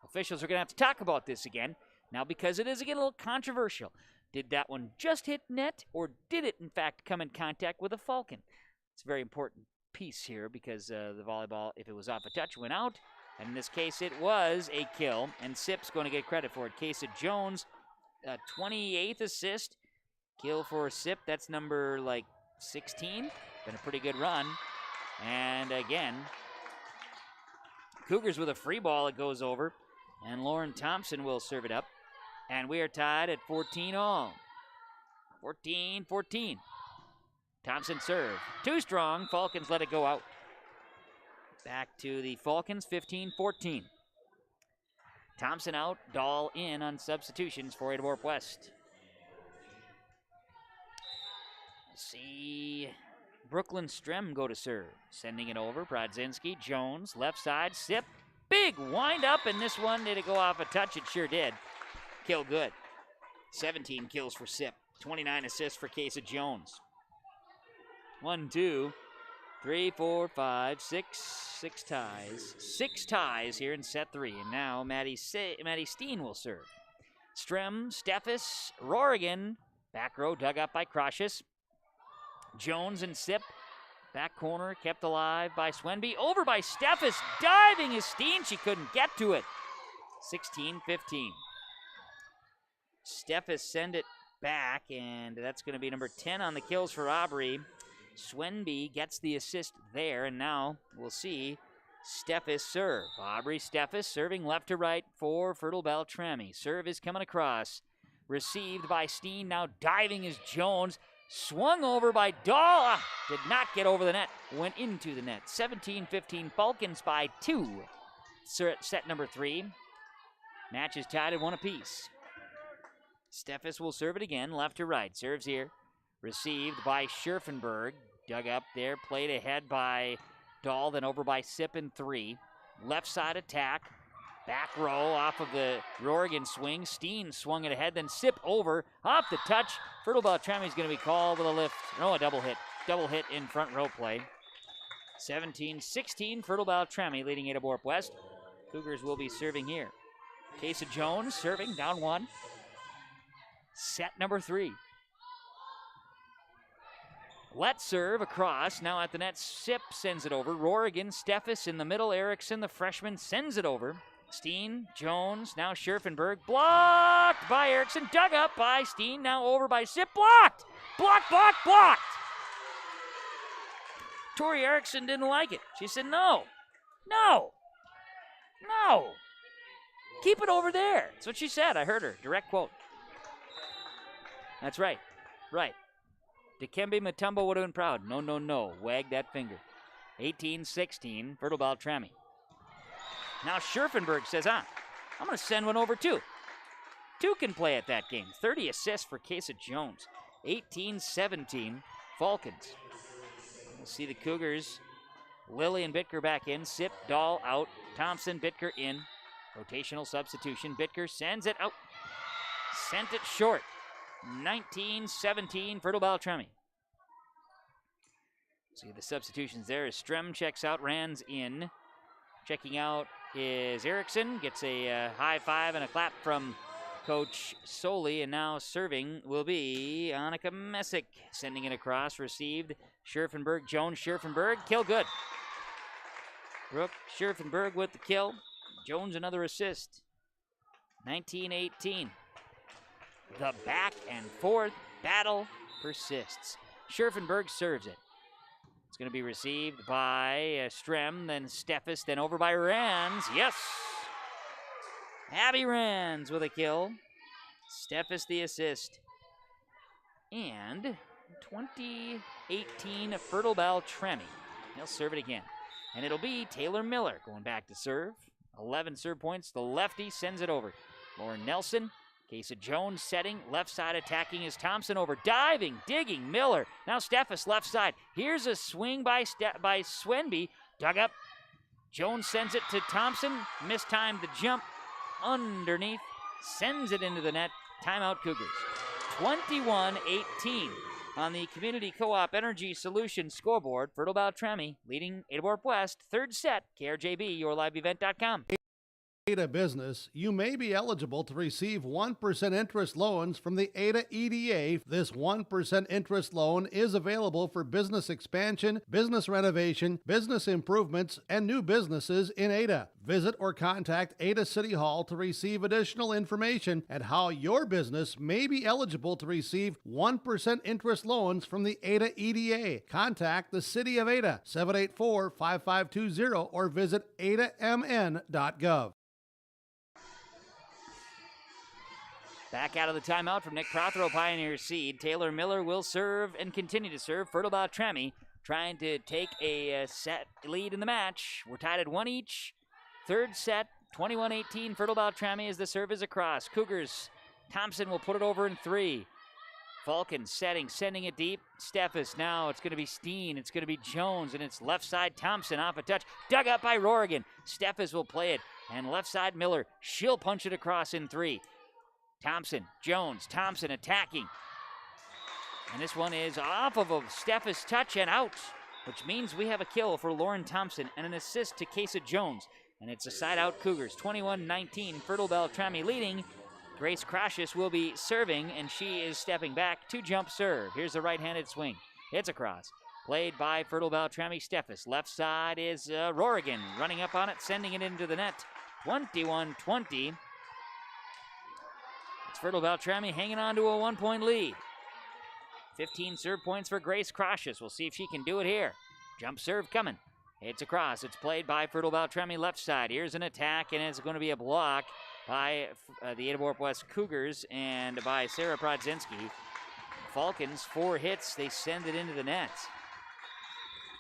S2: Officials are going to have to talk about this again now because it is again a little controversial. Did that one just hit net, or did it in fact come in contact with a Falcon? It's a very important piece here because the volleyball, if it was off a touch, went out. And in this case, it was a kill, and Sip's going to get credit for it. Case of Jones, 28th assist. Kill for Sip, that's number 16. Been a pretty good run. And again, Cougars with a free ball, it goes over. And Lauren Thompson will serve it up. And we are tied at 14 all. 14-14. Thompson serve. Too strong. Falcons let it go out. Back to the Falcons, 15-14. Thompson out, Dahl in on substitutions for Ada-Borup-West. See Brooklyn Strem go to serve. Sending it over, Prodzinski, Jones, left side, Sip. Big wind up, and this one, did it go off a touch? It sure did. Kill good. 17 kills for Sip. 29 assists for Case of Jones. 1, 2, 3, 4, 5, 6 ties. 6 ties here in set 3. And now Maddie Steen will serve. Strem, Steffes, Rorigan. Back row dug up by Croshes. Jones and Sip. Back corner kept alive by Swenby. Over by Steffes. Diving is Steen. She couldn't get to it. 16-15. Steffes send it back, and that's going to be number 10 on the kills for Aubrey. Swenby gets the assist there, and now we'll see Steffes serve. Aubrey Steffes serving left to right for Fertile-Beltrami. Serve is coming across. Received by Steen, now diving is Jones. Swung over by Dahl. Did not get over the net. Went into the net. 17-15, Falcons by 2. Set number 3. Match is tied at 1 apiece. Steffes will serve it again, left to right. Serves here. Received by Scherfenberg. Dug up there, played ahead by Dahl, then over by Sip in 3. Left side attack. Back row off of the Rorigan swing. Steen swung it ahead, then Sip over. Off the touch. Fertile-Beltrami is going to be called with a lift. No, a double hit. Double hit in front row play. 17-16, Fertile-Beltrami leading Ada-Borup-West. Cougars will be serving here. Case of Jones serving, down 1. Set number 3. Let's serve across. Now at the net, Sip sends it over. Rorigan, Steffes in the middle. Erickson, the freshman, sends it over. Steen, Jones, now Scherfenberg. Blocked by Erickson. Dug up by Steen. Now over by Sip. Blocked! Blocked, blocked, blocked! Tori Erickson didn't like it. She said, no. No. No. Keep it over there. That's what she said. I heard her. Direct quote. That's right. Right. Dikembe Mutombo would have been proud. No, no, no. Wag that finger. 18-16, Fertile-Beltrami. Now Scherfenberg says, I'm going to send one over too. Two can play at that game. 30 assists for Casa Jones. 18-17, Falcons. We'll see the Cougars. Lilly and Bitker back in. Sip, Dahl out. Thompson, Bitker in. Rotational substitution. Bitker sends it out. Sent it short. 19-17, Fertile-Beltrami. See the substitutions there as Strem checks out, Rands in. Checking out is Erickson. Gets a high five and a clap from Coach Soley, and now serving will be Annika Messick. Sending it across, received. Scherfenberg, Jones, Scherfenberg, kill good. Brooke Scherfenberg with the kill. Jones another assist. 19-18. The back and forth battle persists. Scherfenberg serves it. It's going to be received by Strem, then Steffes, then over by Rands. Yes! Abby Rands with a kill. Steffes the assist. And 2018 Fertile-Beltrami. He'll serve it again. And it'll be Taylor Miller going back to serve. 11 serve points. The lefty sends it over. Lauren Nelson. Casa Jones setting. Left side attacking is Thompson over. Diving, digging, Miller. Now Steffes left side. Here's a swing by Swenby. Dug up. Jones sends it to Thompson. Mistimed the jump. Underneath. Sends it into the net. Timeout Cougars. 21-18 on the Community Co-op Energy Solutions scoreboard. Fertile-Beltrami leading Ada-Borup-West. Third set. KRJB, yourliveevent.com.
S3: Ada Business, you may be eligible to receive 1% interest loans from the Ada EDA. This 1% interest loan is available for business expansion, business renovation, business improvements, and new businesses in Ada. Visit or contact Ada City Hall to receive additional information at how your business may be eligible to receive 1% interest loans from the Ada EDA. Contact the City of Ada, 784-5520, or visit adamn.gov.
S2: Back out of the timeout from Nick Prothero, Pioneer Seed. Taylor Miller will serve and continue to serve. Fertile-Beltrami trying to take a set lead in the match. We're tied at 1 each. Third set, 21-18. Fertile-Beltrami as the serve is across. Cougars, Thompson will put it over in 3. Falcons setting, sending it deep. Steffes now, it's going to be Steen, it's going to be Jones, and it's left side Thompson off a touch. Dug up by Rorigan. Steffes will play it, and left side Miller. She'll punch it across in 3. Thompson, Jones, Thompson attacking. And this one is off of a Steffes touch and out, which means we have a kill for Lauren Thompson and an assist to Casa Jones. And it's a side out Cougars, 21-19, Fertile-Beltrami leading. Grace Crashus will be serving, and she is stepping back to jump serve. Here's the right-handed swing. It's across. Played by Fertile-Beltrami Steffes. Left side is Rorigan running up on it, sending it into the net. 21-20. Fertile-Beltrami hanging on to a 1-point lead. 15 serve points for Grace Crashus. We'll see if she can do it here. Jump serve coming. It's across. It's played by Fertile-Beltrami left side. Here's an attack, and it's going to be a block by the Ada-Borup-West Cougars and by Sarah Prodzinski. Falcons, 4 hits. They send it into the net.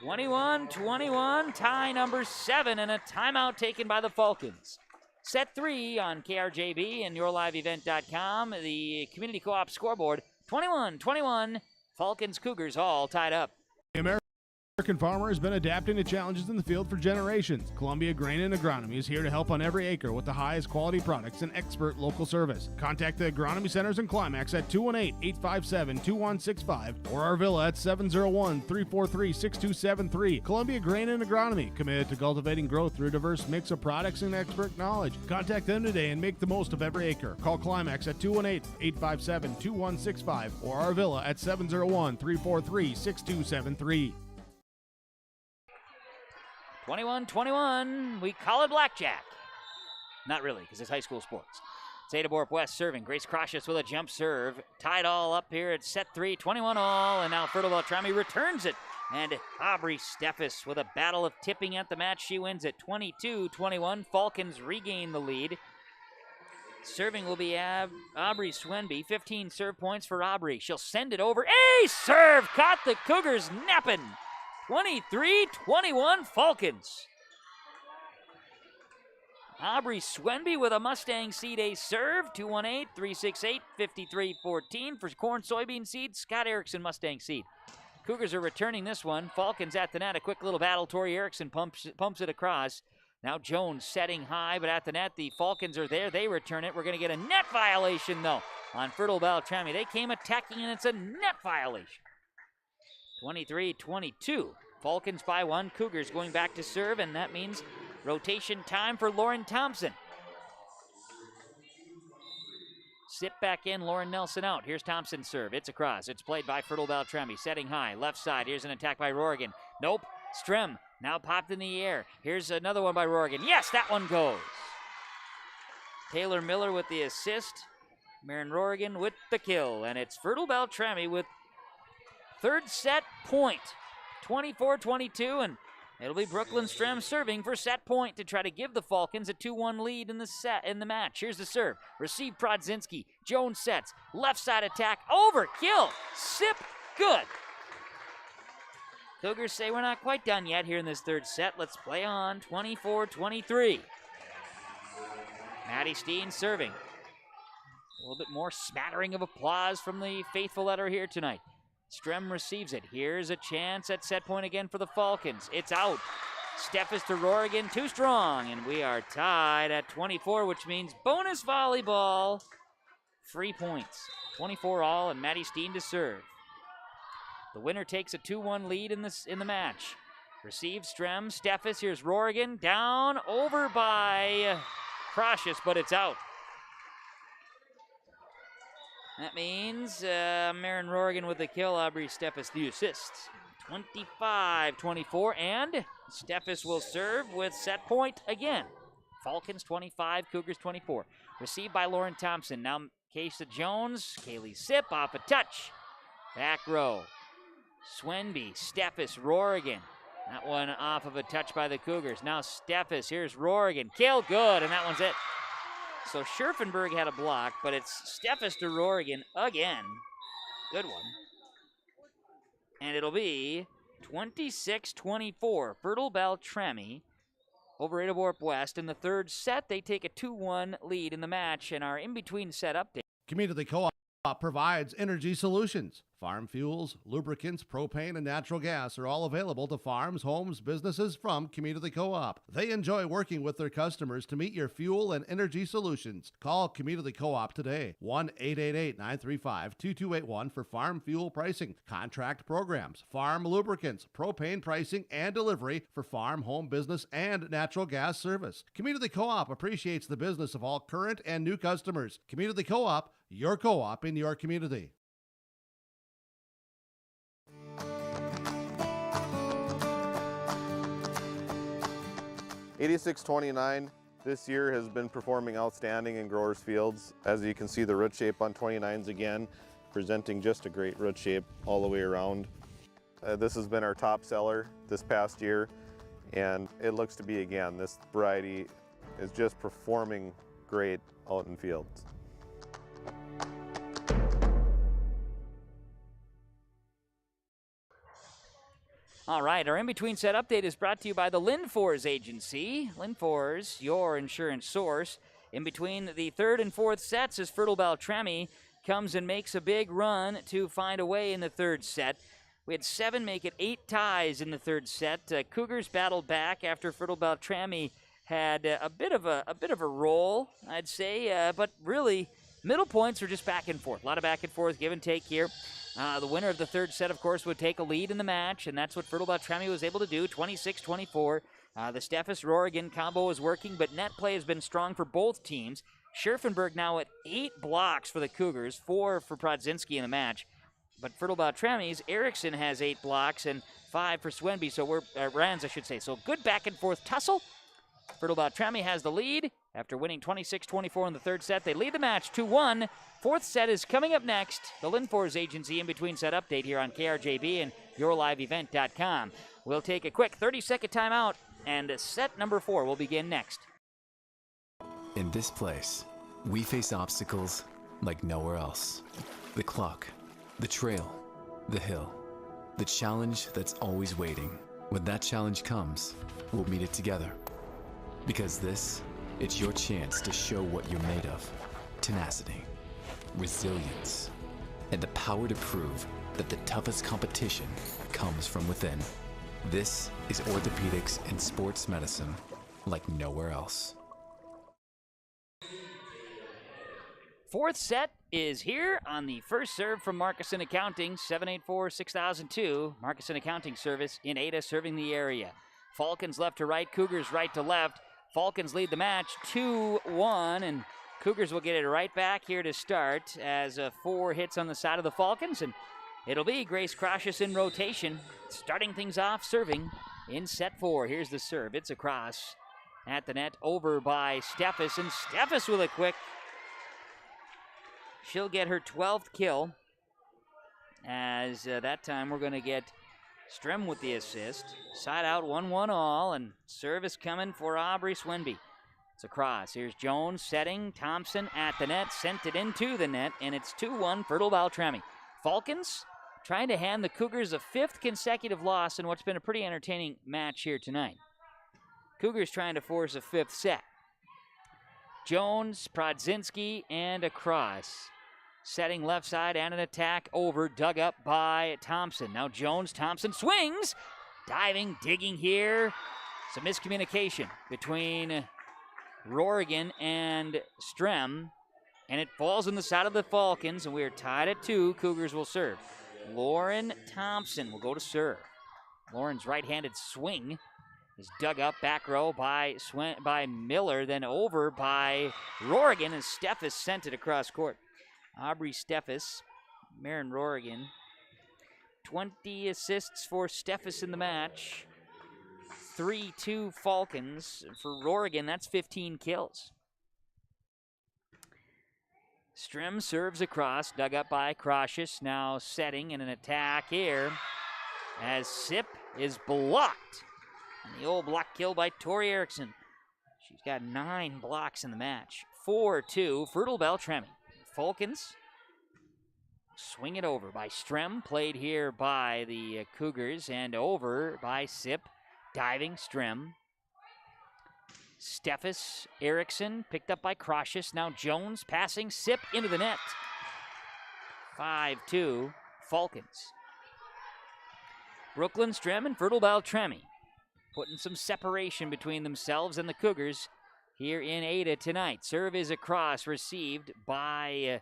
S2: 21-21, tie number 7, and a timeout taken by the Falcons. Set 3 on KRJB and yourliveevent.com. The Community Co-op scoreboard, 21-21. Falcons, Cougars all tied up.
S15: American farmer has been adapting to challenges in the field for generations. Columbia Grain and Agronomy is here to help on every acre with the highest quality products and expert local service. Contact the agronomy centers in Climax at 218-857-2165 or our villa at 701-343-6273. Columbia Grain and Agronomy, committed to cultivating growth through a diverse mix of products and expert knowledge. Contact them today and make the most of every acre. Call Climax at 218-857-2165 or our villa at 701-343-6273.
S2: 21-21, we call it blackjack. Not really, because it's high school sports. It's Ada-Borup-West serving. Grace Crashus with a jump serve. Tied all up here at set 3, 21 all, and now Fertile-Beltrami returns it. And Aubrey Steffes with a battle of tipping at the match. She wins it 22-21. Falcons regain the lead. Serving will be Aubrey Swenby. 15 serve points for Aubrey. She'll send it over. Ace serve! Caught the Cougars napping. 23-21 Falcons. Aubrey Swenby with a Mustang Seed ace serve. 218-368-5314 for corn soybean seed. Scott Erickson Mustang Seed. Cougars are returning this one. Falcons at the net. A quick little battle. Tori Erickson pumps it across. Now Jones setting high, but at the net, the Falcons are there. They return it. We're going to get a net violation, though, on Fertile-Beltrami. They came attacking, and it's a net violation. 23-22. Falcons by 1. Cougars going back to serve, and that means rotation time for Lauren Thompson. Sit back in, Lauren Nelson out. Here's Thompson's serve. It's across. It's played by Fertile-Beltrami. Setting high. Left side. Here's an attack by Rorigan. Nope. Strem now popped in the air. Here's another one by Rorigan. Yes, that one goes. Taylor Miller with the assist. Marin Rorigan with the kill. And it's Fertile-Beltrami with third set point. 24-22, and it'll be Brooklyn Strem serving for set point to try to give the Falcons a 2-1 lead in the match. Here's the serve. Receive Prodzinski. Jones sets. Left side attack. Overkill. Sip. Good. Cougars say we're not quite done yet here in this third set. Let's play on. 24-23. Maddie Steen serving. A little bit more smattering of applause from the faithful that are here tonight. Strem receives it. Here's a chance at set point again for the Falcons. It's out. Steffes to Rorigan, too strong, and we are tied at 24, which means bonus volleyball. 3 points. 24 all, and Maddie Steen to serve. The winner takes a 2-1 lead in the match. Receives Strem. Steffes. Here's Rorigan. Down. Over by Crocious, but it's out. That means Marin Rorigan with the kill. Aubrey Steffes the assist. 25-24, and Steffes will serve with set point again. Falcons 25, Cougars 24. Received by Lauren Thompson. Now Kaysa Jones. Kaylee Sip off a touch. Back row. Swenby, Steffes, Rorigan. That one off of a touch by the Cougars. Now Steffes, here's Rorigan. Kill, good, and that one's it. So Scherfenberg had a block, but it's Steffes to Rorigan again. Good one. And it'll be 26-24. Fertile-Beltrami over Ada-Borup-West. In the third set, they take a 2-1 lead in the match and are in between set update.
S3: Community Co-op provides energy solutions. Farm fuels, lubricants, propane, and natural gas are all available to farms, homes, businesses from Community Co-op. They enjoy working with their customers to meet your fuel and energy solutions. Call Community Co-op today, 1-888-935-2281 for farm fuel pricing, contract programs, farm lubricants, propane pricing, and delivery for farm, home, business, and natural gas service. Community Co-op appreciates the business of all current and new customers. Community Co-op, your co-op in your community.
S16: 86-29 this year has been performing outstanding in growers' fields. As you can see, the root shape on 29s again, presenting just a great root shape all the way around. This has been our top seller this past year, and it looks to be again. This variety is just performing great out in fields.
S2: All right, our in-between set update is brought to you by the Linfors Agency. Linfors, your insurance source. In between the third and fourth sets as Fertile-Beltrami comes and makes a big run to find a way in the third set. We had 7 make it 8 ties in the third set. Cougars battled back after Fertile-Beltrami had a bit of a roll, I'd say, but really middle points are just back and forth. A lot of back and forth, give and take here. The winner of the third set, of course, would take a lead in the match, and that's what Fertile-Beltrami was able to do, 26-24. The Steffes-Rorigan combo is working, but net play has been strong for both teams. Scherfenberg now at 8 blocks for the Cougars, 4 for Prodzinski in the match. But Fertile-Beltrami's Erickson has 8 blocks and 5 for Swenby, so we're Rands, I should say. So good back and forth tussle. Fertile-Beltrami has the lead. After winning 26-24 in the third set, they lead the match 2-1. Fourth set is coming up next. The Linfors Agency in-between set update here on KRJB and YourLiveEvent.com. We'll take a quick 30-second timeout, and set number 4 will begin next.
S17: In this place, We face obstacles like nowhere else. The clock, the trail, the hill, the challenge that's always waiting. When that challenge comes, we'll meet it together. Because it's your chance to show what you're made of. Tenacity, resilience, and the power to prove that the toughest competition comes from within. This is orthopedics and sports medicine like nowhere else.
S2: Fourth set is here on the first serve from Markuson Accounting, 784-6002. Markuson Accounting Service in Ada, serving the area. Falcons left to right, Cougars right to left. Falcons lead the match 2-1, and Cougars will get it right back here to start as 4 hits on the side of the Falcons, and it'll be Grace Crocious in rotation, starting things off, serving in set 4. Here's the serve. It's across at the net, over by Steffes, and Steffes with a quick. She'll get her 12th kill, as that time we're going to get Strem with the assist. Side out, 1-1 all, and service coming for Aubrey Swenby. It's across. Here's Jones setting. Thompson at the net, sent it into the net, and it's 2-1 Fertile-Beltrami. Falcons trying to hand the Cougars a 5th consecutive loss in what's been a pretty entertaining match here tonight. Cougars trying to force a 5th set. Jones, Prodzinski, and across. Setting left side and an attack over, dug up by Thompson. Now Jones, Thompson swings. Diving, digging here. Some miscommunication between Rorigan and Strem. And it falls on the side of the Falcons, and we're tied at 2. Cougars will serve. Lauren Thompson will go to serve. Lauren's right-handed swing is dug up back row by Miller, then over by Rorigan, and Steffes sent it across court. Aubrey Steffes, Marin Rorigan, 20 assists for Steffes in the match. 3-2 Falcons. For Rorigan, that's 15 kills. Strem serves across, dug up by Crocious, now setting in an attack here as Sip is blocked. And the old block kill by Tori Erickson. She's got 9 blocks in the match. 4-2, Fertile-Beltrami. Falcons swing it over by Strem, played here by the Cougars, and over by Sip. Diving Strem. Steffes, Erickson, picked up by Crocious. Now Jones passing, Sip into the net. 5-2, Falcons. Brooklyn, Strem, and Fertile-Beltrami putting some separation between themselves and the Cougars here in Ada tonight. Serve is across, received by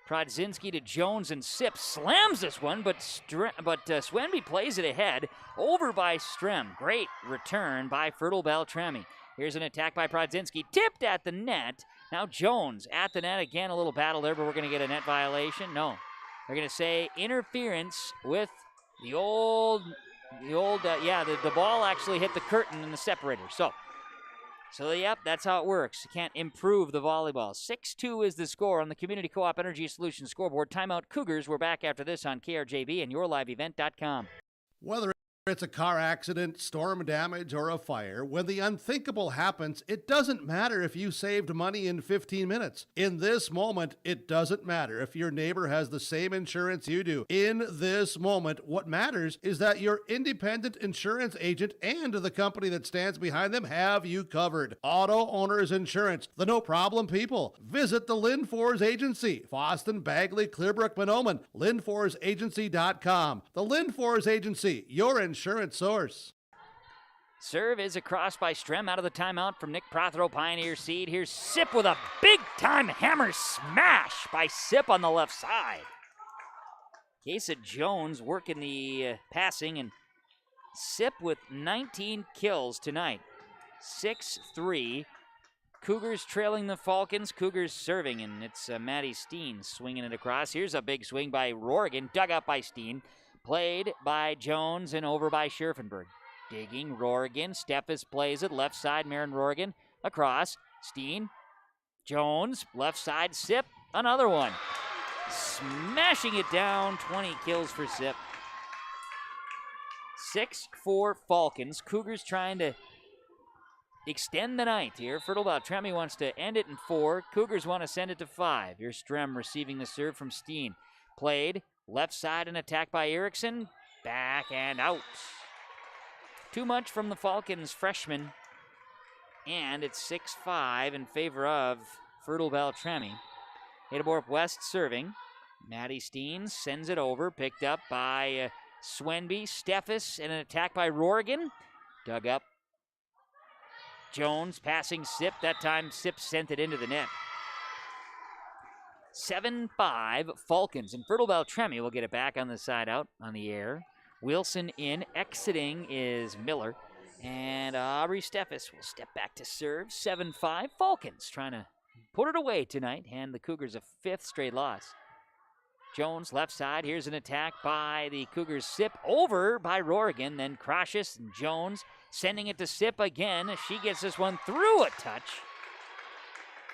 S2: Prodzinski to Jones, and Sip slams this one, but Swenby plays it ahead, over by Strem. Great return by Fertile-Beltrami. Here's an attack by Prodzinski, tipped at the net. Now Jones at the net again, a little battle there, but we're going to get a net violation. No, they're going to say interference with the ball actually hit the curtain in the separator. So, yep, that's how it works. You can't improve the volleyball. 6-2 is the score on the Community Co-op Energy Solutions scoreboard. Timeout Cougars. We're back after this on KRJB and YourLiveEvent.com.
S3: Whether it's a car accident, storm damage, or a fire, when the unthinkable happens, it doesn't matter if you saved money in 15 minutes. In this moment, it doesn't matter if your neighbor has the same insurance you do. In this moment, what matters is that your independent insurance agent and the company that stands behind them have you covered. Auto Owners Insurance, the no-problem people. Visit the Lynn Fours Agency, Foston, Bagley, Clearbrook, Monoman, LynnForsAgency.com. The Lynn Fours Agency, your insurance source.
S2: Serve is across by Strem out of the timeout from Nick Prothero, Pioneer Seed. Here's Sip with a big-time hammer smash by Sip on the left side. Kesa Jones working the passing, and Sip with 19 kills tonight. 6-3. Cougars trailing the Falcons. Cougars serving, and it's Maddie Steen swinging it across. Here's a big swing by Rorigan, dug up by Steen. Played by Jones and over by Scherfenberg. Digging, Rorigan. Steffes plays it. Left side, Marin Rorigan. Across. Steen. Jones. Left side, Sip. Another one. Smashing it down. 20 kills for Sip. 6-4 Falcons. Cougars trying to extend the night here. Fertile-Beltrami wants to end it in 4. Cougars want to send it to 5. Here's Strem receiving the serve from Steen. Played left side, and attack by Erickson. Back and out. Too much from the Falcons freshman. And it's 6-5 in favor of Fertile-Beltrami. Ada-Borup-West serving. Maddie Steen sends it over. Picked up by Swenby. Steffes, and an attack by Rorigan. Dug up. Jones passing Sip. That time Sip sent it into the net. 7-5 Falcons. And Fertile-Beltrami will get it back on the side out on the air. Wilson in. Exiting is Miller. And Aubrey Steffes will step back to serve. 7-5 Falcons trying to put it away tonight. Hand the Cougars a 5th straight loss. Jones left side. Here's an attack by the Cougars. Sip over by Rorigan. Then Crocious and Jones sending it to Sip again. She gets this one through a touch.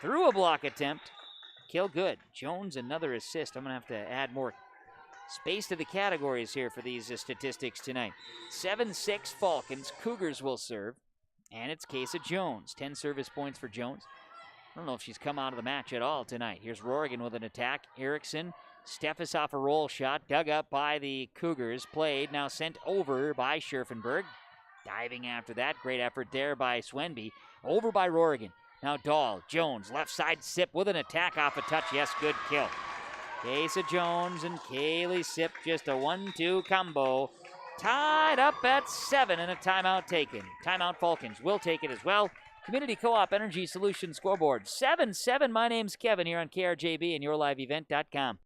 S2: Through a block attempt. Kill good. Jones another assist. I'm going to have to add more space to the categories here for these statistics tonight. 7-6 Falcons. Cougars will serve. And it's Kesa Jones. 10 service points for Jones. I don't know if she's come out of the match at all tonight. Here's Rorigan with an attack. Erickson. Steffes off a roll shot. Dug up by the Cougars. Played. Now sent over by Scherfenberg. Diving after that. Great effort there by Swenby. Over by Rorigan. Now Dahl. Jones. Left side Sip with an attack off a touch. Yes, good kill. Kesa Jones and Kaylee Sip, just a 1-2 combo. Tied up at 7 and a timeout taken. Timeout Falcons will take it as well. Community Co-op Energy Solutions scoreboard. 7-7. My name's Kevin here on KRJB and YourLiveEvent.com.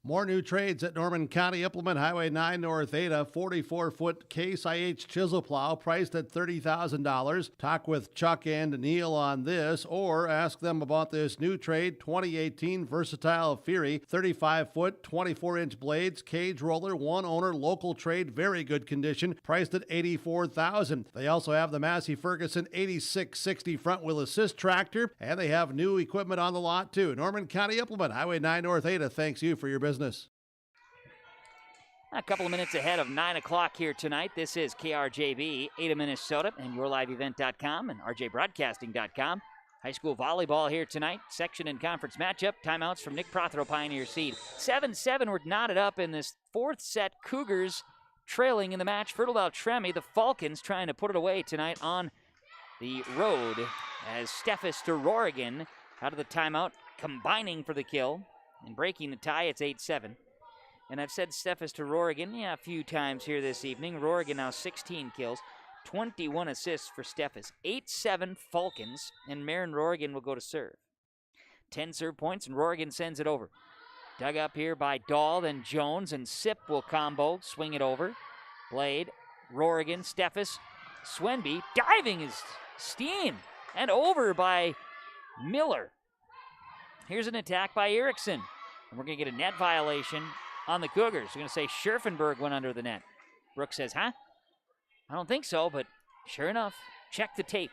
S3: More new trades at Norman County Implement Highway 9 North Ada. 44-foot Case IH chisel plow priced at $30,000. Talk with Chuck and Neil on this, or ask them about this new trade, 2018 Versatile Fury. 35-foot, 24-inch blades, cage roller, one owner, local trade, very good condition, priced at $84,000. They also have the Massey Ferguson 8660 front wheel assist tractor, and they have new equipment on the lot too. Norman County Implement Highway 9 North Ada thanks you for your business.
S2: A couple of minutes ahead of 9 o'clock here tonight. This is KRJB, Ada, Minnesota, and YourLiveEvent.com and RJBroadcasting.com. High school volleyball here tonight. Section and conference matchup. Timeouts from Nick Prothero, Pioneer Seed. 7-7, we're knotted up in this 4th set. Cougars trailing in the match. Fertile-Beltrami, the Falcons, trying to put it away tonight on the road as Steffes to Rorigan out of the timeout, combining for the kill. And breaking the tie, it's 8-7. And I've said Steffes to Rorigan, a few times here this evening. Rorigan now 16 kills, 21 assists for Steffes. 8-7 Falcons, and Marin Rorigan will go to serve. 10 serve points, and Rorigan sends it over. Dug up here by Dahl, then Jones, and Sip will combo, swing it over. Blade, Rorigan, Steffes, Swenby, diving is Steen, and over by Miller. Here's an attack by Erickson. And we're going to get a net violation on the Cougars. We're going to say Scherfenberg went under the net. Brooks says, huh? I don't think so, but sure enough, check the tape.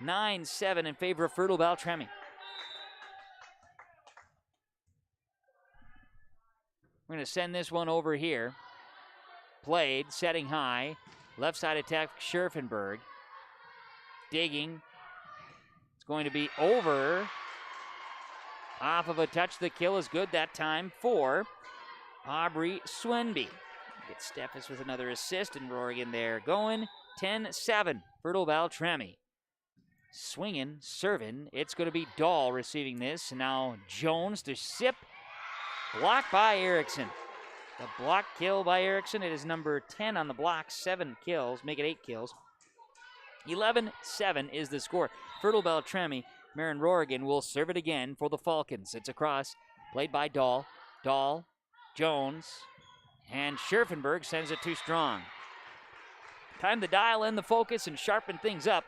S2: 9-7 in favor of Fertile-Beltrami. We're going to send this one over here. Played, setting high. Left side attack, Scherfenberg. Digging. It's going to be over. Off of a touch, the kill is good that time for Aubrey Swenby. Get Steffes with another assist, and Rorigan there going. 10-7, Fertile-Beltrami. Swinging, serving. It's going to be Dahl receiving this. Now Jones to Sip. Blocked by Erickson. The block kill by Erickson. It is number 10 on the block. 7 kills. Make it 8 kills. 11-7 is the score. Fertile-Beltrami. Marin Rorigan will serve it again for the Falcons. It's across. Played by Dahl. Dahl. Jones. And Scherfenberg sends it too strong. Time to dial in the focus and sharpen things up.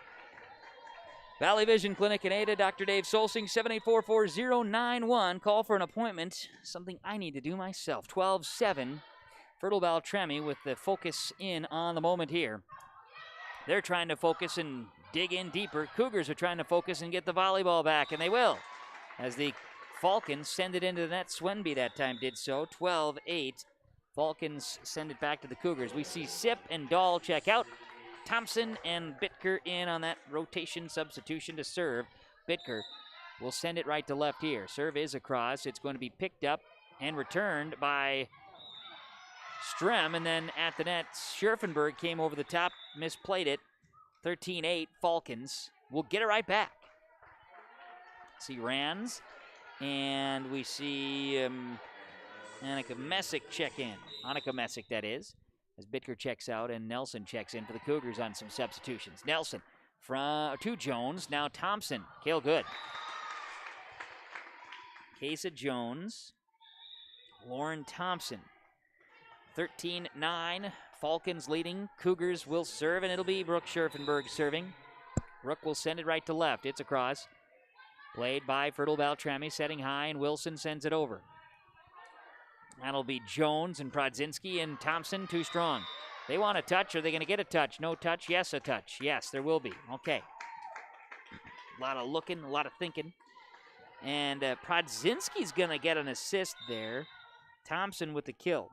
S2: Valley Vision Clinic in Ada, Dr. Dave Solsing, 784-4091. Call for an appointment. Something I need to do myself. 12-7. Fertile-Beltrami with the focus in on the moment here. They're trying to focus and dig in deeper. Cougars are trying to focus and get the volleyball back, and they will. As the Falcons send it into the net. Swenby that time did so. 12-8. Falcons send it back to the Cougars. We see Sip and Dahl check out. Thompson and Bitker in on that rotation substitution to serve. Bitker will send it right to left here. Serve is across. It's going to be picked up and returned by Strem, and then at the net, Scherfenberg came over the top, misplayed it. 13-8, Falcons will get it right back. See Rands, and we see Annika Messick check in. Annika Messick, that is, as Bitker checks out and Nelson checks in for the Cougars on some substitutions. Nelson to Jones, now Thompson. Kale good. Kesa Jones, Lauren Thompson. 13-9, Falcons leading. Cougars will serve, and it'll be Brooke Scherfenberg serving. Brooke will send it right to left. It's across. Played by Fertile-Beltrami, setting high, and Wilson sends it over. That'll be Jones and Prodzinski and Thompson, too strong. They want a touch. Are they going to get a touch? No touch? Yes, a touch. Yes, there will be. Okay. A lot of looking, a lot of thinking. And Prodzinski's going to get an assist there. Thompson with the kill.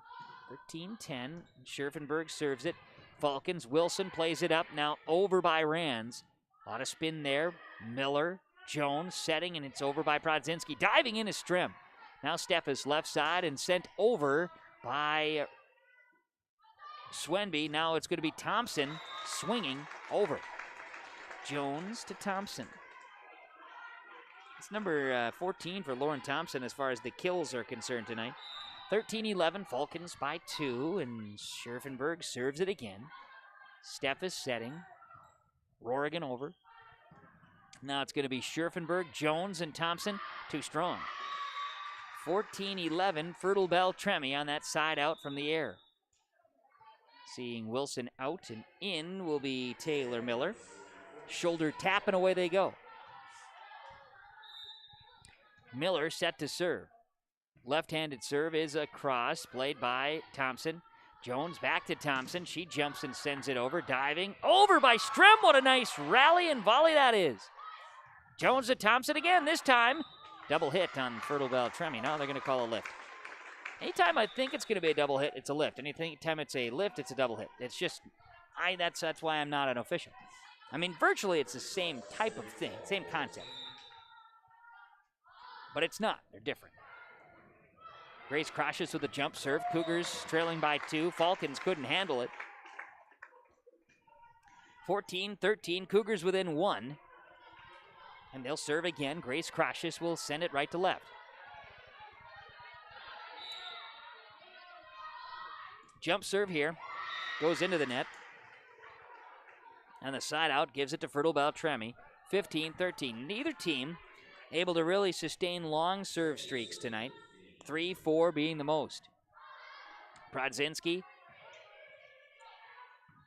S2: 13-10. Scherfenberg serves it. Falcons. Wilson plays it up. Now over by Rands. A lot of spin there. Miller. Jones setting, and it's over by Prodzinski. Diving in is Strem. Now Steffes left side and sent over by Swenby. Now it's going to be Thompson swinging over. Jones to Thompson. It's number 14 for Lauren Thompson as far as the kills are concerned tonight. 13-11, Falcons by 2, and Scherfenberg serves it again. Steffes setting. Rorigan over. Now it's going to be Scherfenberg, Jones, and Thompson. Too strong. 14-11, Fertile-Beltrami on that side out from the air. Seeing Wilson out and in will be Taylor Miller. Shoulder tap, and away they go. Miller set to serve. Left-handed serve is a cross, played by Thompson. Jones back to Thompson. She jumps and sends it over, diving. Over by Strem. What a nice rally and volley that is. Jones to Thompson again, this time. Double hit on Fertile-Beltrami. Now they're going to call a lift. Anytime I think it's going to be a double hit, it's a lift. Anytime it's a lift, it's a double hit. It's just, that's why I'm not an official. I mean, virtually it's the same type of thing, same concept. But it's not. They're different. Grace crashes with a jump serve. Cougars trailing by 2. Falcons couldn't handle it. 14-13. Cougars within 1. And they'll serve again. Grace Crashes will send it right to left. Jump serve here. Goes into the net. And the side out gives it to Fertile-Beltrami. 15-13. Neither team able to really sustain long serve streaks tonight. 3-4 being the most. Prodzinski.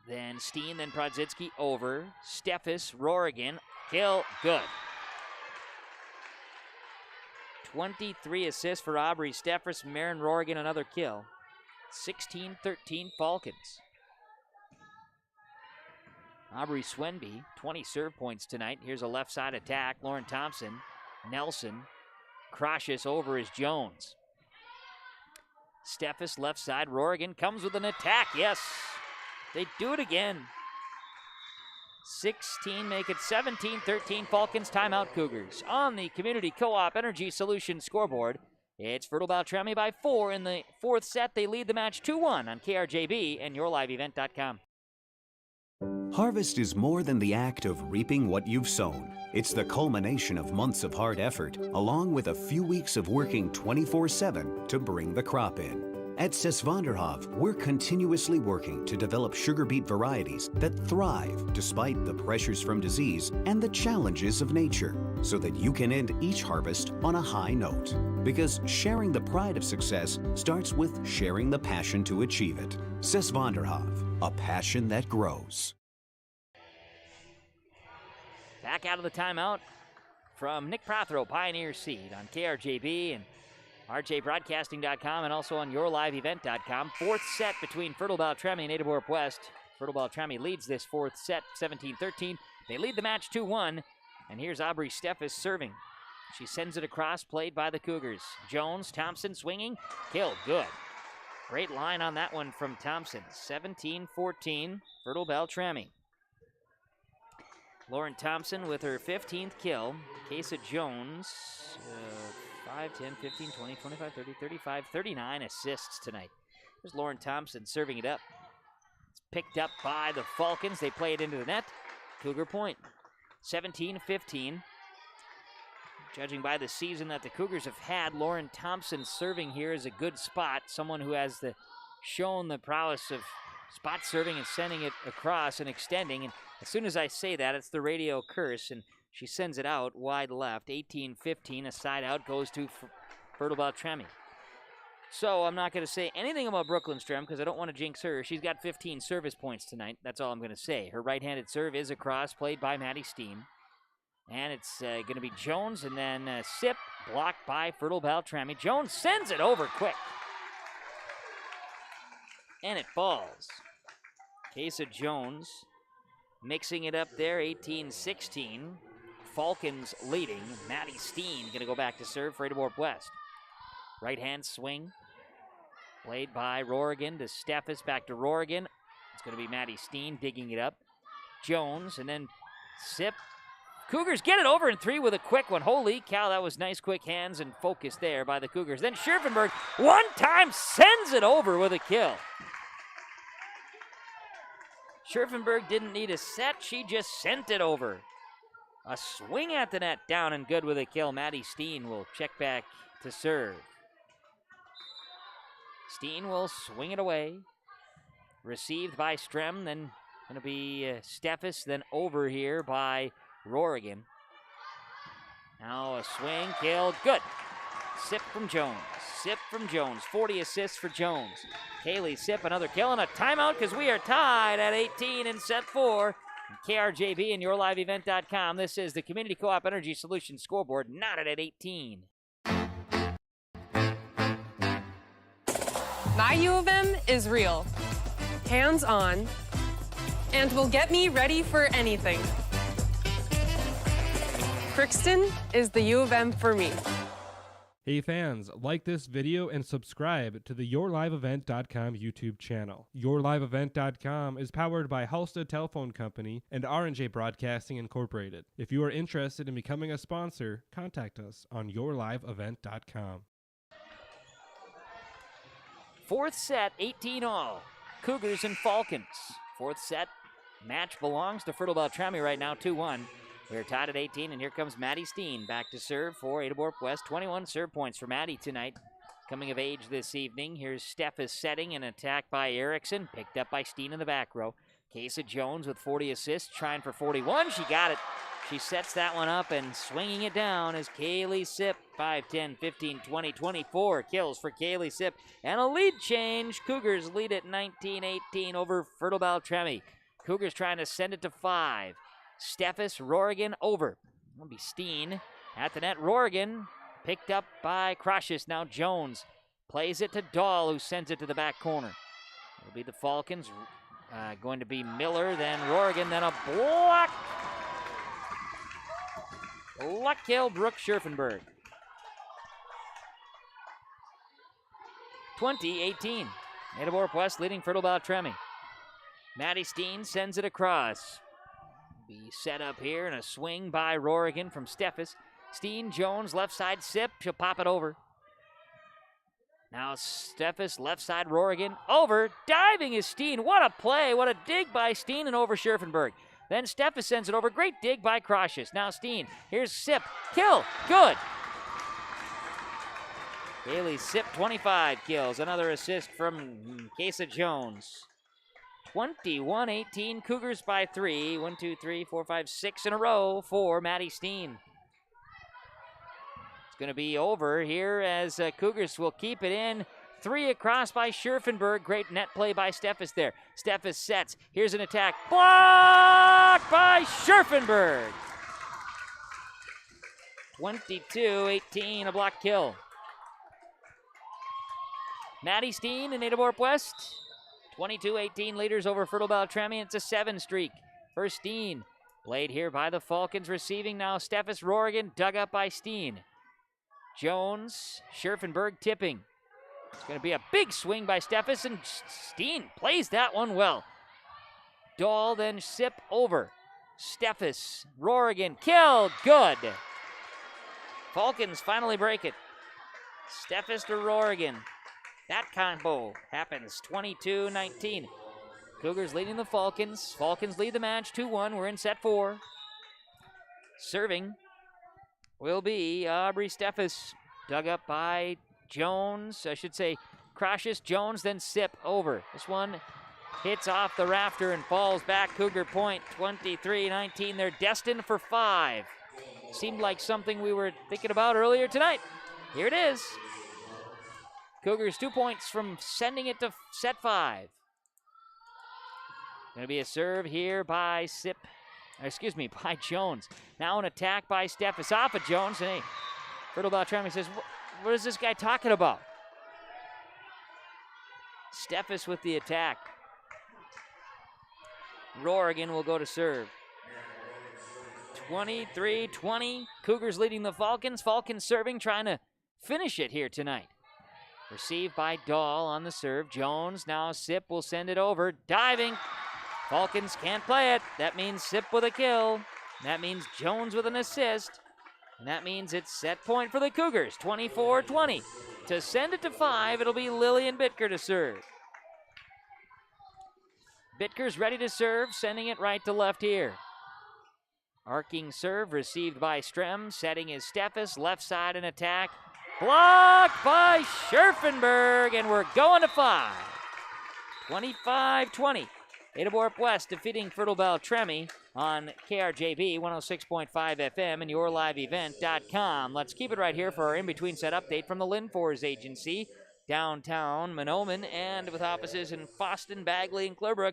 S2: Then Steen, then Prodzinski over. Steffes, Rorigan. Kill, good. 23 assists for Aubrey Steffes. Marin Rorigan, another kill. 16-13 Falcons. Aubrey Swenby, 20 serve points tonight. Here's a left side attack. Lauren Thompson, Nelson. Crashes over is Jones. Steffes left side. Rorigan comes with an attack. Yes, they do it again. 16 make it 17-13 Falcons. Timeout Cougars. On the Community Co-op Energy Solutions scoreboard, it's Fertile-Beltrami by 4 in the 4th set. They lead the match 2-1 on KRJB and YourLiveEvent.com.
S18: Harvest is more than the act of reaping what you've sown. It's the culmination of months of hard effort, along with a few weeks of working 24/7 to bring the crop in. At Sesvanderhof, we're continuously working to develop sugar beet varieties that thrive despite the pressures from disease and the challenges of nature, so that you can end each harvest on a high note. Because sharing the pride of success starts with sharing the passion to achieve it. Sesvanderhof, a passion that grows.
S2: Back out of the timeout from Nick Prothero, Pioneer Seed on KRJB and rjbroadcasting.com and also on yourliveevent.com. 4th set between Fertile-Beltrami and Ada-Borup-West. Fertile-Beltrami leads this 4th set 17-13. They lead the match 2-1. And here's Aubrey Steffes serving. She sends it across, played by the Cougars. Jones, Thompson swinging. Kill, good. Great line on that one from Thompson. 17-14, Fertile-Beltrami. Lauren Thompson with her 15th kill. Kesa Jones, 5, 10, 15, 20, 25, 30, 35, 39 assists tonight. There's Lauren Thompson serving it up. It's picked up by the Falcons. They play it into the net. Cougar point, 17-15. Judging by the season that the Cougars have had, Lauren Thompson serving here is a good spot. Someone who has shown the prowess of spot serving and sending it across and extending. And as soon as I say that, it's the radio curse, and she sends it out wide left. 18-15, a side out goes to Fertile-Beltrami. So I'm not going to say anything about Brooklyn Strem because I don't want to jinx her. She's got 15 service points tonight. That's all I'm going to say. Her right-handed serve is across, played by Maddie Steen. And it's going to be Jones, and then Sip, blocked by Fertile-Beltrami. Jones sends it over quick. And it falls. Kesa Jones mixing it up there, 18-16. Falcons leading. Maddie Steen going to go back to serve for Ada-Borup-West. Right-hand swing. Played by Rorigan to Steffes, back to Rorigan. It's going to be Maddie Steen digging it up. Jones, and then Sip. Cougars get it over in 3 with a quick one. Holy cow, that was nice quick hands and focus there by the Cougars. Then Scherfenberg, one time, sends it over with a kill. Scherfenberg didn't need a set. She just sent it over. A swing at the net, down and good with a kill. Maddie Steen will check back to serve. Steen will swing it away. Received by Strem, then going to be Steffes, then over here by Rorigan. Now a swing, kill, good. Sip from Jones. Sip from Jones. 40 assists for Jones. Kaylee Sip, another kill and a timeout because we are tied at 18 in set 4. KRJB and YourLiveEvent.com. This is the Community Co-op Energy Solutions scoreboard, knotted at 18.
S12: My U of M is real, hands-on, and will get me ready for anything. Crookston is the U of M for me.
S13: Hey fans, like this video and subscribe to the YourLiveEvent.com YouTube channel. YourLiveEvent.com is powered by Halstead Telephone Company and R&J Broadcasting Incorporated. If you are interested in becoming a sponsor, contact us on YourLiveEvent.com.
S2: Fourth set, 18 all. Cougars and Falcons. Fourth set, match belongs to Fertile-Beltrami right now, 2-1. We're tied at 18, and here comes Maddie Steen back to serve for Ada-Borup-West. 21 serve points for Maddie tonight. Coming of age this evening. Here's Steffes setting an attack by Erickson, picked up by Steen in the back row. Kesa Jones with 40 assists, trying for 41. She got it. She sets that one up, and swinging it down is Kaylee Sip. 5, 10, 15, 20, 24 kills for Kaylee Sip. And a lead change. Cougars lead at 19-18 over Fertile-Beltrami. Cougars trying to send it to 5. Steffes, Rorigan, over. It'll be Steen at the net. Rorigan picked up by Crocious. Now Jones plays it to Dahl, who sends it to the back corner. It'll be the Falcons. Going to be Miller, then Rorigan, then a block. Luck kill, Brooke Scherfenberg. 20-18. Ada-Borup-West leading Fertile-Beltrami. Maddie Steen sends it across. Be set up here and a swing by Rorigan from Steffes. Steen, Jones, left side Sip. She'll pop it over. Now Steffes, left side Rorigan. Over. Diving is Steen. What a play. What a dig by Steen and over Scherfenberg. Then Steffes sends it over. Great dig by Crocious. Now Steen. Here's Sip. Kill. Good. Kaylee Sip, 25 kills. Another assist from Kesa Jones. 21-18, Cougars by 3. 1, 2, 3, 4, 5, 6 in a row for Maddie Steen. It's going to be over here as Cougars will keep it in. 3 across by Scherfenberg. Great net play by Steffes there. Steffes sets. Here's an attack. Blocked by Scherfenberg. 22-18, a block kill. Maddie Steen and Ada-Borup-West. 22-18 leaders over Fertile-Beltrami. It's a 7 streak for Steen. Played here by the Falcons. Receiving now Steffes, Rorigan, dug up by Steen. Jones, Scherfenberg tipping. It's going to be a big swing by Steffes, and Steen plays that one well. Dahl, then Sip over. Steffes, Rorigan, kill, good. Falcons finally break it. Steffes to Rorigan. That combo happens, 22-19. Cougars leading the Falcons. Falcons lead the match 2-1. We're in set 4. Serving will be Aubrey Steffes. Dug up by Jones. I should say Crashes, Jones, then Sip over. This one hits off the rafter and falls back. Cougar point, 23-19. They're destined for 5. Seemed like something we were thinking about earlier tonight. Here it is. Cougars 2 points from sending it to set 5. Going to be a serve here by by Jones. Now an attack by Steffes off of Jones. And hey, Fertile-Beltrami says, what is this guy talking about? Steffes with the attack. Rorigan will go to serve. 23-20. Cougars leading the Falcons. Falcons serving, trying to finish it here tonight. Received by Dahl on the serve. Jones, now Sip will send it over. Diving. Falcons can't play it. That means Sip with a kill. That means Jones with an assist. And that means it's set point for the Cougars, 24-20. To send it to 5, it'll be Lillian Bitker to serve. Bitker's ready to serve, sending it right to left here. Arcing serve received by Strem, setting his Steffes, left side in attack. Blocked by Scherfenberg, and we're going to 5. 25-20. Ada-Borup-West defeating Fertile-Beltrami on KRJB 106.5 FM and yourliveevent.com. Let's keep it right here for our in-between set update from the Linfors Agency, downtown Mahnomen, and with offices in Boston, Bagley, and Clearbrook.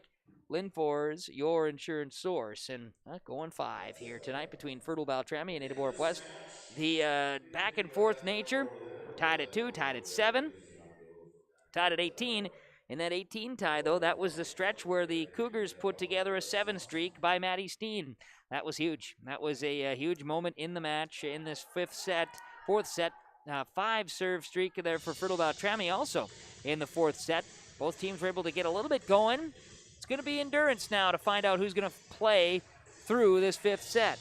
S2: Linfors, your insurance source. And going 5 here tonight between Fertile-Beltrami and Ada-Borup-West. The back and forth nature, tied at 2, tied at 7, tied at 18. In that 18 tie, though, that was the stretch where the Cougars put together a 7 streak by Maddie Steen. That was huge. That was a huge moment in the match in this fourth set. 5 serve streak there for Fertile-Beltrami also in the 4th set. Both teams were able to get a little bit going. It's going to be endurance now to find out who's going to play through this 5th set.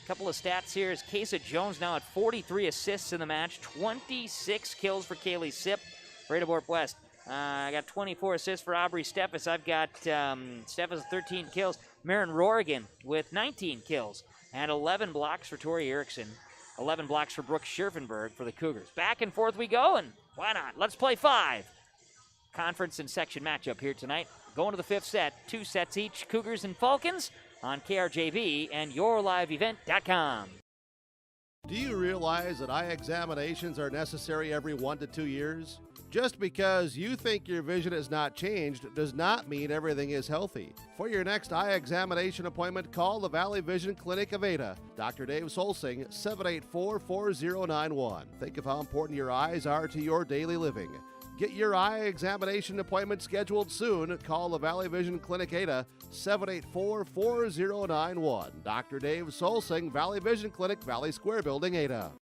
S2: A couple of stats here is Kesa Jones now at 43 assists in the match, 26 kills for Kaylee Sip for Ada-Borup-West. I got 24 assists for Aubrey Steffes. I've got Steffes with 13 kills. Marin Rorigan with 19 kills. And 11 blocks for Tori Erickson. 11 blocks for Brooke Scherfenberg for the Cougars. Back and forth we go, and why not? Let's play 5. Conference and section matchup here tonight. Going to the 5th set. 2 sets each. Cougars and Falcons on KRJV and yourliveevent.com.
S3: Do you realize that eye examinations are necessary every 1 to 2 years? Just because you think your vision has not changed does not mean everything is healthy. For your next eye examination appointment, call the Valley Vision Clinic of Ada. Dr. Dave Solsing, 784-4091. Think of how important your eyes are to your daily living. Get your eye examination appointment scheduled soon. Call the Valley Vision Clinic Ada, 784-4091. Dr. Dave Solsing, Valley Vision Clinic, Valley Square Building, Ada.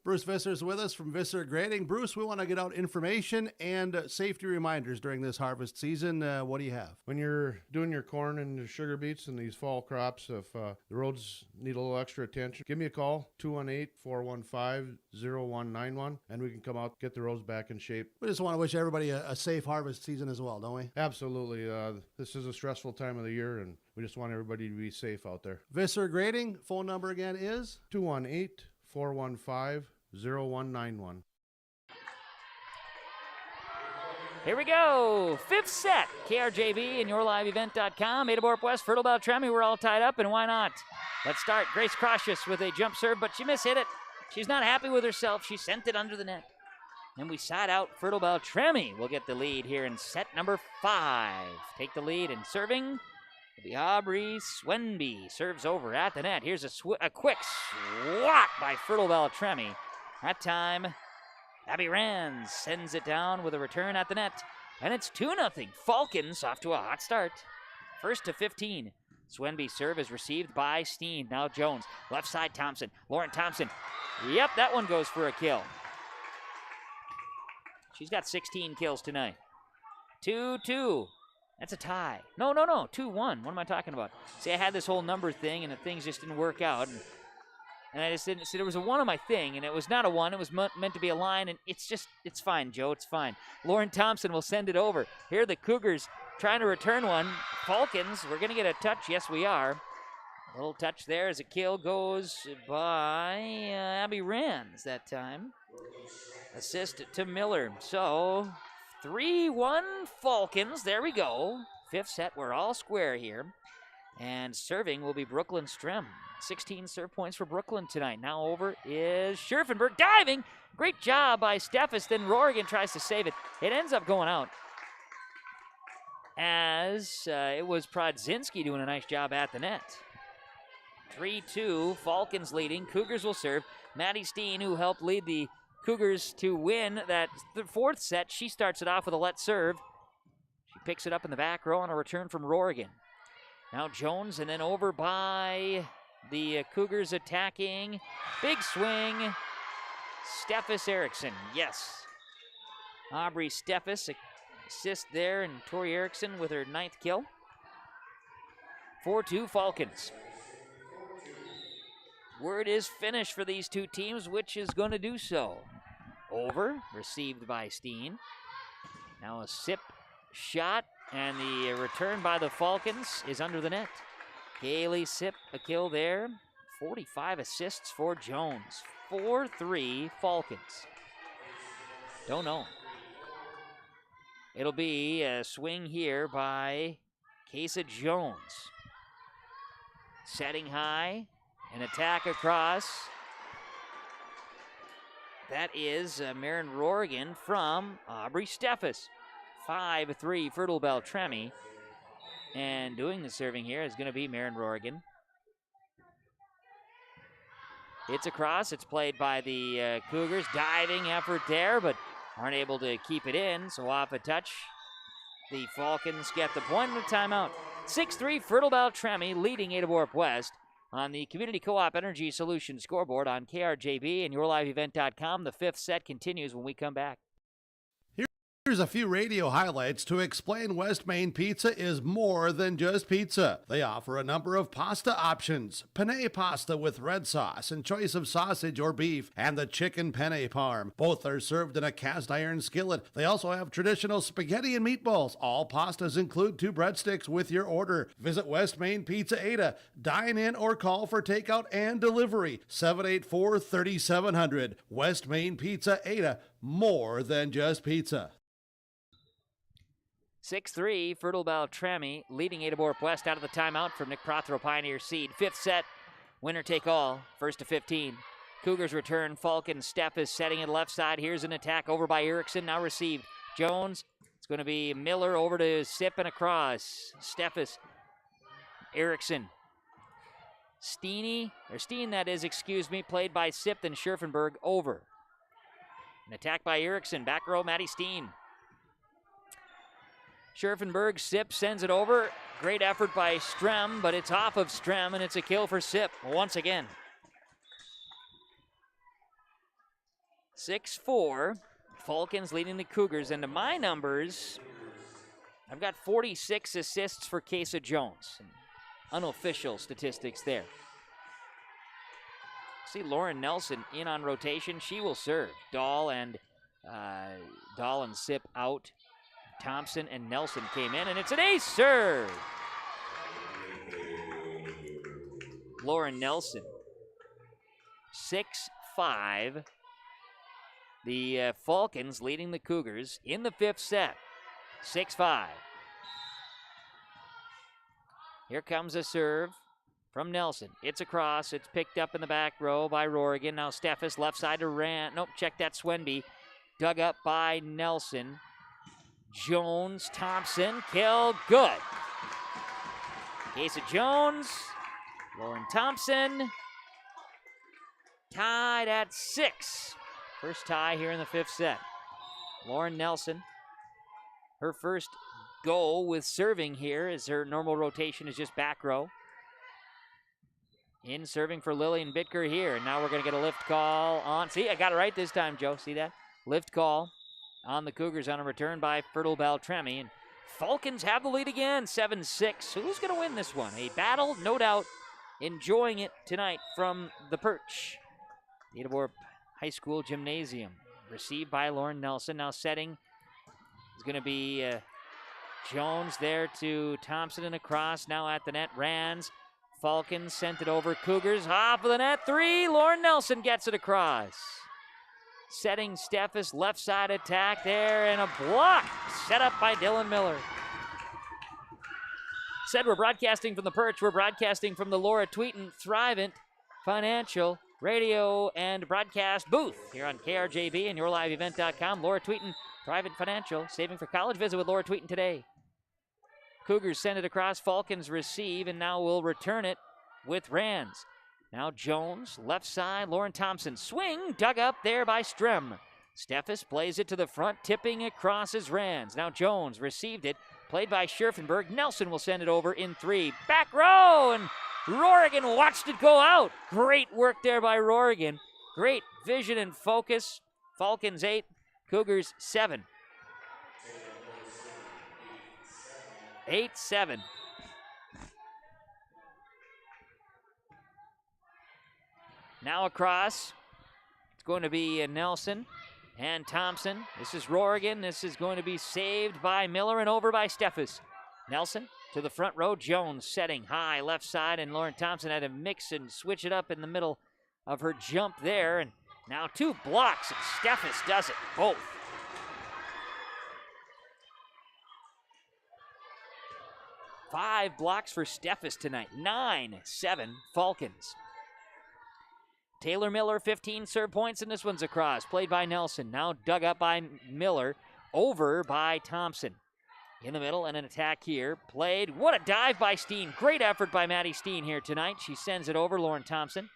S3: Bruce Visser's with us from Visser Grading. Bruce, we want to get out information and safety reminders during this harvest season. What do you have?
S19: When you're doing your corn and your sugar beets and these fall crops, if the roads need a little extra attention, give me a call, 218-415-0191, and we can come out, get the roads back in shape.
S3: We just want to wish everybody a safe harvest season as well, don't we?
S19: Absolutely. This is a stressful time of the year, and we just want everybody to be safe out there.
S3: Visser Grading, phone number again is?
S19: 218-415-0191.
S2: Here we go. 5th set. KRJB and yourliveevent.com. Ada-Borup-West, Fertile-Beltrami. We're all tied up, and why not? Let's start. Grace Crocious with a jump serve, but she mishit it. She's not happy with herself. She sent it under the net. And we side out Fertile-Beltrami. We'll get the lead here in set number 5. Take the lead in serving. The Aubrey Swenby serves over at the net. Here's a quick swat by Fertile-Beltrami. That time, Abby Rand sends it down with a return at the net. And it's 2-0. Falcons off to a hot start. 1st to 15. Swenby's serve is received by Steen. Now Jones. Left side Thompson. Lauren Thompson. Yep, that one goes for a kill. She's got 16 kills tonight. 2-2. That's a tie. No, 2-1. What am I talking about? See, I had this whole number thing, and the things just didn't work out. And I just didn't see there was a 1 on my thing, and it was not a 1. It was meant to be a line, and it's fine, Joe. It's fine. Lauren Thompson will send it over. Here are the Cougars trying to return one. Falcons, we're going to get a touch. Yes, we are. A little touch there as a kill goes by Abby Rands that time. Assist to Miller. So 3-1 Falcons. There we go. 5th set. We're all square here. And serving will be Brooklyn Strem. 16 serve points for Brooklyn tonight. Now over is Scherfenberg diving. Great job by Steffes. Then Rorigan tries to save it. It ends up going out. As it was Prodzinski doing a nice job at the net. 3-2, Falcons leading. Cougars will serve. Maddie Steen, who helped lead the Cougars to win that 4th set, she starts it off with a let serve. She picks it up in the back row on a return from Rorigan. Now Jones, and then over by the Cougars attacking. Big swing. Steffes Erickson, yes. Aubrey Steffes assist there, and Tori Erickson with her 9th kill. 4-2 Falcons. Word is finished for these two teams, which is going to do so. Over, received by Steen. Now a sip shot, and the return by the Falcons is under the net. Kaylee Sip, a kill there. 45 assists for Jones. 4-3 Falcons. Don't know. It'll be a swing here by Kaysa Jones. Setting high, an attack across. That is Marin Rorigan from Aubrey Steffes. 5-3 Fertile-Beltrami. And doing the serving here is going to be Marin Rorigan. It's across. It's played by the Cougars. Diving effort there, but aren't able to keep it in. So off a touch, the Falcons get the point and a timeout. 6-3 Fertile-Beltrami leading Ada-Borup-West on the Community Co-op Energy Solutions scoreboard on KRJB and YourLiveEvent.com. The 5th set continues when we come back.
S3: Here's a few radio highlights to explain West Main Pizza is more than just pizza. They offer a number of pasta options. Penne pasta with red sauce and choice of sausage or beef, and the chicken penne parm. Both are served in a cast iron skillet. They also have traditional spaghetti and meatballs. All pastas include 2 breadsticks with your order. Visit West Main Pizza Ada. Dine in or call for takeout and delivery. 784-3700. West Main Pizza Ada. More than just pizza.
S2: 6-3, Fertile-Beltrami leading Ada-Borup-West out of the timeout from Nick Prothero, Pioneer seed. 5th set, winner take all, 1st to 15. Cougars return, Falcon Steffes setting it left side. Here's an attack over by Erickson, now received. Jones, it's going to be Miller over to Sip and across. Steffes, Erickson. Steen, played by Sip, then Scherfenberg over. An attack by Erickson, back row, Maddie Steen. Scherfenberg, Sip sends it over. Great effort by Strem, but it's off of Strem, and it's a kill for Sip once again. 6-4, Falcons leading the Cougars. And to my numbers, I've got 46 assists for Kaysa Jones. Unofficial statistics there. See Lauren Nelson in on rotation. She will serve. Dahl and Sip out. Thompson and Nelson came in, and it's an ace serve. Lauren Nelson. 6-5. The Falcons leading the Cougars in the 5th set. 6-5. Here comes a serve from Nelson. It's across. It's picked up in the back row by Rorigan. Now Steffes left side to Rand. Nope, check that Swenby. Dug up by Nelson. Jones, Thompson, kill, good. Kaysa Jones, Lauren Thompson, tied at 6. First tie here in the 5th set. Lauren Nelson, her first goal with serving here as her normal rotation is just back row. In serving for Lillian Bitker here. Now we're going to get a lift call on. See, I got it right this time, Joe. See that? Lift call on the Cougars on a return by Fertile-Beltrami. And Falcons have the lead again, 7-6. Who's going to win this one? A battle, no doubt. Enjoying it tonight from the perch. The Ada-Borup High School Gymnasium. Received by Lauren Nelson. Now setting is going to be Jones there to Thompson and across. Now at the net, Rands. Falcons sent it over. Cougars off of the net. 3. Lauren Nelson gets it across. Setting Steffes, left side attack there, and a block set up by Dylan Miller. Said we're broadcasting from the perch. We're broadcasting from the Laura Tweeten Thrivent Financial Radio and Broadcast booth here on KRJB and YourLiveEvent.com. Laura Tweeten Thrivent Financial, saving for college. Visit with Laura Tweeten today. Cougars send it across. Falcons receive, and now will return it with Rands. Now Jones, left side, Lauren Thompson. Swing, dug up there by Strem. Steffes plays it to the front, tipping across his Rands. Now Jones received it, played by Scherfenberg. Nelson will send it over in 3. Back row, and Rorigan watched it go out. Great work there by Rorigan. Great vision and focus. Falcons 8, Cougars 7. 8-7. Now across, it's going to be Nelson and Thompson. This is Rorigan. This is going to be saved by Miller and over by Steffes. Nelson to the front row. Jones setting high left side, and Lauren Thompson had to mix and switch it up in the middle of her jump there. And now 2 blocks, and Steffes does it both. Five blocks for Steffes tonight. 9-7 Falcons. Taylor Miller, 15 serve points, and this one's across. Played by Nelson. Now dug up by Miller. Over by Thompson. In the middle, and an attack here. Played. What a dive by Steen. Great effort by Maddie Steen here tonight. She sends it over. Lauren Thompson.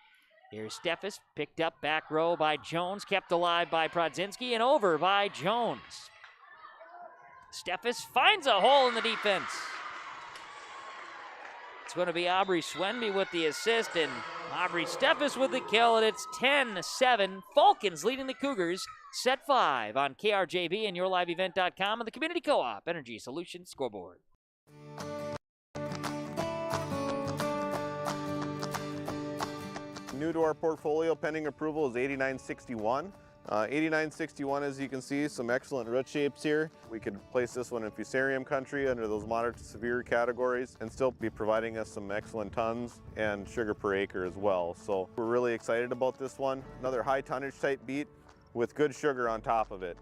S2: Here's Steffes. Picked up back row by Jones. Kept alive by Prodzinski, and over by Jones. Steffes finds a hole in the defense. It's going to be Aubrey Swenby with the assist, and Aubrey Steffes with the kill, and it's 10-7. Falcons leading the Cougars. Set 5 on KRJB and YourLiveEvent.com and the Community Co-op Energy Solutions scoreboard.
S16: New to our portfolio, pending approval, is 8961. 8961, as you can see, some excellent root shapes here. We could place this one in fusarium country under those moderate to severe categories and still be providing us some excellent tons and sugar per acre as well. So we're really excited about this one. Another high tonnage type beet with good sugar on top of it.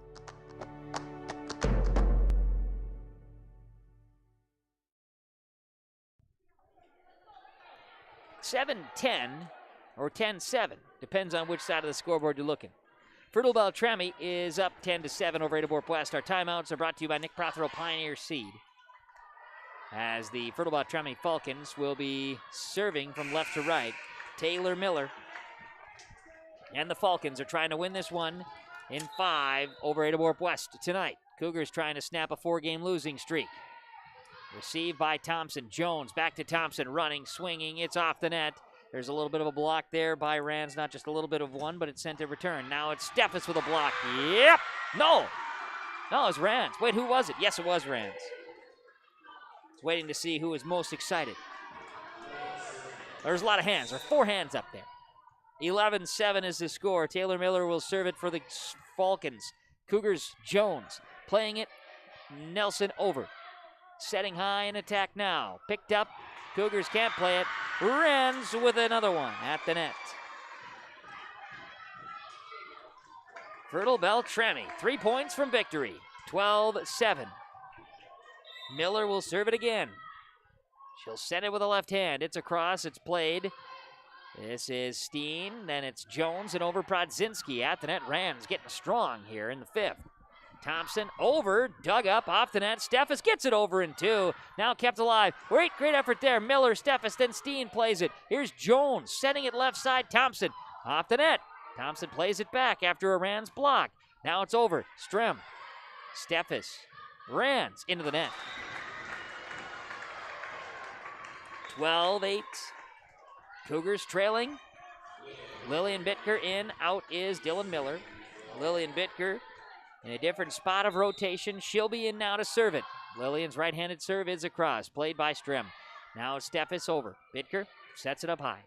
S2: (7-10) or 10-7, depends on which side of the scoreboard you're looking. Fertile-Beltrami is up 10-7 over Ada-Borup-West. Our timeouts are brought to you by Nick Prothero Pioneer Seed, as the Fertile-Beltrami Falcons will be serving from left to right. Taylor Miller and the Falcons are trying to win this one in 5 over Ada-Borup-West tonight. Cougars trying to snap a 4-game losing streak. Received by Thompson. Jones back to Thompson, running, swinging. It's off the net. There's a little bit of a block there by Rands, not just a little bit of one, but it's sent to return. Now it's Steffes with a block. Yep! No! No, it was Rands. Wait, who was it? Yes, it was Rands. It's waiting to see who was most excited. There's a lot of hands. There are 4 hands up there. 11-7 is the score. Taylor Miller will serve it for the Falcons. Cougars, Jones. Playing it, Nelson over. Setting high in attack now. Picked up. Cougars can't play it. Rands with another one at the net. Fertile-Beltrami, 3 points from victory. 12-7. Miller will serve it again. She'll send it with a left hand. It's across. It's played. This is Steen. Then it's Jones and over Prodzinski at the net. Rands getting strong here in the 5th. Thompson over, dug up, off the net. Steffes gets it over in 2. Now kept alive. Great effort there. Miller, Steffes, then Steen plays it. Here's Jones sending it left side. Thompson off the net. Thompson plays it back after a Rands block. Now it's over. Strem, Steffes, Rands into the net. 12-8. Cougars trailing. Lillian Bittker in. Out is Dylan Miller. Lillian Bittker in a different spot of rotation. She'll be in now to serve it. Lillian's right-handed serve is across, played by Strim. Now Steffes over. Bitker sets it up high.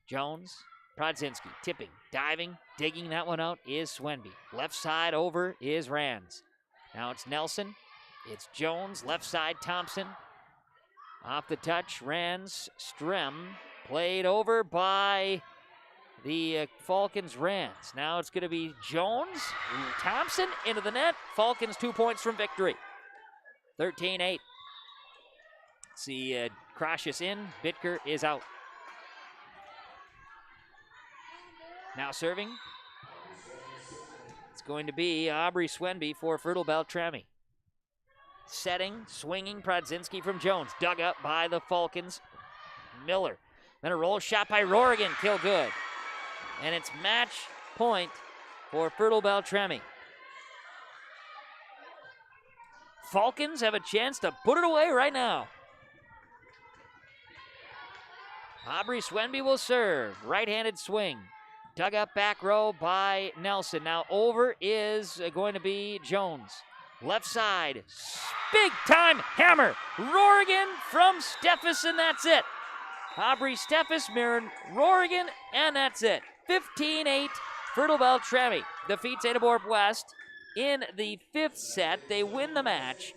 S2: Jones, Prodzinski, tipping, diving, digging that one out is Swenby. Left side over is Rands. Now it's Nelson. It's Jones, left side Thompson. Off the touch, Rands, Strim, played over by the Falcons' Rands. Now it's going to be Jones, Thompson into the net. Falcons 2 points from victory. 13-8. See Crocius in, Bitker is out. Now serving. It's going to be Aubrey Swenby for Fertile-Beltrami. Setting, swinging, Prodzinski from Jones. Dug up by the Falcons. Miller. Then a roll shot by Rorigan. Kill good. And it's match point for Fertile-Beltrami. Falcons have a chance to put it away right now. Aubrey Swenby will serve. Right-handed swing. Dug up back row by Nelson. Now over is going to be Jones. Left side. Big time hammer. Rorigan from Steffes, and that's it. Aubrey Steffes mirrored Rorigan, and that's it. 15-8. Fertile-Beltrami defeats Ada-Borup-West in the fifth set. They win the match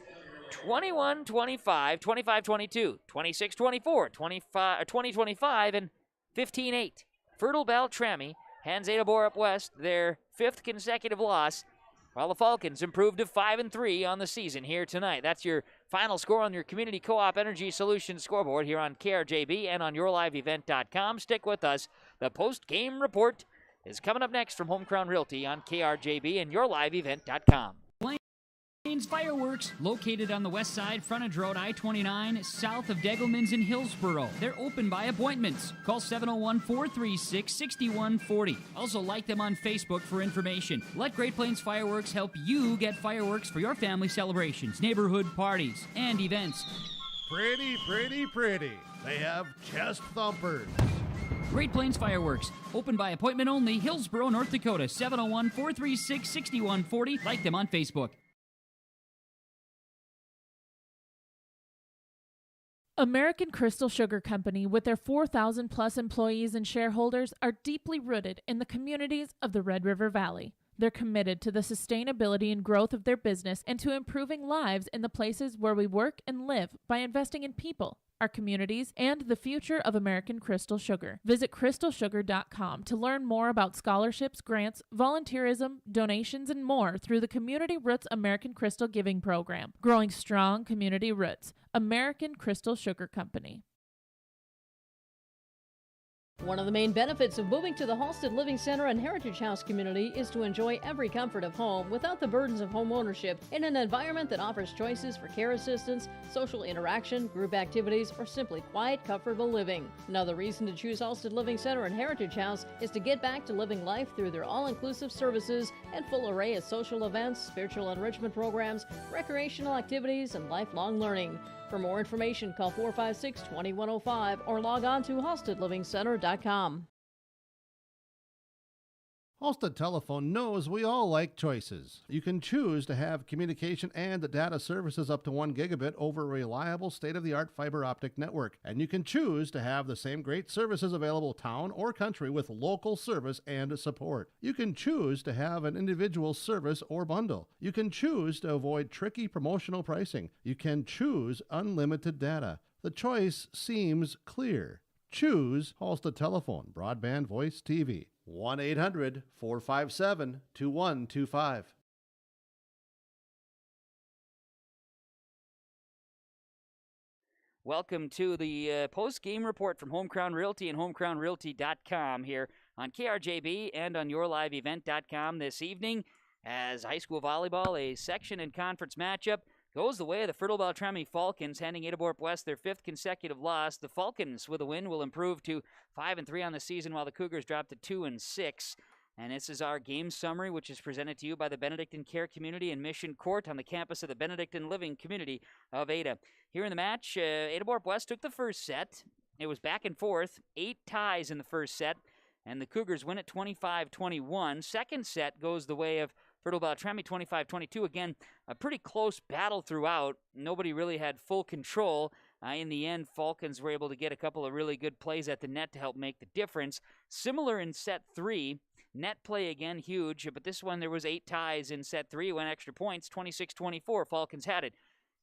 S2: 21-25, 25-22, 26-24, 20-25, and 15-8. Fertile-Beltrami hands Ada-Borup-West their fifth consecutive loss, while the Falcons improved to 5-3 on the season here tonight. That's your final score on your Community Co-op Energy Solutions scoreboard here on KRJB and on YourLiveEvent.com. Stick with us. The post-game report is coming up next from Home Crown Realty on KRJB and YourLiveEvent.com.
S20: Plains Fireworks, located on the west side, frontage road I-29, south of Degelman's in Hillsboro. They're open by appointments. Call 701-436-6140. Also like them on Facebook for information. Let Great Plains Fireworks help you get fireworks for your family celebrations, neighborhood parties, and events.
S3: Pretty, pretty, pretty. They have chest thumpers.
S20: Great Plains Fireworks, open by appointment only, Hillsboro, North Dakota, 701-436-6140. Like them on Facebook.
S7: American Crystal Sugar Company, with their 4,000 plus employees and shareholders, are deeply rooted in the communities of the Red River Valley. They're committed to the sustainability and growth of their business and to improving lives in the places where we work and live by investing in people, our communities, and the future of American Crystal Sugar. Visit crystalsugar.com to learn more about scholarships, grants, volunteerism, donations, and more through the Community Roots American Crystal Giving Program. Growing strong community roots. American Crystal Sugar Company.
S8: One of the main benefits of moving to the Halsted Living Center and Heritage House community is to enjoy every comfort of home without the burdens of home ownership in an environment that offers choices for care assistance, social interaction, group activities, or simply quiet, comfortable living. Another reason to choose Halsted Living Center and Heritage House is to get back to living life through their all-inclusive services and full array of social events, spiritual enrichment programs, recreational activities, and lifelong learning. For more information, call 456-2105 or log on to halstedlivingcenter.com.
S3: Halsted Telephone knows we all like choices. You can choose to have communication and data services up to 1 gigabit over a reliable state-of-the-art fiber optic network. And you can choose to have the same great services available town or country with local service and support. You can choose to have an individual service or bundle. You can choose to avoid tricky promotional pricing. You can choose unlimited data. The choice seems clear. Choose Halsted Telephone, broadband voice TV. 1-800-457-2125.
S2: Welcome to the post-game report from Home Crown Realty and homecrownrealty.com here on KRJB and on YourLiveEvent.com this evening as high school volleyball, a section and conference matchup, goes the way of the Fertile-Beltrami Falcons, handing Ada-Borup-West their fifth consecutive loss. The Falcons, with a win, will improve to 5-3 on the season, while the Cougars drop to 2-6. And this is our game summary, which is presented to you by the Benedictine Care Community and Mission Court on the campus of the Benedictine Living Community of Ada. Here in the match, Ada-Borup-West took the first set. It was back and forth, 8 ties in the first set, and the Cougars win it 25-21. Second set goes the way of Fertile-Beltrami 25-22. Again, a pretty close battle throughout. Nobody really had full control. In the end, Falcons were able to get a couple of really good plays at the net to help make the difference. Similar in set 3. Net play again, huge, but this one there was 8 ties in set 3, went extra points, 26-24. Falcons had it.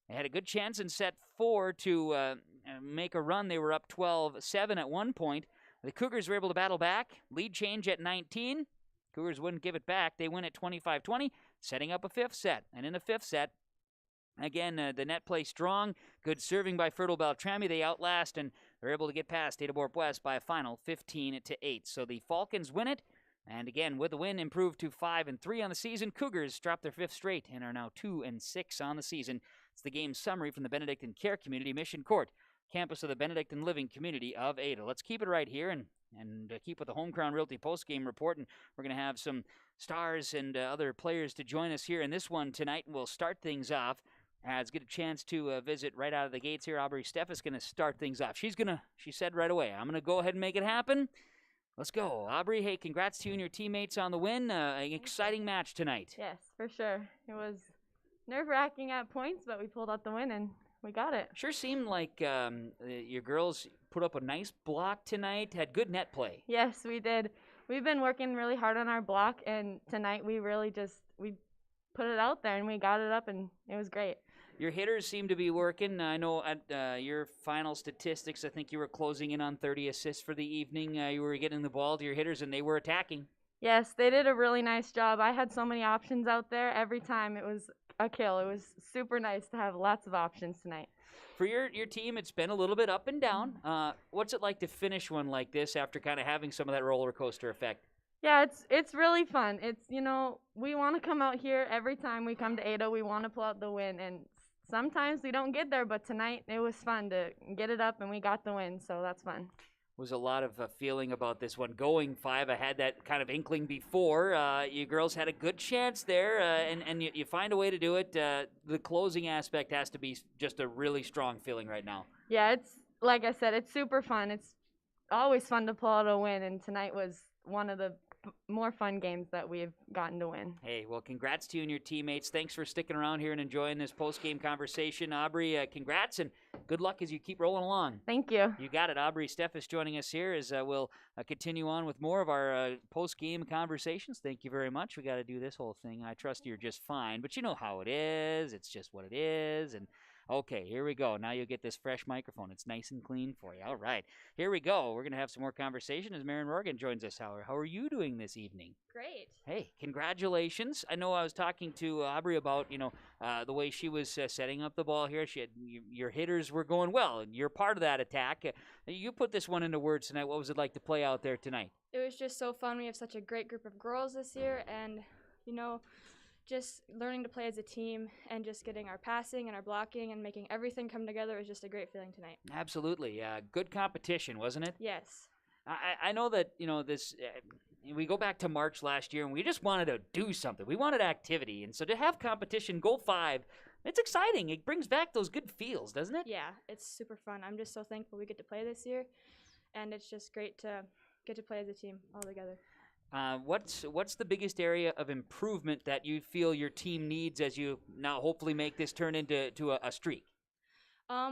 S2: They had a good chance in set 4 to make a run. They were up 12-7 at one point. The Cougars were able to battle back. Lead change at 19. Cougars wouldn't give it back. They win at 25-20, setting up a 5th set. And in the 5th set, again, the net play strong. Good serving by Fertile-Beltrami. They outlast, and they're able to get past Ada-Borup-West by a final 15-8. So the Falcons win it. And again, with the win, improved to 5-3 on the season. Cougars dropped their 5th straight and are now 2-6 on the season. It's the game summary from the Benedictine Care Community Mission Court, campus of the Benedictine Living Community of Ada. Let's keep it right here and keep with the Home Crown Realty post-game report. And we're going to have some stars and other players to join us here in this one tonight. And we'll start things off. Let's get a chance to visit right out of the gates here. Aubrey Steff is going to start things off. She said right away, I'm going to go ahead and make it happen. Let's go. Aubrey, hey, congrats to you and your teammates on the win. An exciting match tonight.
S21: Yes, for sure. It was nerve-wracking at points, but we pulled out the win and we got it.
S2: Sure seemed like your girls put up a nice block tonight, had good net play.
S21: Yes, we did. We've been working really hard on our block, and tonight we really we put it out there and we got it up, and it was great.
S2: Your hitters seem to be working. I know at your final statistics, I think you were closing in on 30 assists for the evening. You were getting the ball to your hitters, and they were attacking.
S21: Yes, they did a really nice job. I had so many options out there. Every time it was a kill. It was super nice to have lots of options tonight.
S2: For your team, it's been a little bit up and down. What's it like to finish one like this after kind of having some of that roller coaster effect?
S21: Yeah, it's really fun. It's, we want to come out here every time we come to Ada. We want to pull out the win, and sometimes we don't get there, but tonight it was fun to get it up, and we got the win, so that's fun.
S2: Was a lot of feeling about this one. Going 5, I had that kind of inkling before. You girls had a good chance there, and you find a way to do it. The closing aspect has to be just a really strong feeling right now.
S21: Yeah, it's like I said, it's super fun. It's always fun to pull out a win, and tonight was one of the more fun games that we've gotten to win.
S2: Hey, well, congrats to you and your teammates. Thanks for sticking around here and enjoying this post-game conversation. Aubrey, congrats, and good luck as you keep rolling along.
S21: Thank you.
S2: You got it. Aubrey Steff is joining us here as we'll continue on with more of our post-game conversations. Thank you very much. We got to do this whole thing. I trust you're just fine, but you know how it is. It's just what it is, and okay, here we go. Now you'll get this fresh microphone. It's nice and clean for you. All right, here we go. We're going to have some more conversation as Marion Morgan joins us. How are you doing this evening?
S21: Great.
S2: Hey, congratulations. I know I was talking to Aubrey about, the way she was setting up the ball here. She had your hitters were going well, and you're part of that attack. You put this one into words tonight. What was it like to play out there tonight?
S22: It was just so fun. We have such a great group of girls this year, and, just learning to play as a team and just getting our passing and our blocking and making everything come together was just a great feeling tonight.
S2: Absolutely. Good competition, wasn't it?
S22: Yes.
S2: I know that, this we go back to March last year, and we just wanted to do something. We wanted activity, and so to have competition, go 5, it's exciting. It brings back those good feels, doesn't it?
S22: Yeah, it's super fun. I'm just so thankful we get to play this year, and it's just great to get to play as a team all together.
S2: What's the biggest area of improvement that you feel your team needs as you now hopefully make this turn into a streak?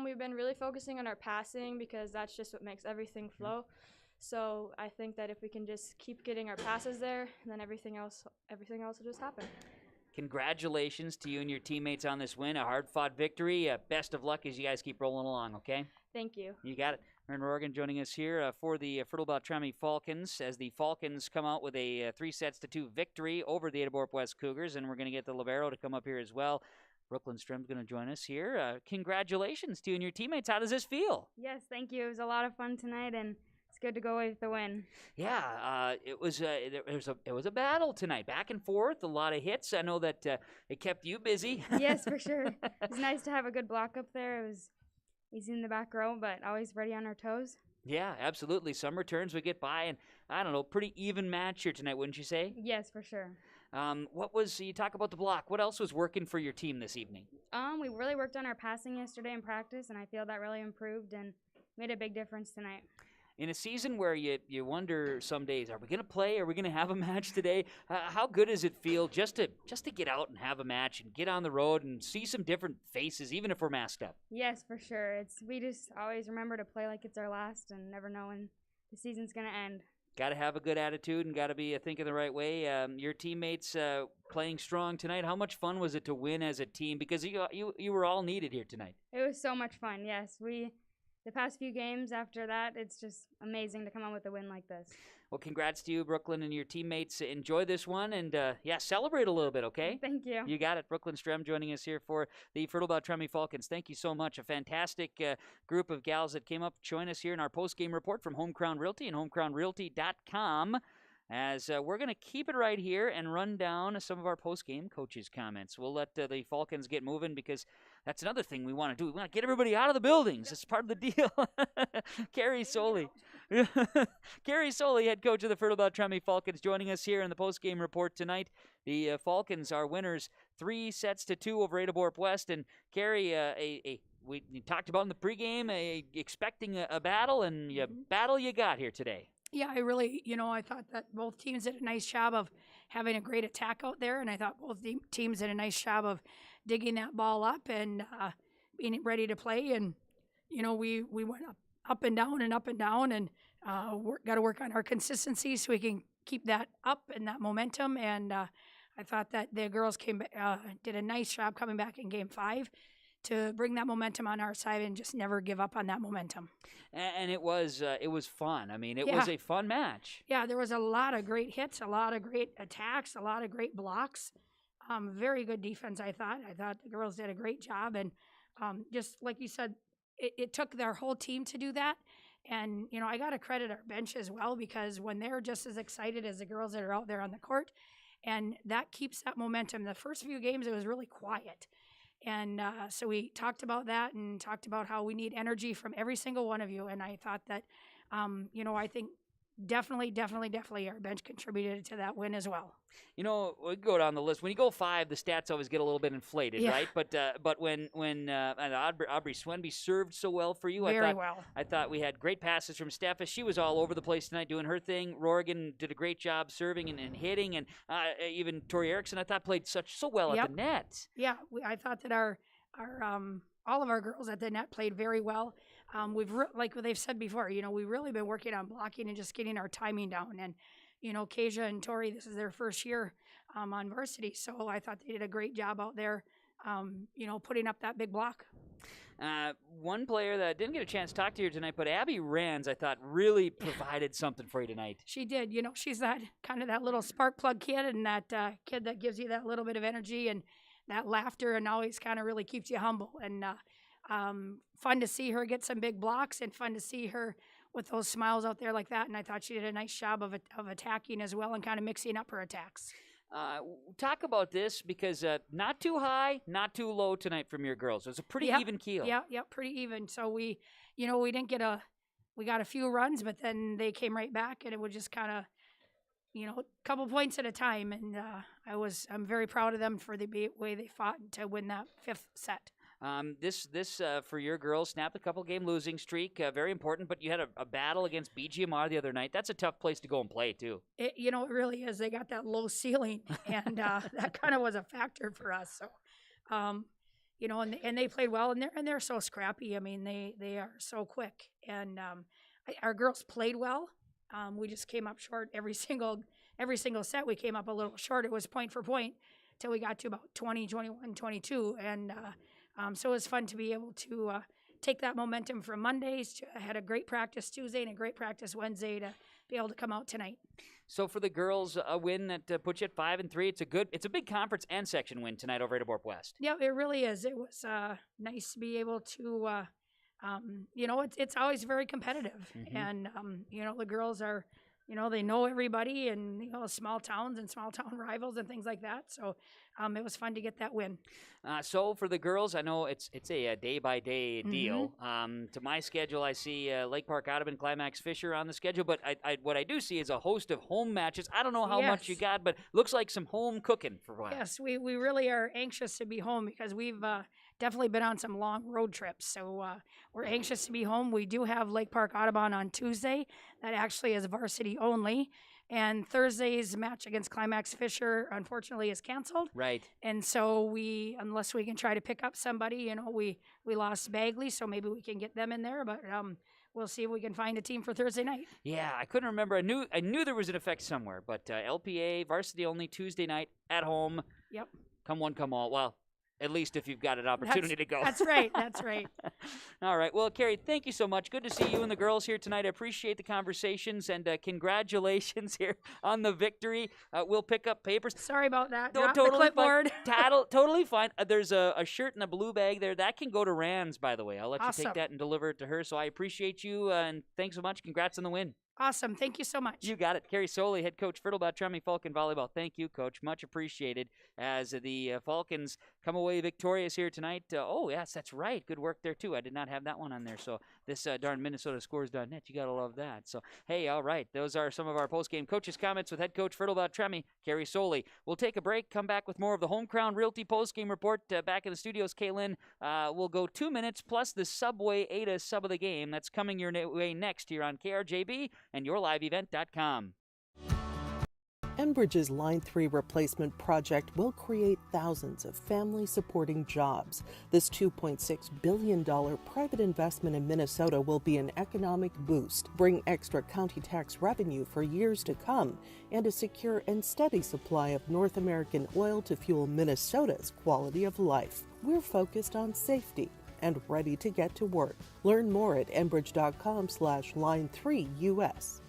S22: We've been really focusing on our passing because that's just what makes everything flow. So I think that if we can just keep getting our passes there, then everything else will just happen.
S2: Congratulations to you and your teammates on this win, a hard-fought victory. Best of luck as you guys keep rolling along, okay?
S22: Thank you.
S2: You got it. Aaron Morgan joining us here for the Fertile-Beltrami Falcons as the Falcons come out with a 3-2 victory over the Ada-Borup-West Cougars, and we're going to get the libero to come up here as well. Brooklyn Strom's going to join us here. Congratulations to you and your teammates. How does this feel?
S23: Yes, thank you. It was a lot of fun tonight, and it's good to go away with the win.
S2: Yeah, it was a battle tonight, back and forth, a lot of hits. I know that it kept you busy.
S23: Yes, for sure. It was nice to have a good block up there. It was easy in the back row, but always ready on our toes.
S2: Yeah, absolutely. Some returns we get by, and I don't know, pretty even match here tonight, wouldn't you say?
S23: Yes, for sure.
S2: You talk about the block. What else was working for your team this evening?
S23: We really worked on our passing yesterday in practice, and I feel that really improved and made a big difference tonight.
S2: in a season where you wonder some days, are we going to play? Are we going to have a match today? How good does it feel just to get out and have a match and get on the road and see some different faces, even if we're masked up?
S23: Yes, for sure. We just always remember to play like it's our last and never know when the season's going to end.
S2: Got to have a good attitude and got to be thinking the right way. Your teammates playing strong tonight. How much fun was it to win as a team? Because you were all needed here tonight.
S23: It was so much fun, yes. The past few games after that, it's just amazing to come out with a win like this.
S2: Well, congrats to you, Brooklyn, and your teammates. Enjoy this one, and celebrate a little bit, okay?
S23: Thank you.
S2: You got it. Brooklyn Strem joining us here for the Fertile-Beltrami Falcons. Thank you so much. A fantastic group of gals that came up to join us here in our post-game report from Home Crown Realty and homecrownrealty.com. As we're going to keep it right here and run down some of our post-game coaches' comments. We'll let the Falcons get moving because that's another thing we want to do. We want to get everybody out of the buildings. It's part of the deal. Carrie Soley. Carrie Soley, head coach of the Fertile-Beltrami Falcons, joining us here in the post-game report tonight. The Falcons are winners 3-2 over Ada-Borup-West. And Carrie, we talked about in the pregame, expecting a battle, and you got here today.
S10: Yeah, I thought that both teams did a nice job of having a great attack out there, and I thought both teams did a nice job of digging that ball up and being ready to play. And, we went up and down, and got to work on our consistency so we can keep that up and that momentum. And I thought that the girls did a nice job coming back in Game 5 to bring that momentum on our side and just never give up on that momentum.
S2: And it was fun. I mean, it was a fun match.
S10: Yeah, there was a lot of great hits, a lot of great attacks, a lot of great blocks. Very good defense, I thought. I thought the girls did a great job. And just like you said, it took their whole team to do that. And, I got to credit our bench as well, because when they're just as excited as the girls that are out there on the court, and that keeps that momentum. The first few games, it was really quiet. And so we talked about that and talked about how we need energy from every single one of you. And I thought that, I think definitely our bench contributed to that win as well.
S2: We go down the list. When you go 5, the stats always get a little bit inflated, right? But when Aubrey Swenby served so well for you, I thought we had great passes from Steph. She was all over the place tonight doing her thing. Rorgan did a great job serving and hitting, and even Tori Erickson, I thought, played so well at the net.
S10: Yeah, I thought that our all of our girls at the net played very well. Like they've said before, we've really been working on blocking and just getting our timing down. And Kasia and Tori, this is their first year on varsity, so I thought they did a great job out there, putting up that big block.
S2: One player that I didn't get a chance to talk to you tonight, but Abby Rands, I thought, really provided something for you tonight.
S10: She did. she's that little spark plug kid, and that kid that gives you that little bit of energy and that laughter, and always kind of really keeps you humble. And fun to see her get some big blocks, and fun to see her with those smiles out there like that. And I thought she did a nice job of attacking as well and kind of mixing up her attacks.
S2: Talk about this, because not too high, not too low tonight from your girls. It was a pretty even keel.
S10: Yeah, pretty even. So we got a few runs, but then they came right back, and it was just kind of, a couple points at a time. And I'm very proud of them for the way they fought to win that 5th set.
S2: This for your girls, snapped a couple game losing streak, very important, but you had a battle against BGMR the other night. That's a tough place to go and play too.
S10: It really is. They got that low ceiling, and that kind of was a factor for us. So, and they played well, and they're so scrappy. I mean, they are so quick, and our girls played well. We just came up short every single set. We came up a little short. It was point for point till we got to about 20, 21, 22, and so it was fun to be able to take that momentum from Mondays. I had a great practice Tuesday and a great practice Wednesday to be able to come out tonight.
S2: So for the girls, a win that puts you at 5-3. It's a big conference and section win tonight over Ada-Borup-West.
S10: Yeah, it really is. It was nice to be able to, it's always very competitive. Mm-hmm. And, the girls are, they know everybody, and, small towns and small town rivals and things like that. So it was fun to get that win.
S2: So for the girls, I know it's a day-by-day deal. To my schedule, I see Lake Park, Audubon, Climax, Fisher on the schedule, but what I do see is a host of home matches. I don't know how much you got, but looks like some home cooking for a while.
S10: Yes, we really are anxious to be home, because we've definitely been on some long road trips. So we're anxious to be home. We do have Lake Park Audubon on Tuesday. That actually is varsity only. And Thursday's match against Climax Fisher, unfortunately, is canceled.
S2: Right.
S10: And so unless we can try to pick up somebody, we lost Bagley, so maybe we can get them in there. But we'll see if we can find a team for Thursday night.
S2: Yeah, I couldn't remember. I knew there was an effect somewhere, but LPA, varsity only, Tuesday night, at home.
S10: Yep.
S2: Come one, come all. Well, at least if you've got an opportunity to go.
S10: That's right. That's right.
S2: All right. Well, Carrie, thank you so much. Good to see you and the girls here tonight. I appreciate the conversations, and congratulations here on the victory. We'll pick up papers.
S10: Sorry about that.
S2: No,
S10: Drop
S2: totally
S10: the clipboard.
S2: Fine. Totally fine. There's a shirt in a blue bag there. That can go to Rands, by the way. I'll let you take that and deliver it to her. So I appreciate you, and thanks so much. Congrats on the win.
S10: Awesome. Thank you so much.
S2: You got it. Carrie Soley, head coach, Fertile-Beltrami Falcon Volleyball. Thank you, Coach. Much appreciated as the Falcons come away victorious here tonight. Oh, yes, that's right. Good work there, too. I did not have that one on there. So this darn MinnesotaScores.net, you got to love that. So, hey, all right. Those are some of our post-game coaches' comments with head coach Fertile-Beltrami, Carrie Soley. We'll take a break, come back with more of the Home Crown Realty post-game report. Back in the studios, Kaylin, we'll go 2 minutes plus the Subway Ada sub of the game. That's coming your way next here on KRJB and YourLiveEvent.com.
S9: Enbridge's Line 3 replacement project will create thousands of family-supporting jobs. This $2.6 billion private investment in Minnesota will be an economic boost, bring extra county tax revenue for years to come, and a secure and steady supply of North American oil to fuel Minnesota's quality of life. We're focused on safety and ready to get to work. Learn more at enbridge.com/line3US.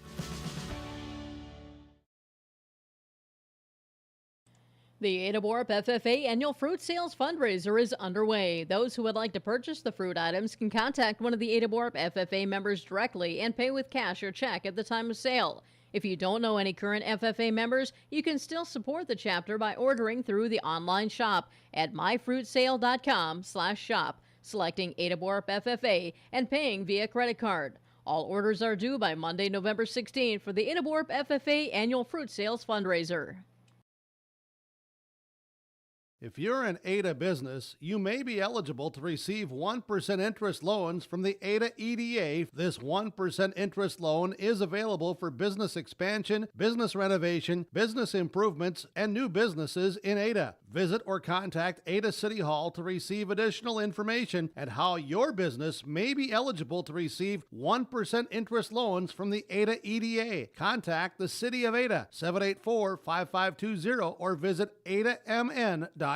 S8: The Ada-Borup FFA Annual Fruit Sales Fundraiser is underway. Those who would like to purchase the fruit items can contact one of the Ada-Borup FFA members directly and pay with cash or check at the time of sale. If you don't know any current FFA members, you can still support the chapter by ordering through the online shop at myfruitsale.com/shop, selecting Ada-Borup FFA and paying via credit card. All orders are due by Monday, November 16 for the Ada-Borup FFA Annual Fruit Sales Fundraiser.
S3: If you're an Ada business, you may be eligible to receive 1% interest loans from the Ada EDA. This 1% interest loan is available for business expansion, business renovation, business improvements, and new businesses in Ada. Visit or contact Ada City Hall to receive additional information and how your business may be eligible to receive 1% interest loans from the Ada EDA. Contact the City of Ada, 784-5520, or visit adamn.gov.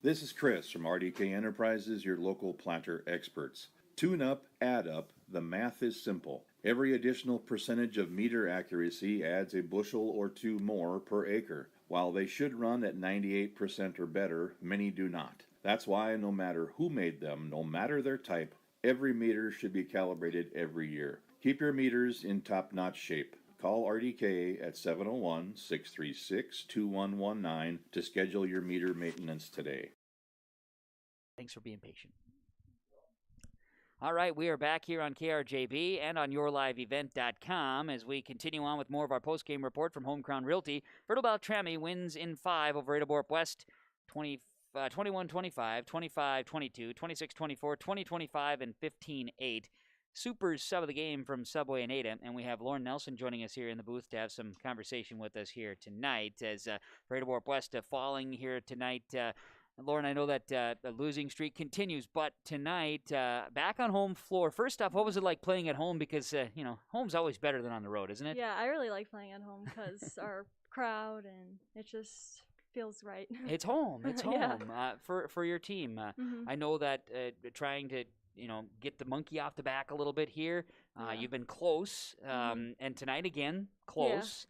S11: This is Chris from RDK Enterprises, your local planter experts. Tune up, add up, the math is simple. Every additional percentage of meter accuracy adds a bushel or two more per acre. While they should run at 98% or better, many do not. That's why no matter who made them, no matter their type, every meter should be calibrated every year. Keep your meters in top-notch shape. Call RDK at 701-636-2119 to schedule your meter maintenance today.
S2: Thanks for being patient. All right, we are back here on KRJB and on YourLiveEvent.com as we continue on with more of our postgame report from Home Crown Realty. Fertile-Beltrami wins in 5 over Ada-Borup-West, 21-25, 25-22, 26-24, 20-25, and 15-8. Supers sub of the game from Subway and Ada, and we have Lauren Nelson joining us here in the booth to have some conversation with us here tonight as for Ada-Borup-West falling here tonight. Lauren, I know that the losing streak continues, but tonight, back on home floor. First off, what was it like playing at home? Because, home's always better than on the road, isn't it?
S22: Yeah, I really like playing at home because our crowd, and it just feels right.
S2: It's home. It's home
S22: Yeah.
S2: For your team. I know that trying to, get the monkey off the back a little bit here. You've been close, and tonight again, close.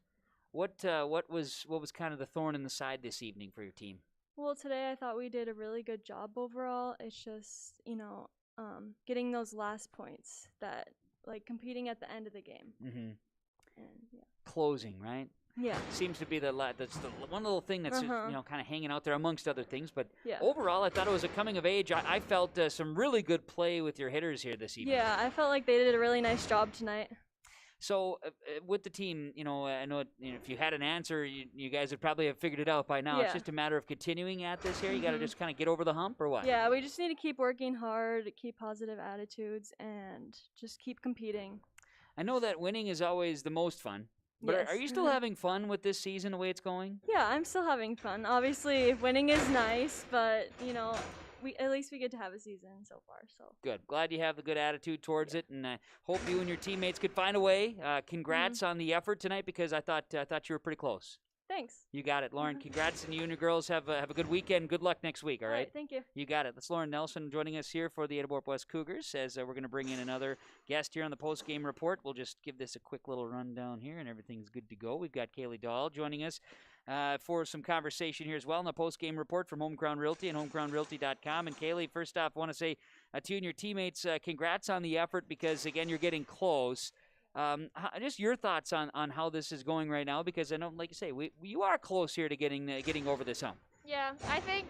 S2: Yeah. What was kind of the thorn in the side this evening for your team?
S22: Well, today I thought we did a really good job overall. It's just, getting those last points that, competing at the end of the game.
S2: Mm-hmm.
S22: And,
S2: closing, right?
S22: Yeah.
S2: Seems to be that's the one little thing that's kind of hanging out there amongst other things. But
S22: yeah.
S2: Overall, I thought it was a coming of age. I felt some really good play with your hitters here this evening.
S22: Yeah, I felt like they did a really nice job tonight.
S2: So with the team, I know, if you had an answer, you guys would probably have figured it out by now.
S1: Yeah.
S2: It's just a matter of continuing at this here. You got to just kind of get over the hump, or what?
S1: Yeah, we just need to keep working hard, keep positive attitudes, and just keep competing.
S2: I know that winning is always the most fun. But
S1: Yes.
S2: are you still having fun with this season, the way it's going?
S1: Yeah, I'm still having fun. Obviously, winning is nice, but at least we get to have a season so far. So
S2: Good. Glad you have the good attitude towards it, and I hope you and your teammates could find a way. Congrats on the effort tonight, because I thought you were pretty close.
S1: thanks.
S2: You got it, Lauren. Congrats, and you and your girls have a good weekend. Good luck next week, all right?
S1: Thank you.
S2: You got it. That's Lauren Nelson joining us here for the Ada-Borup-West Cougars, as we're going to bring in another guest here on the post-game report. We'll just give this a quick little rundown here, and everything's good to go. We've got Kaylee Dahl joining us for some conversation here as well in the post-game report from Home Crown Realty and homecrownrealty.com. And Kaylee, first off, I want to say to you and your teammates, congrats on the effort, because, again, you're getting close. Just your thoughts on how this is going right now, because I know, like you say, you are close here to getting over this hump.
S4: Yeah, I think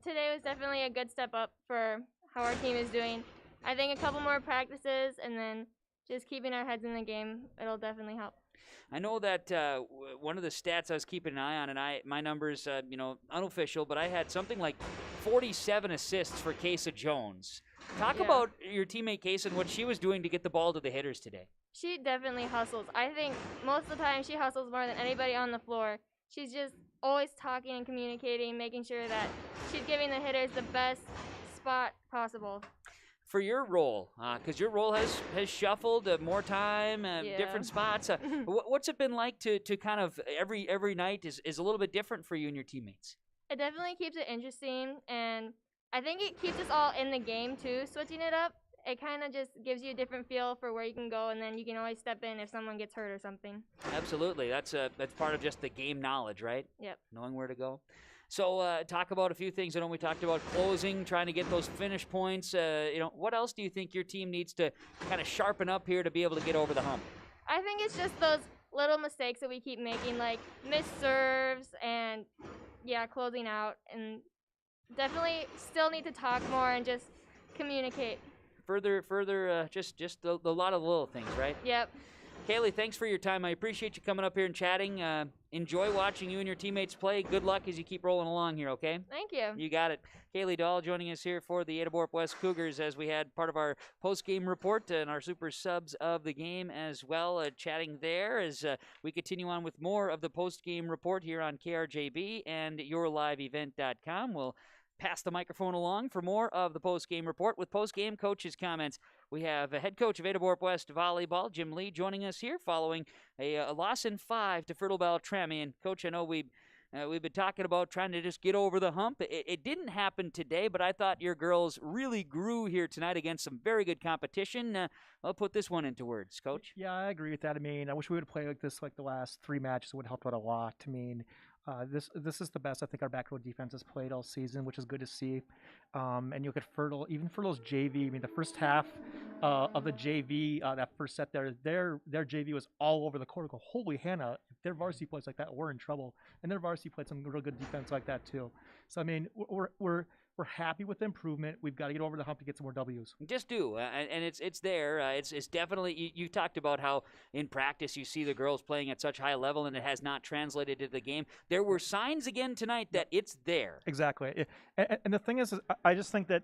S4: today was definitely a good step up for how our team is doing. I think a couple more practices and then just keeping our heads in the game, it'll definitely help.
S2: I know that one of the stats I was keeping an eye on, and my numbers, unofficial, but I had something like 47 assists for Kaysa Jones. Talk about your teammate Kaysa and what she was doing to get the ball to the hitters today.
S4: She definitely hustles. I think most of the time she hustles more than anybody on the floor. She's just always talking and communicating, making sure that she's giving the hitters the best spot possible.
S2: For your role, because your role has shuffled more time, different spots. What's it been like to kind of every night is a little bit different for you and your teammates?
S4: It definitely keeps it interesting, and I think it keeps us all in the game too, switching it up. It kind of just gives you a different feel for where you can go, and then you can always step in if someone gets hurt or something.
S2: Absolutely. That's part of just the game knowledge, right?
S4: Yep.
S2: Knowing where to go. So talk about a few things. I know we talked about closing, trying to get those finish points. What else do you think your team needs to kind of sharpen up here to be able to get over the hump?
S4: I think it's just those little mistakes that we keep making, like missed serves and, closing out. And definitely still need to talk more and just communicate.
S2: Further, just a lot of little things, right?
S4: Yep.
S2: Kaylee, thanks for your time. I appreciate you coming up here and chatting. Enjoy watching you and your teammates play. Good luck as you keep rolling along here, okay?
S4: Thank you.
S2: You got it. Kaylee Dahl joining us here for the Ada-Borup-West Cougars, as we had part of our post-game report and our super subs of the game as well, chatting there as we continue on with more of the post-game report here on KRJB and yourliveevent.com. We'll pass the microphone along for more of the post-game report with post-game coaches' comments. We have a head coach of Ada-Borup-West Volleyball, Jim Lee, joining us here following a loss in 5 to Fertile-Beltrami. And, Coach, I know we've been talking about trying to just get over the hump. It didn't happen today, but I thought your girls really grew here tonight against some very good competition. I'll put this one into words, Coach.
S14: Yeah, I agree with that. I mean, I wish we would have played like this like the last 3 matches. It would have helped out a lot. I mean, this is the best I think our back row defense has played all season, which is good to see. And you look at Fertile's JV. I mean, the first half of the JV, that first set there, their JV was all over the court. Go, holy Hannah, if their varsity plays like that, we're in trouble. And their varsity played some real good defense like that too. So I mean, we're happy with the improvement. We've got to get over the hump to get some more W's.
S2: Just do, and it's there. It's definitely, you talked about how in practice you see the girls playing at such high level, and it has not translated to the game. There were signs again tonight that it's there.
S14: Exactly. And the thing is I just think that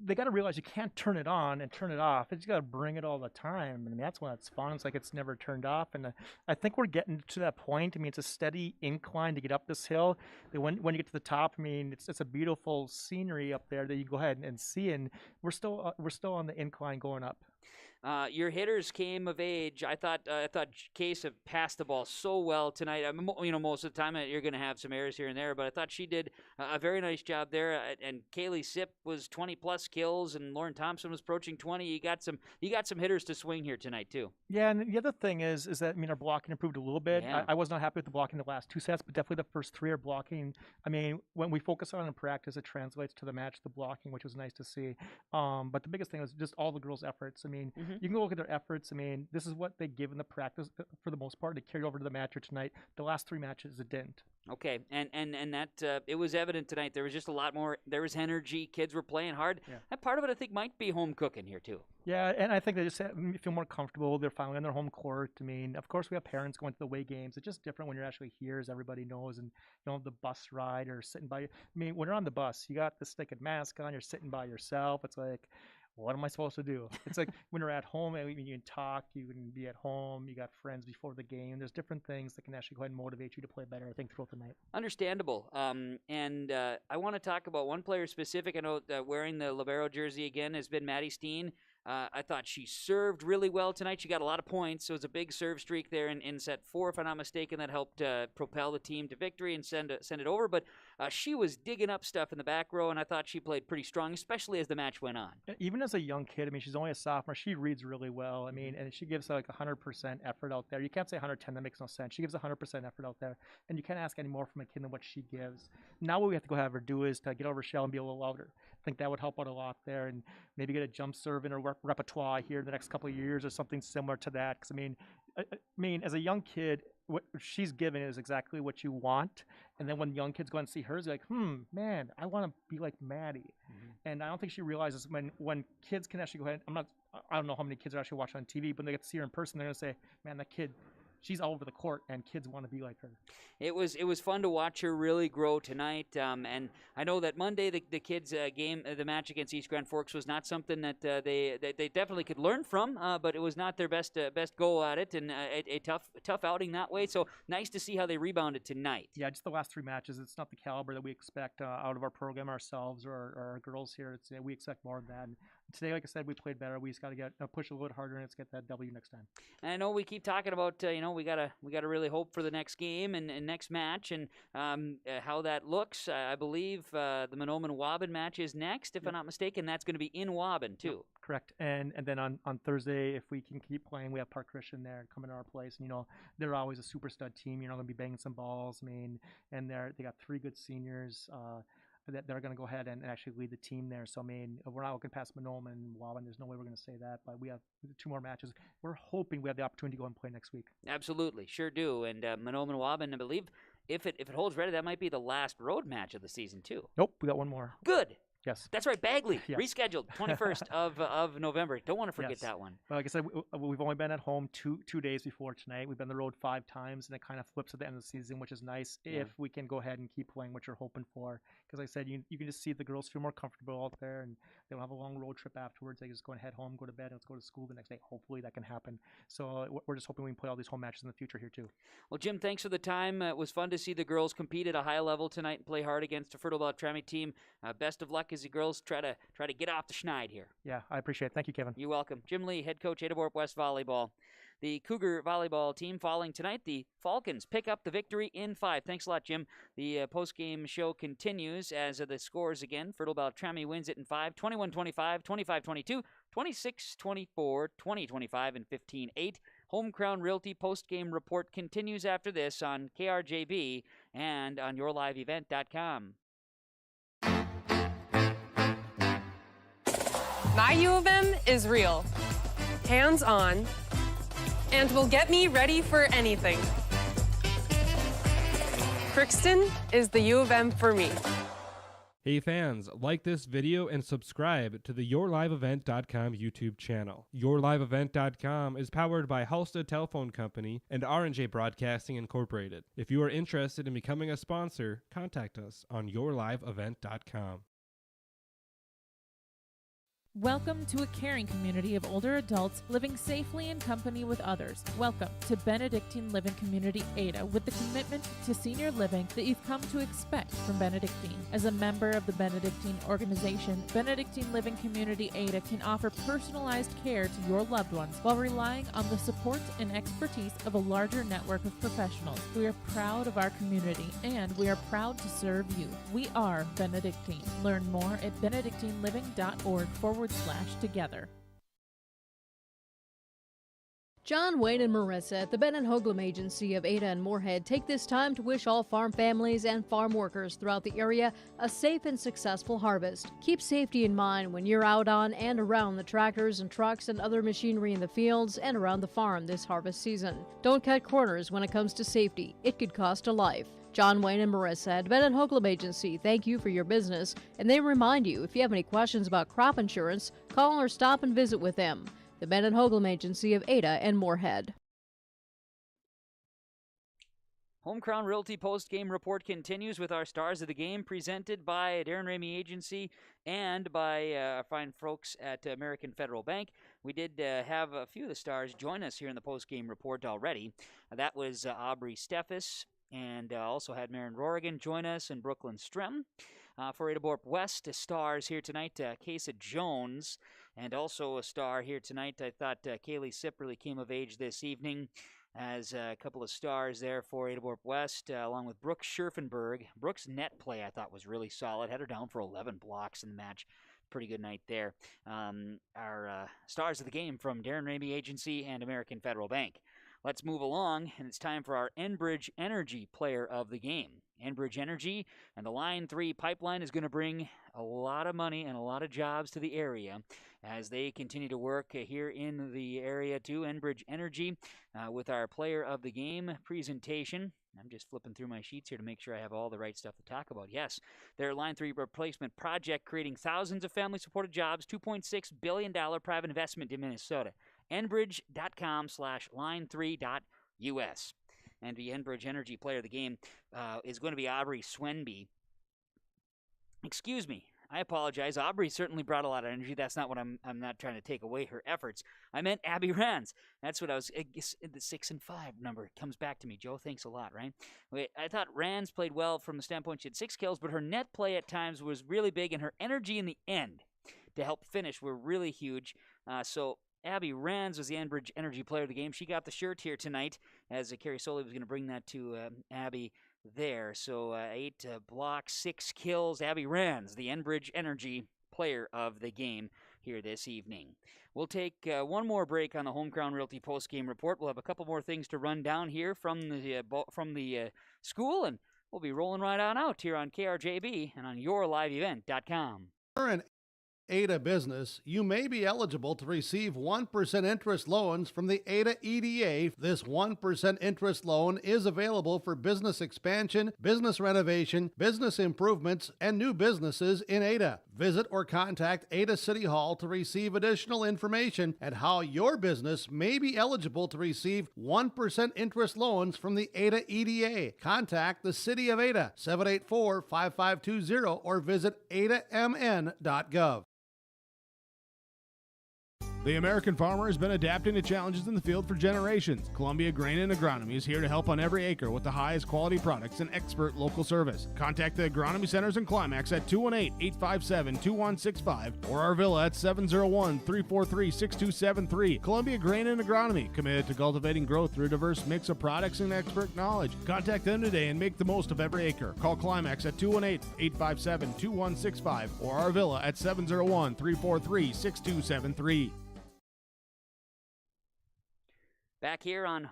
S14: they got to realize you can't turn it on and turn it off. You just got to bring it all the time. And that's when it's fun. It's like it's never turned off. And I think we're getting to that point. I mean, it's a steady incline to get up this hill. When you get to the top, I mean, it's a beautiful scenery up there that you go ahead and see. And we're still on the incline going up.
S2: Your hitters came of age. I thought Kaysa passed the ball so well tonight. I mean, most of the time you're going to have some errors here and there, but I thought she did a very nice job there. And Kaylee Sipp was 20+ kills, and Lauren Thompson was approaching 20. You got some hitters to swing here tonight too.
S14: Yeah, and the other thing is that I mean our blocking improved a little bit.
S2: Yeah.
S14: I was not happy with the blocking the last 2 sets, but definitely the first 3 are blocking. I mean, when we focus on it in practice, it translates to the match, the blocking, which was nice to see. But the biggest thing was just all the girls' efforts. I mean. You can go look at their efforts. I mean, this is what they give in the practice for the most part. They carried over to the match here tonight. The last 3 matches, it didn't.
S2: Okay, and that it was evident tonight. There was just a lot more. There was energy. Kids were playing hard.
S14: Yeah.
S2: And part of it, I think, might be home cooking here too.
S14: Yeah, and I think they just feel more comfortable. They're finally on their home court. I mean, of course, we have parents going to the away games. It's just different when you're actually here, as everybody knows, and you don't have the bus ride or sitting by. I mean, when you're on the bus, you got the stinking mask on. You're sitting by yourself. It's like, what am I supposed to do? It's like when you're at home, I mean, you can talk, you can be at home, you got friends before the game. There's different things that can actually go ahead and motivate you to play better, I think, throughout the night.
S2: Understandable. And I want to talk about one player specific. I know wearing the libero jersey again has been Maddie Steen. I thought she served really well tonight. She got a lot of points, so it was a big serve streak there in set 4, if I'm not mistaken, that helped propel the team to victory and send it over. But she was digging up stuff in the back row, and I thought she played pretty strong, especially as the match went on.
S14: Even as a young kid, I mean, she's only a sophomore. She reads really well. I mean, and she gives like 100% effort out there. You can't say 110. That makes no sense. She gives 100% effort out there, and you can't ask any more from a kid than what she gives. Now what we have to go have her do is to get over shell and be a little louder. I think that would help out a lot there, and maybe get a jump serve in her repertoire here in the next couple of years or something similar to that. Because I mean, as a young kid, what she's given is exactly what you want. And then when young kids go and see hers, they're like, man, I want to be like Maddie. And I don't think she realizes when kids can actually go ahead. I don't know how many kids are actually watching on TV, but when they get to see her in person, they're gonna say, man, that kid, she's all over the court, and kids want to be like her.
S2: It was fun to watch her really grow tonight, and I know that Monday the kids' game, the match against East Grand Forks was not something that they definitely could learn from, but it was not their best go at it, and a tough outing that way. So nice to see how they rebounded tonight.
S14: Yeah, just the last 3 matches. It's not the caliber that we expect out of our program ourselves or our girls here. We expect more of that. And today, like I said, we played better. We just got to push a little bit harder and let's get that W next time.
S2: And I know we keep talking about we gotta really hope for the next game and next match and how that looks. I believe the Mahnomen-Waubun match is next, if I'm not mistaken. That's going to be in Waubun too.
S14: Yep, correct. And then on Thursday, if we can keep playing, we have Park Christian there coming to our place. And they're always a super stud team. Going to be banging some balls. I mean, and they got 3 good seniors. That they're going to go ahead and actually lead the team there. So, I mean, we're not looking past Mahnomen and Waubun. There's no way we're going to say that, but we have 2 more matches. We're hoping we have the opportunity to go and play next week.
S2: Absolutely, sure do. And Mahnomen-Waubun, I believe, if it holds ready, that might be the last road match of the season, too.
S14: Nope, we got 1 more.
S2: Good.
S14: Yes.
S2: That's right, Bagley,
S14: Yes.
S2: rescheduled, 21st of November. Don't want to forget that one.
S14: Well, like I said, we've only been at home two days before tonight. We've been on the road 5 times, and it kind of flips at the end of the season, which is nice if we can go ahead and keep playing what you're hoping for. Because like I said, you can just see the girls feel more comfortable out there, and they don't have a long road trip afterwards. They just go and head home, go to bed, and let's go to school the next day. Hopefully that can happen. So we're just hoping we can play all these home matches in the future here too.
S2: Well, Jim, thanks for the time. It was fun to see the girls compete at a high level tonight and play hard against a Fertile-Beltrami team. Best of luck as the girls try to get off the schneid here.
S14: Yeah, I appreciate it. Thank you, Kevin.
S2: You're welcome. Jim Lee, head coach, Ada-Borup-West Volleyball. The Cougar volleyball team falling tonight. The Falcons pick up the victory in 5. Thanks a lot, Jim. The post-game show continues as the scores again. Fertile-Beltrami wins it in 5, 21-25, 25-22, 26-24, 20-25, and 15-8. Home Crown Realty post-game report continues after this on KRJB and on yourliveevent.com.
S12: My U of M is real, hands-on, and will get me ready for anything. Crookston is the U of M for me.
S13: Hey fans, like this video and subscribe to the YourLiveEvent.com YouTube channel. YourLiveEvent.com is powered by Halstead Telephone Company and R&J Broadcasting Incorporated. If you are interested in becoming a sponsor, contact us on YourLiveEvent.com.
S7: Welcome to a caring community of older adults living safely in company with others. Welcome to Benedictine Living Community Ada, with the commitment to senior living that you've come to expect from Benedictine. As a member of the Benedictine organization, Benedictine Living Community Ada can offer personalized care to your loved ones while relying on the support and expertise of a larger network of professionals. We are proud of our community, and we are proud to serve you. We are Benedictine. Learn more at benedictineliving.org/together.
S8: John, Wayne, and Marissa at the Ben and Hoagland Agency of Ada and Moorhead take this time to wish all farm families and farm workers throughout the area a safe and successful harvest. Keep safety in mind when you're out on and around the tractors and trucks and other machinery in the fields and around the farm this harvest season. Don't cut corners when it comes to safety. It could cost a life. John, Wayne, and Marissa at Ben and Hoagland Agency thank you for your business, and they remind you if you have any questions about crop insurance, call or stop and visit with them. The Ben and Hoagland Agency of Ada and Moorhead.
S2: Home Crown Realty post-game report continues with our stars of the game presented by Darren Ramey Agency and by our fine folks at American Federal Bank. We did have a few of the stars join us here in the post-game report already. That was Aubrey Steffes, and also had Maren Rorigan join us and Brooklyn Strem. For Ada-Borup-West, stars here tonight, Kesa Jones, and also a star here tonight. I thought Kaylee Sipp really came of age this evening as a couple of stars there for Ada-Borup-West, along with Brooke Scherfenberg. Brooke's net play I thought was really solid. Had her down for 11 blocks in the match. Pretty good night there. Our stars of the game from Darren Ramey Agency and American Federal Bank. Let's move along, and it's time for our Enbridge Energy Player of the Game. Enbridge Energy and the Line 3 pipeline is going to bring a lot of money and a lot of jobs to the area as they continue to work here in the area too. Enbridge Energy with our Player of the Game presentation. I'm just flipping through my sheets here to make sure I have all the right stuff to talk about. Yes, their Line 3 replacement project creating thousands of family-supported jobs, $2.6 billion private investment in Minnesota. Enbridge.com/line3.us. And the Enbridge Energy Player of the Game is going to be Aubrey Swenby. Excuse me. I apologize. Aubrey certainly brought a lot of energy. That's not what I'm not trying to take away her efforts. I meant Abby Rands. That's what I was. The 6 and 5 number comes back to me. Joe, thanks a lot, right? I thought Rands played well from the standpoint she had 6 kills, but her net play at times was really big, and her energy in the end to help finish were really huge. So Abby Rands was the Enbridge Energy Player of the Game. She got the shirt here tonight, as Carrie Soley was going to bring that to Abby there. So 8 blocks, 6 kills. Abby Rands, the Enbridge Energy Player of the Game here this evening. We'll take one more break on the Home Crown Realty post-game report. We'll have a couple more things to run down here from the school, and we'll be rolling right on out here on KRJB and on yourliveevent.com.
S3: Ada business, you may be eligible to receive 1% interest loans from the Ada EDA. This 1% interest loan is available for business expansion, business renovation, business improvements, and new businesses in Ada. Visit or contact Ada City Hall to receive additional information and how your business may be eligible to receive 1% interest loans from the Ada EDA. Contact the City of Ada, 784-5520, or visit adamn.gov.
S5: The American farmer has been adapting to challenges in the field for generations. Columbia Grain and Agronomy is here to help on every acre with the highest quality products and expert local service. Contact the agronomy centers in Climax at 218-857-2165 or our villa at 701-343-6273. Columbia Grain and Agronomy, committed to cultivating growth through a diverse mix of products and expert knowledge. Contact them today and make the most of every acre. Call Climax at 218-857-2165 or our villa at 701-343-6273.
S2: Back here on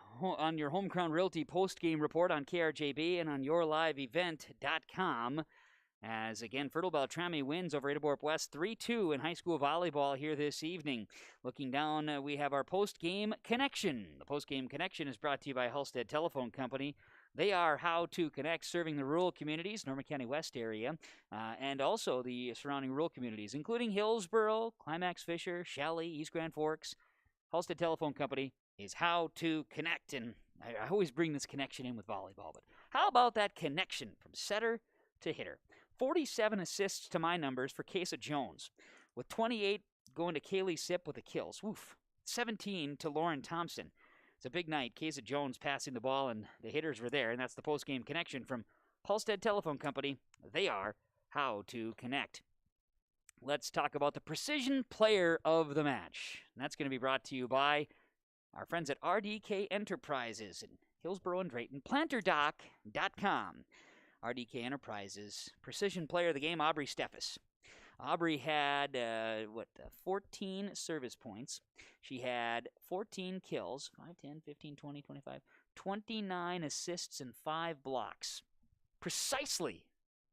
S2: your Home Crown Realty post-game report on KRJB and on yourliveevent.com. As again, Fertile-Beltrami wins over Ada-Borup-West 3-2 in high school volleyball here this evening. Looking down, we have our post-game connection. The post-game connection is brought to you by Halstead Telephone Company. They are How to Connect, serving the rural communities, Norman County West area, and also the surrounding rural communities, including Hillsboro, Climax, Fisher, Shelley, East Grand Forks. Halstead Telephone Company is How to Connect, and I always bring this connection in with volleyball, but how about that connection from setter to hitter? 47 assists to my numbers for Kesa Jones, with 28 going to Kaylee Sipp with the kills. Woof. 17 to Lauren Thompson. It's a big night. Kesa Jones passing the ball, and the hitters were there, and that's the post-game connection from Halstead Telephone Company. They are How to Connect. Let's talk about the Precision Player of the Match. And that's going to be brought to you by our friends at RDK Enterprises in Hillsboro and Drayton. PlanterDoc.com. RDK Enterprises. Precision Player of the Game, Aubrey Steffes. Aubrey had, 14 service points. She had 14 kills, 5, 10, 15, 20, 25, 29 assists, and 5 blocks. Precisely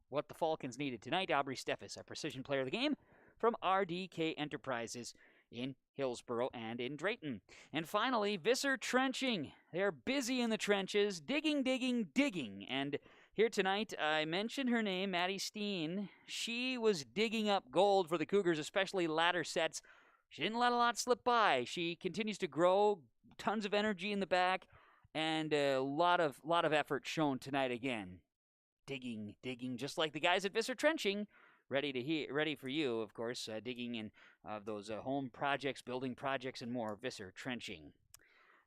S2: what the Falcons needed tonight. Aubrey Steffes, our precision player of the game from RDK Enterprises in Hillsboro and in Drayton. And finally, Visser Trenching. They're busy in the trenches, digging. And here tonight, I mentioned her name, Maddie Steen. She was digging up gold for the Cougars, especially ladder sets. She didn't let a lot slip by. She continues to grow, tons of energy in the back, and a lot of effort shown tonight again. Digging, just like the guys at Visser Trenching. Ready for you, of course, digging in those home projects, building projects, and more. Visser Trenching.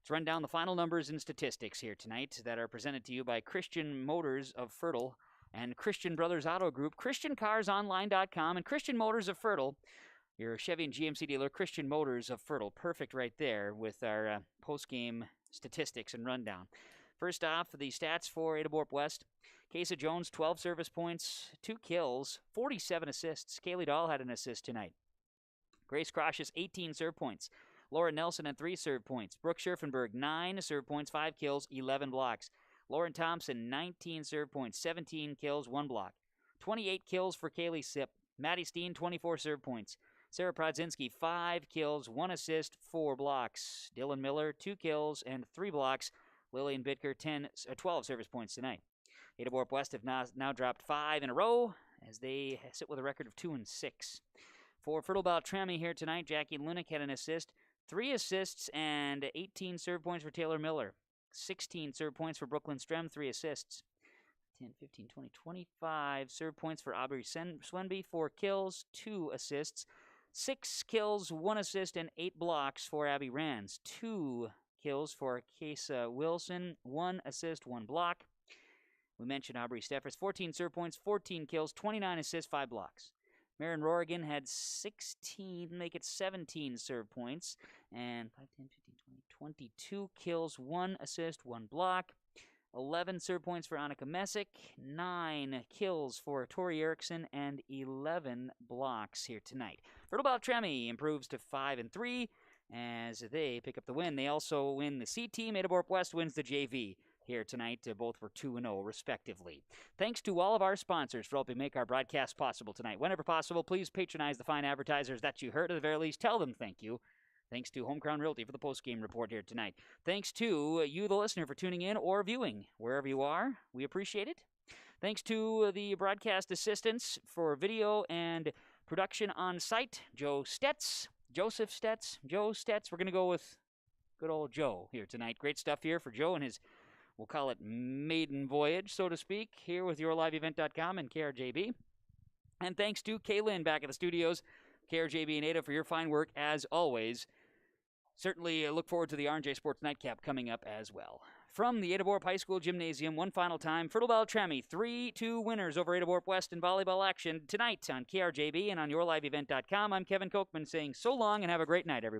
S2: Let's run down the final numbers and statistics here tonight that are presented to you by Christian Motors of Fertile and Christian Brothers Auto Group, ChristianCarsOnline.com, and Christian Motors of Fertile, your Chevy and GMC dealer. Christian Motors of Fertile. Perfect right there with our post-game statistics and rundown. First off, the stats for Ada-Borup-West. Kaysa Jones, 12 service points, 2 kills, 47 assists. Kaylee Dahl had an assist tonight. Grace Crocious, 18 serve points. Laura Nelson had 3 serve points. Brooke Scherfenberg, 9 serve points, 5 kills, 11 blocks. Lauren Thompson, 19 serve points, 17 kills, 1 block. 28 kills for Kaylee Sipp. Maddie Steen, 24 serve points. Sarah Prodzinski, 5 kills, 1 assist, 4 blocks. Dylan Miller, 2 kills and 3 blocks. Lillian Bitker, 12 service points tonight. Ada-Borup-West have now dropped 5 in a row as they sit with a record of 2-6. For Fertile-Beltrami here tonight, Jackie Lunick had an assist, 3 assists, and 18 serve points for Taylor Miller. 16 serve points for Brooklyn Strem, 3 assists. 10, 15, 20, 25 serve points for Aubrey Swenby, 4 kills, 2 assists. 6 kills, 1 assist, and 8 blocks for Abby Rands. 2 kills for Kaysa Wilson, 1 assist, 1 block. We mentioned Aubrey Steffers, 14 serve points, 14 kills, 29 assists, 5 blocks. Marin Rorigan had 16, make it 17 serve points, and 5, 10, 15, 20, 22 kills, 1 assist, 1 block. 11 serve points for Annika Messick, 9 kills for Tori Erickson, and 11 blocks here tonight. Fertile-Beltrami improves to 5-3 as they pick up the win. They also win the C team. Ada-Borup-West wins the JV here tonight. Both were 2-0 respectively. Thanks to all of our sponsors for helping make our broadcast possible tonight. Whenever possible, please patronize the fine advertisers that you heard. At the very least, tell them thank you. Thanks to Home Crown Realty for the post-game report here tonight. Thanks to you, the listener, for tuning in or viewing wherever you are. We appreciate it. Thanks to the broadcast assistants for video and production on site, Joseph Stetz. We're going to go with good old Joe here tonight. Great stuff here for Joe and his, we'll call it maiden voyage, so to speak, here with YourLiveEvent.com and KRJB. And thanks to Kaylin back at the studios, KRJB and Ada, for your fine work as always. Certainly look forward to the R&J Sports Nightcap coming up as well. From the Ada-Borup High School Gymnasium, one final time, Fertile-Beltrami, 3-2 winners over Ada-Borup-West in volleyball action tonight on KRJB and on YourLiveEvent.com. I'm Kevin Kochman saying so long and have a great night, everybody.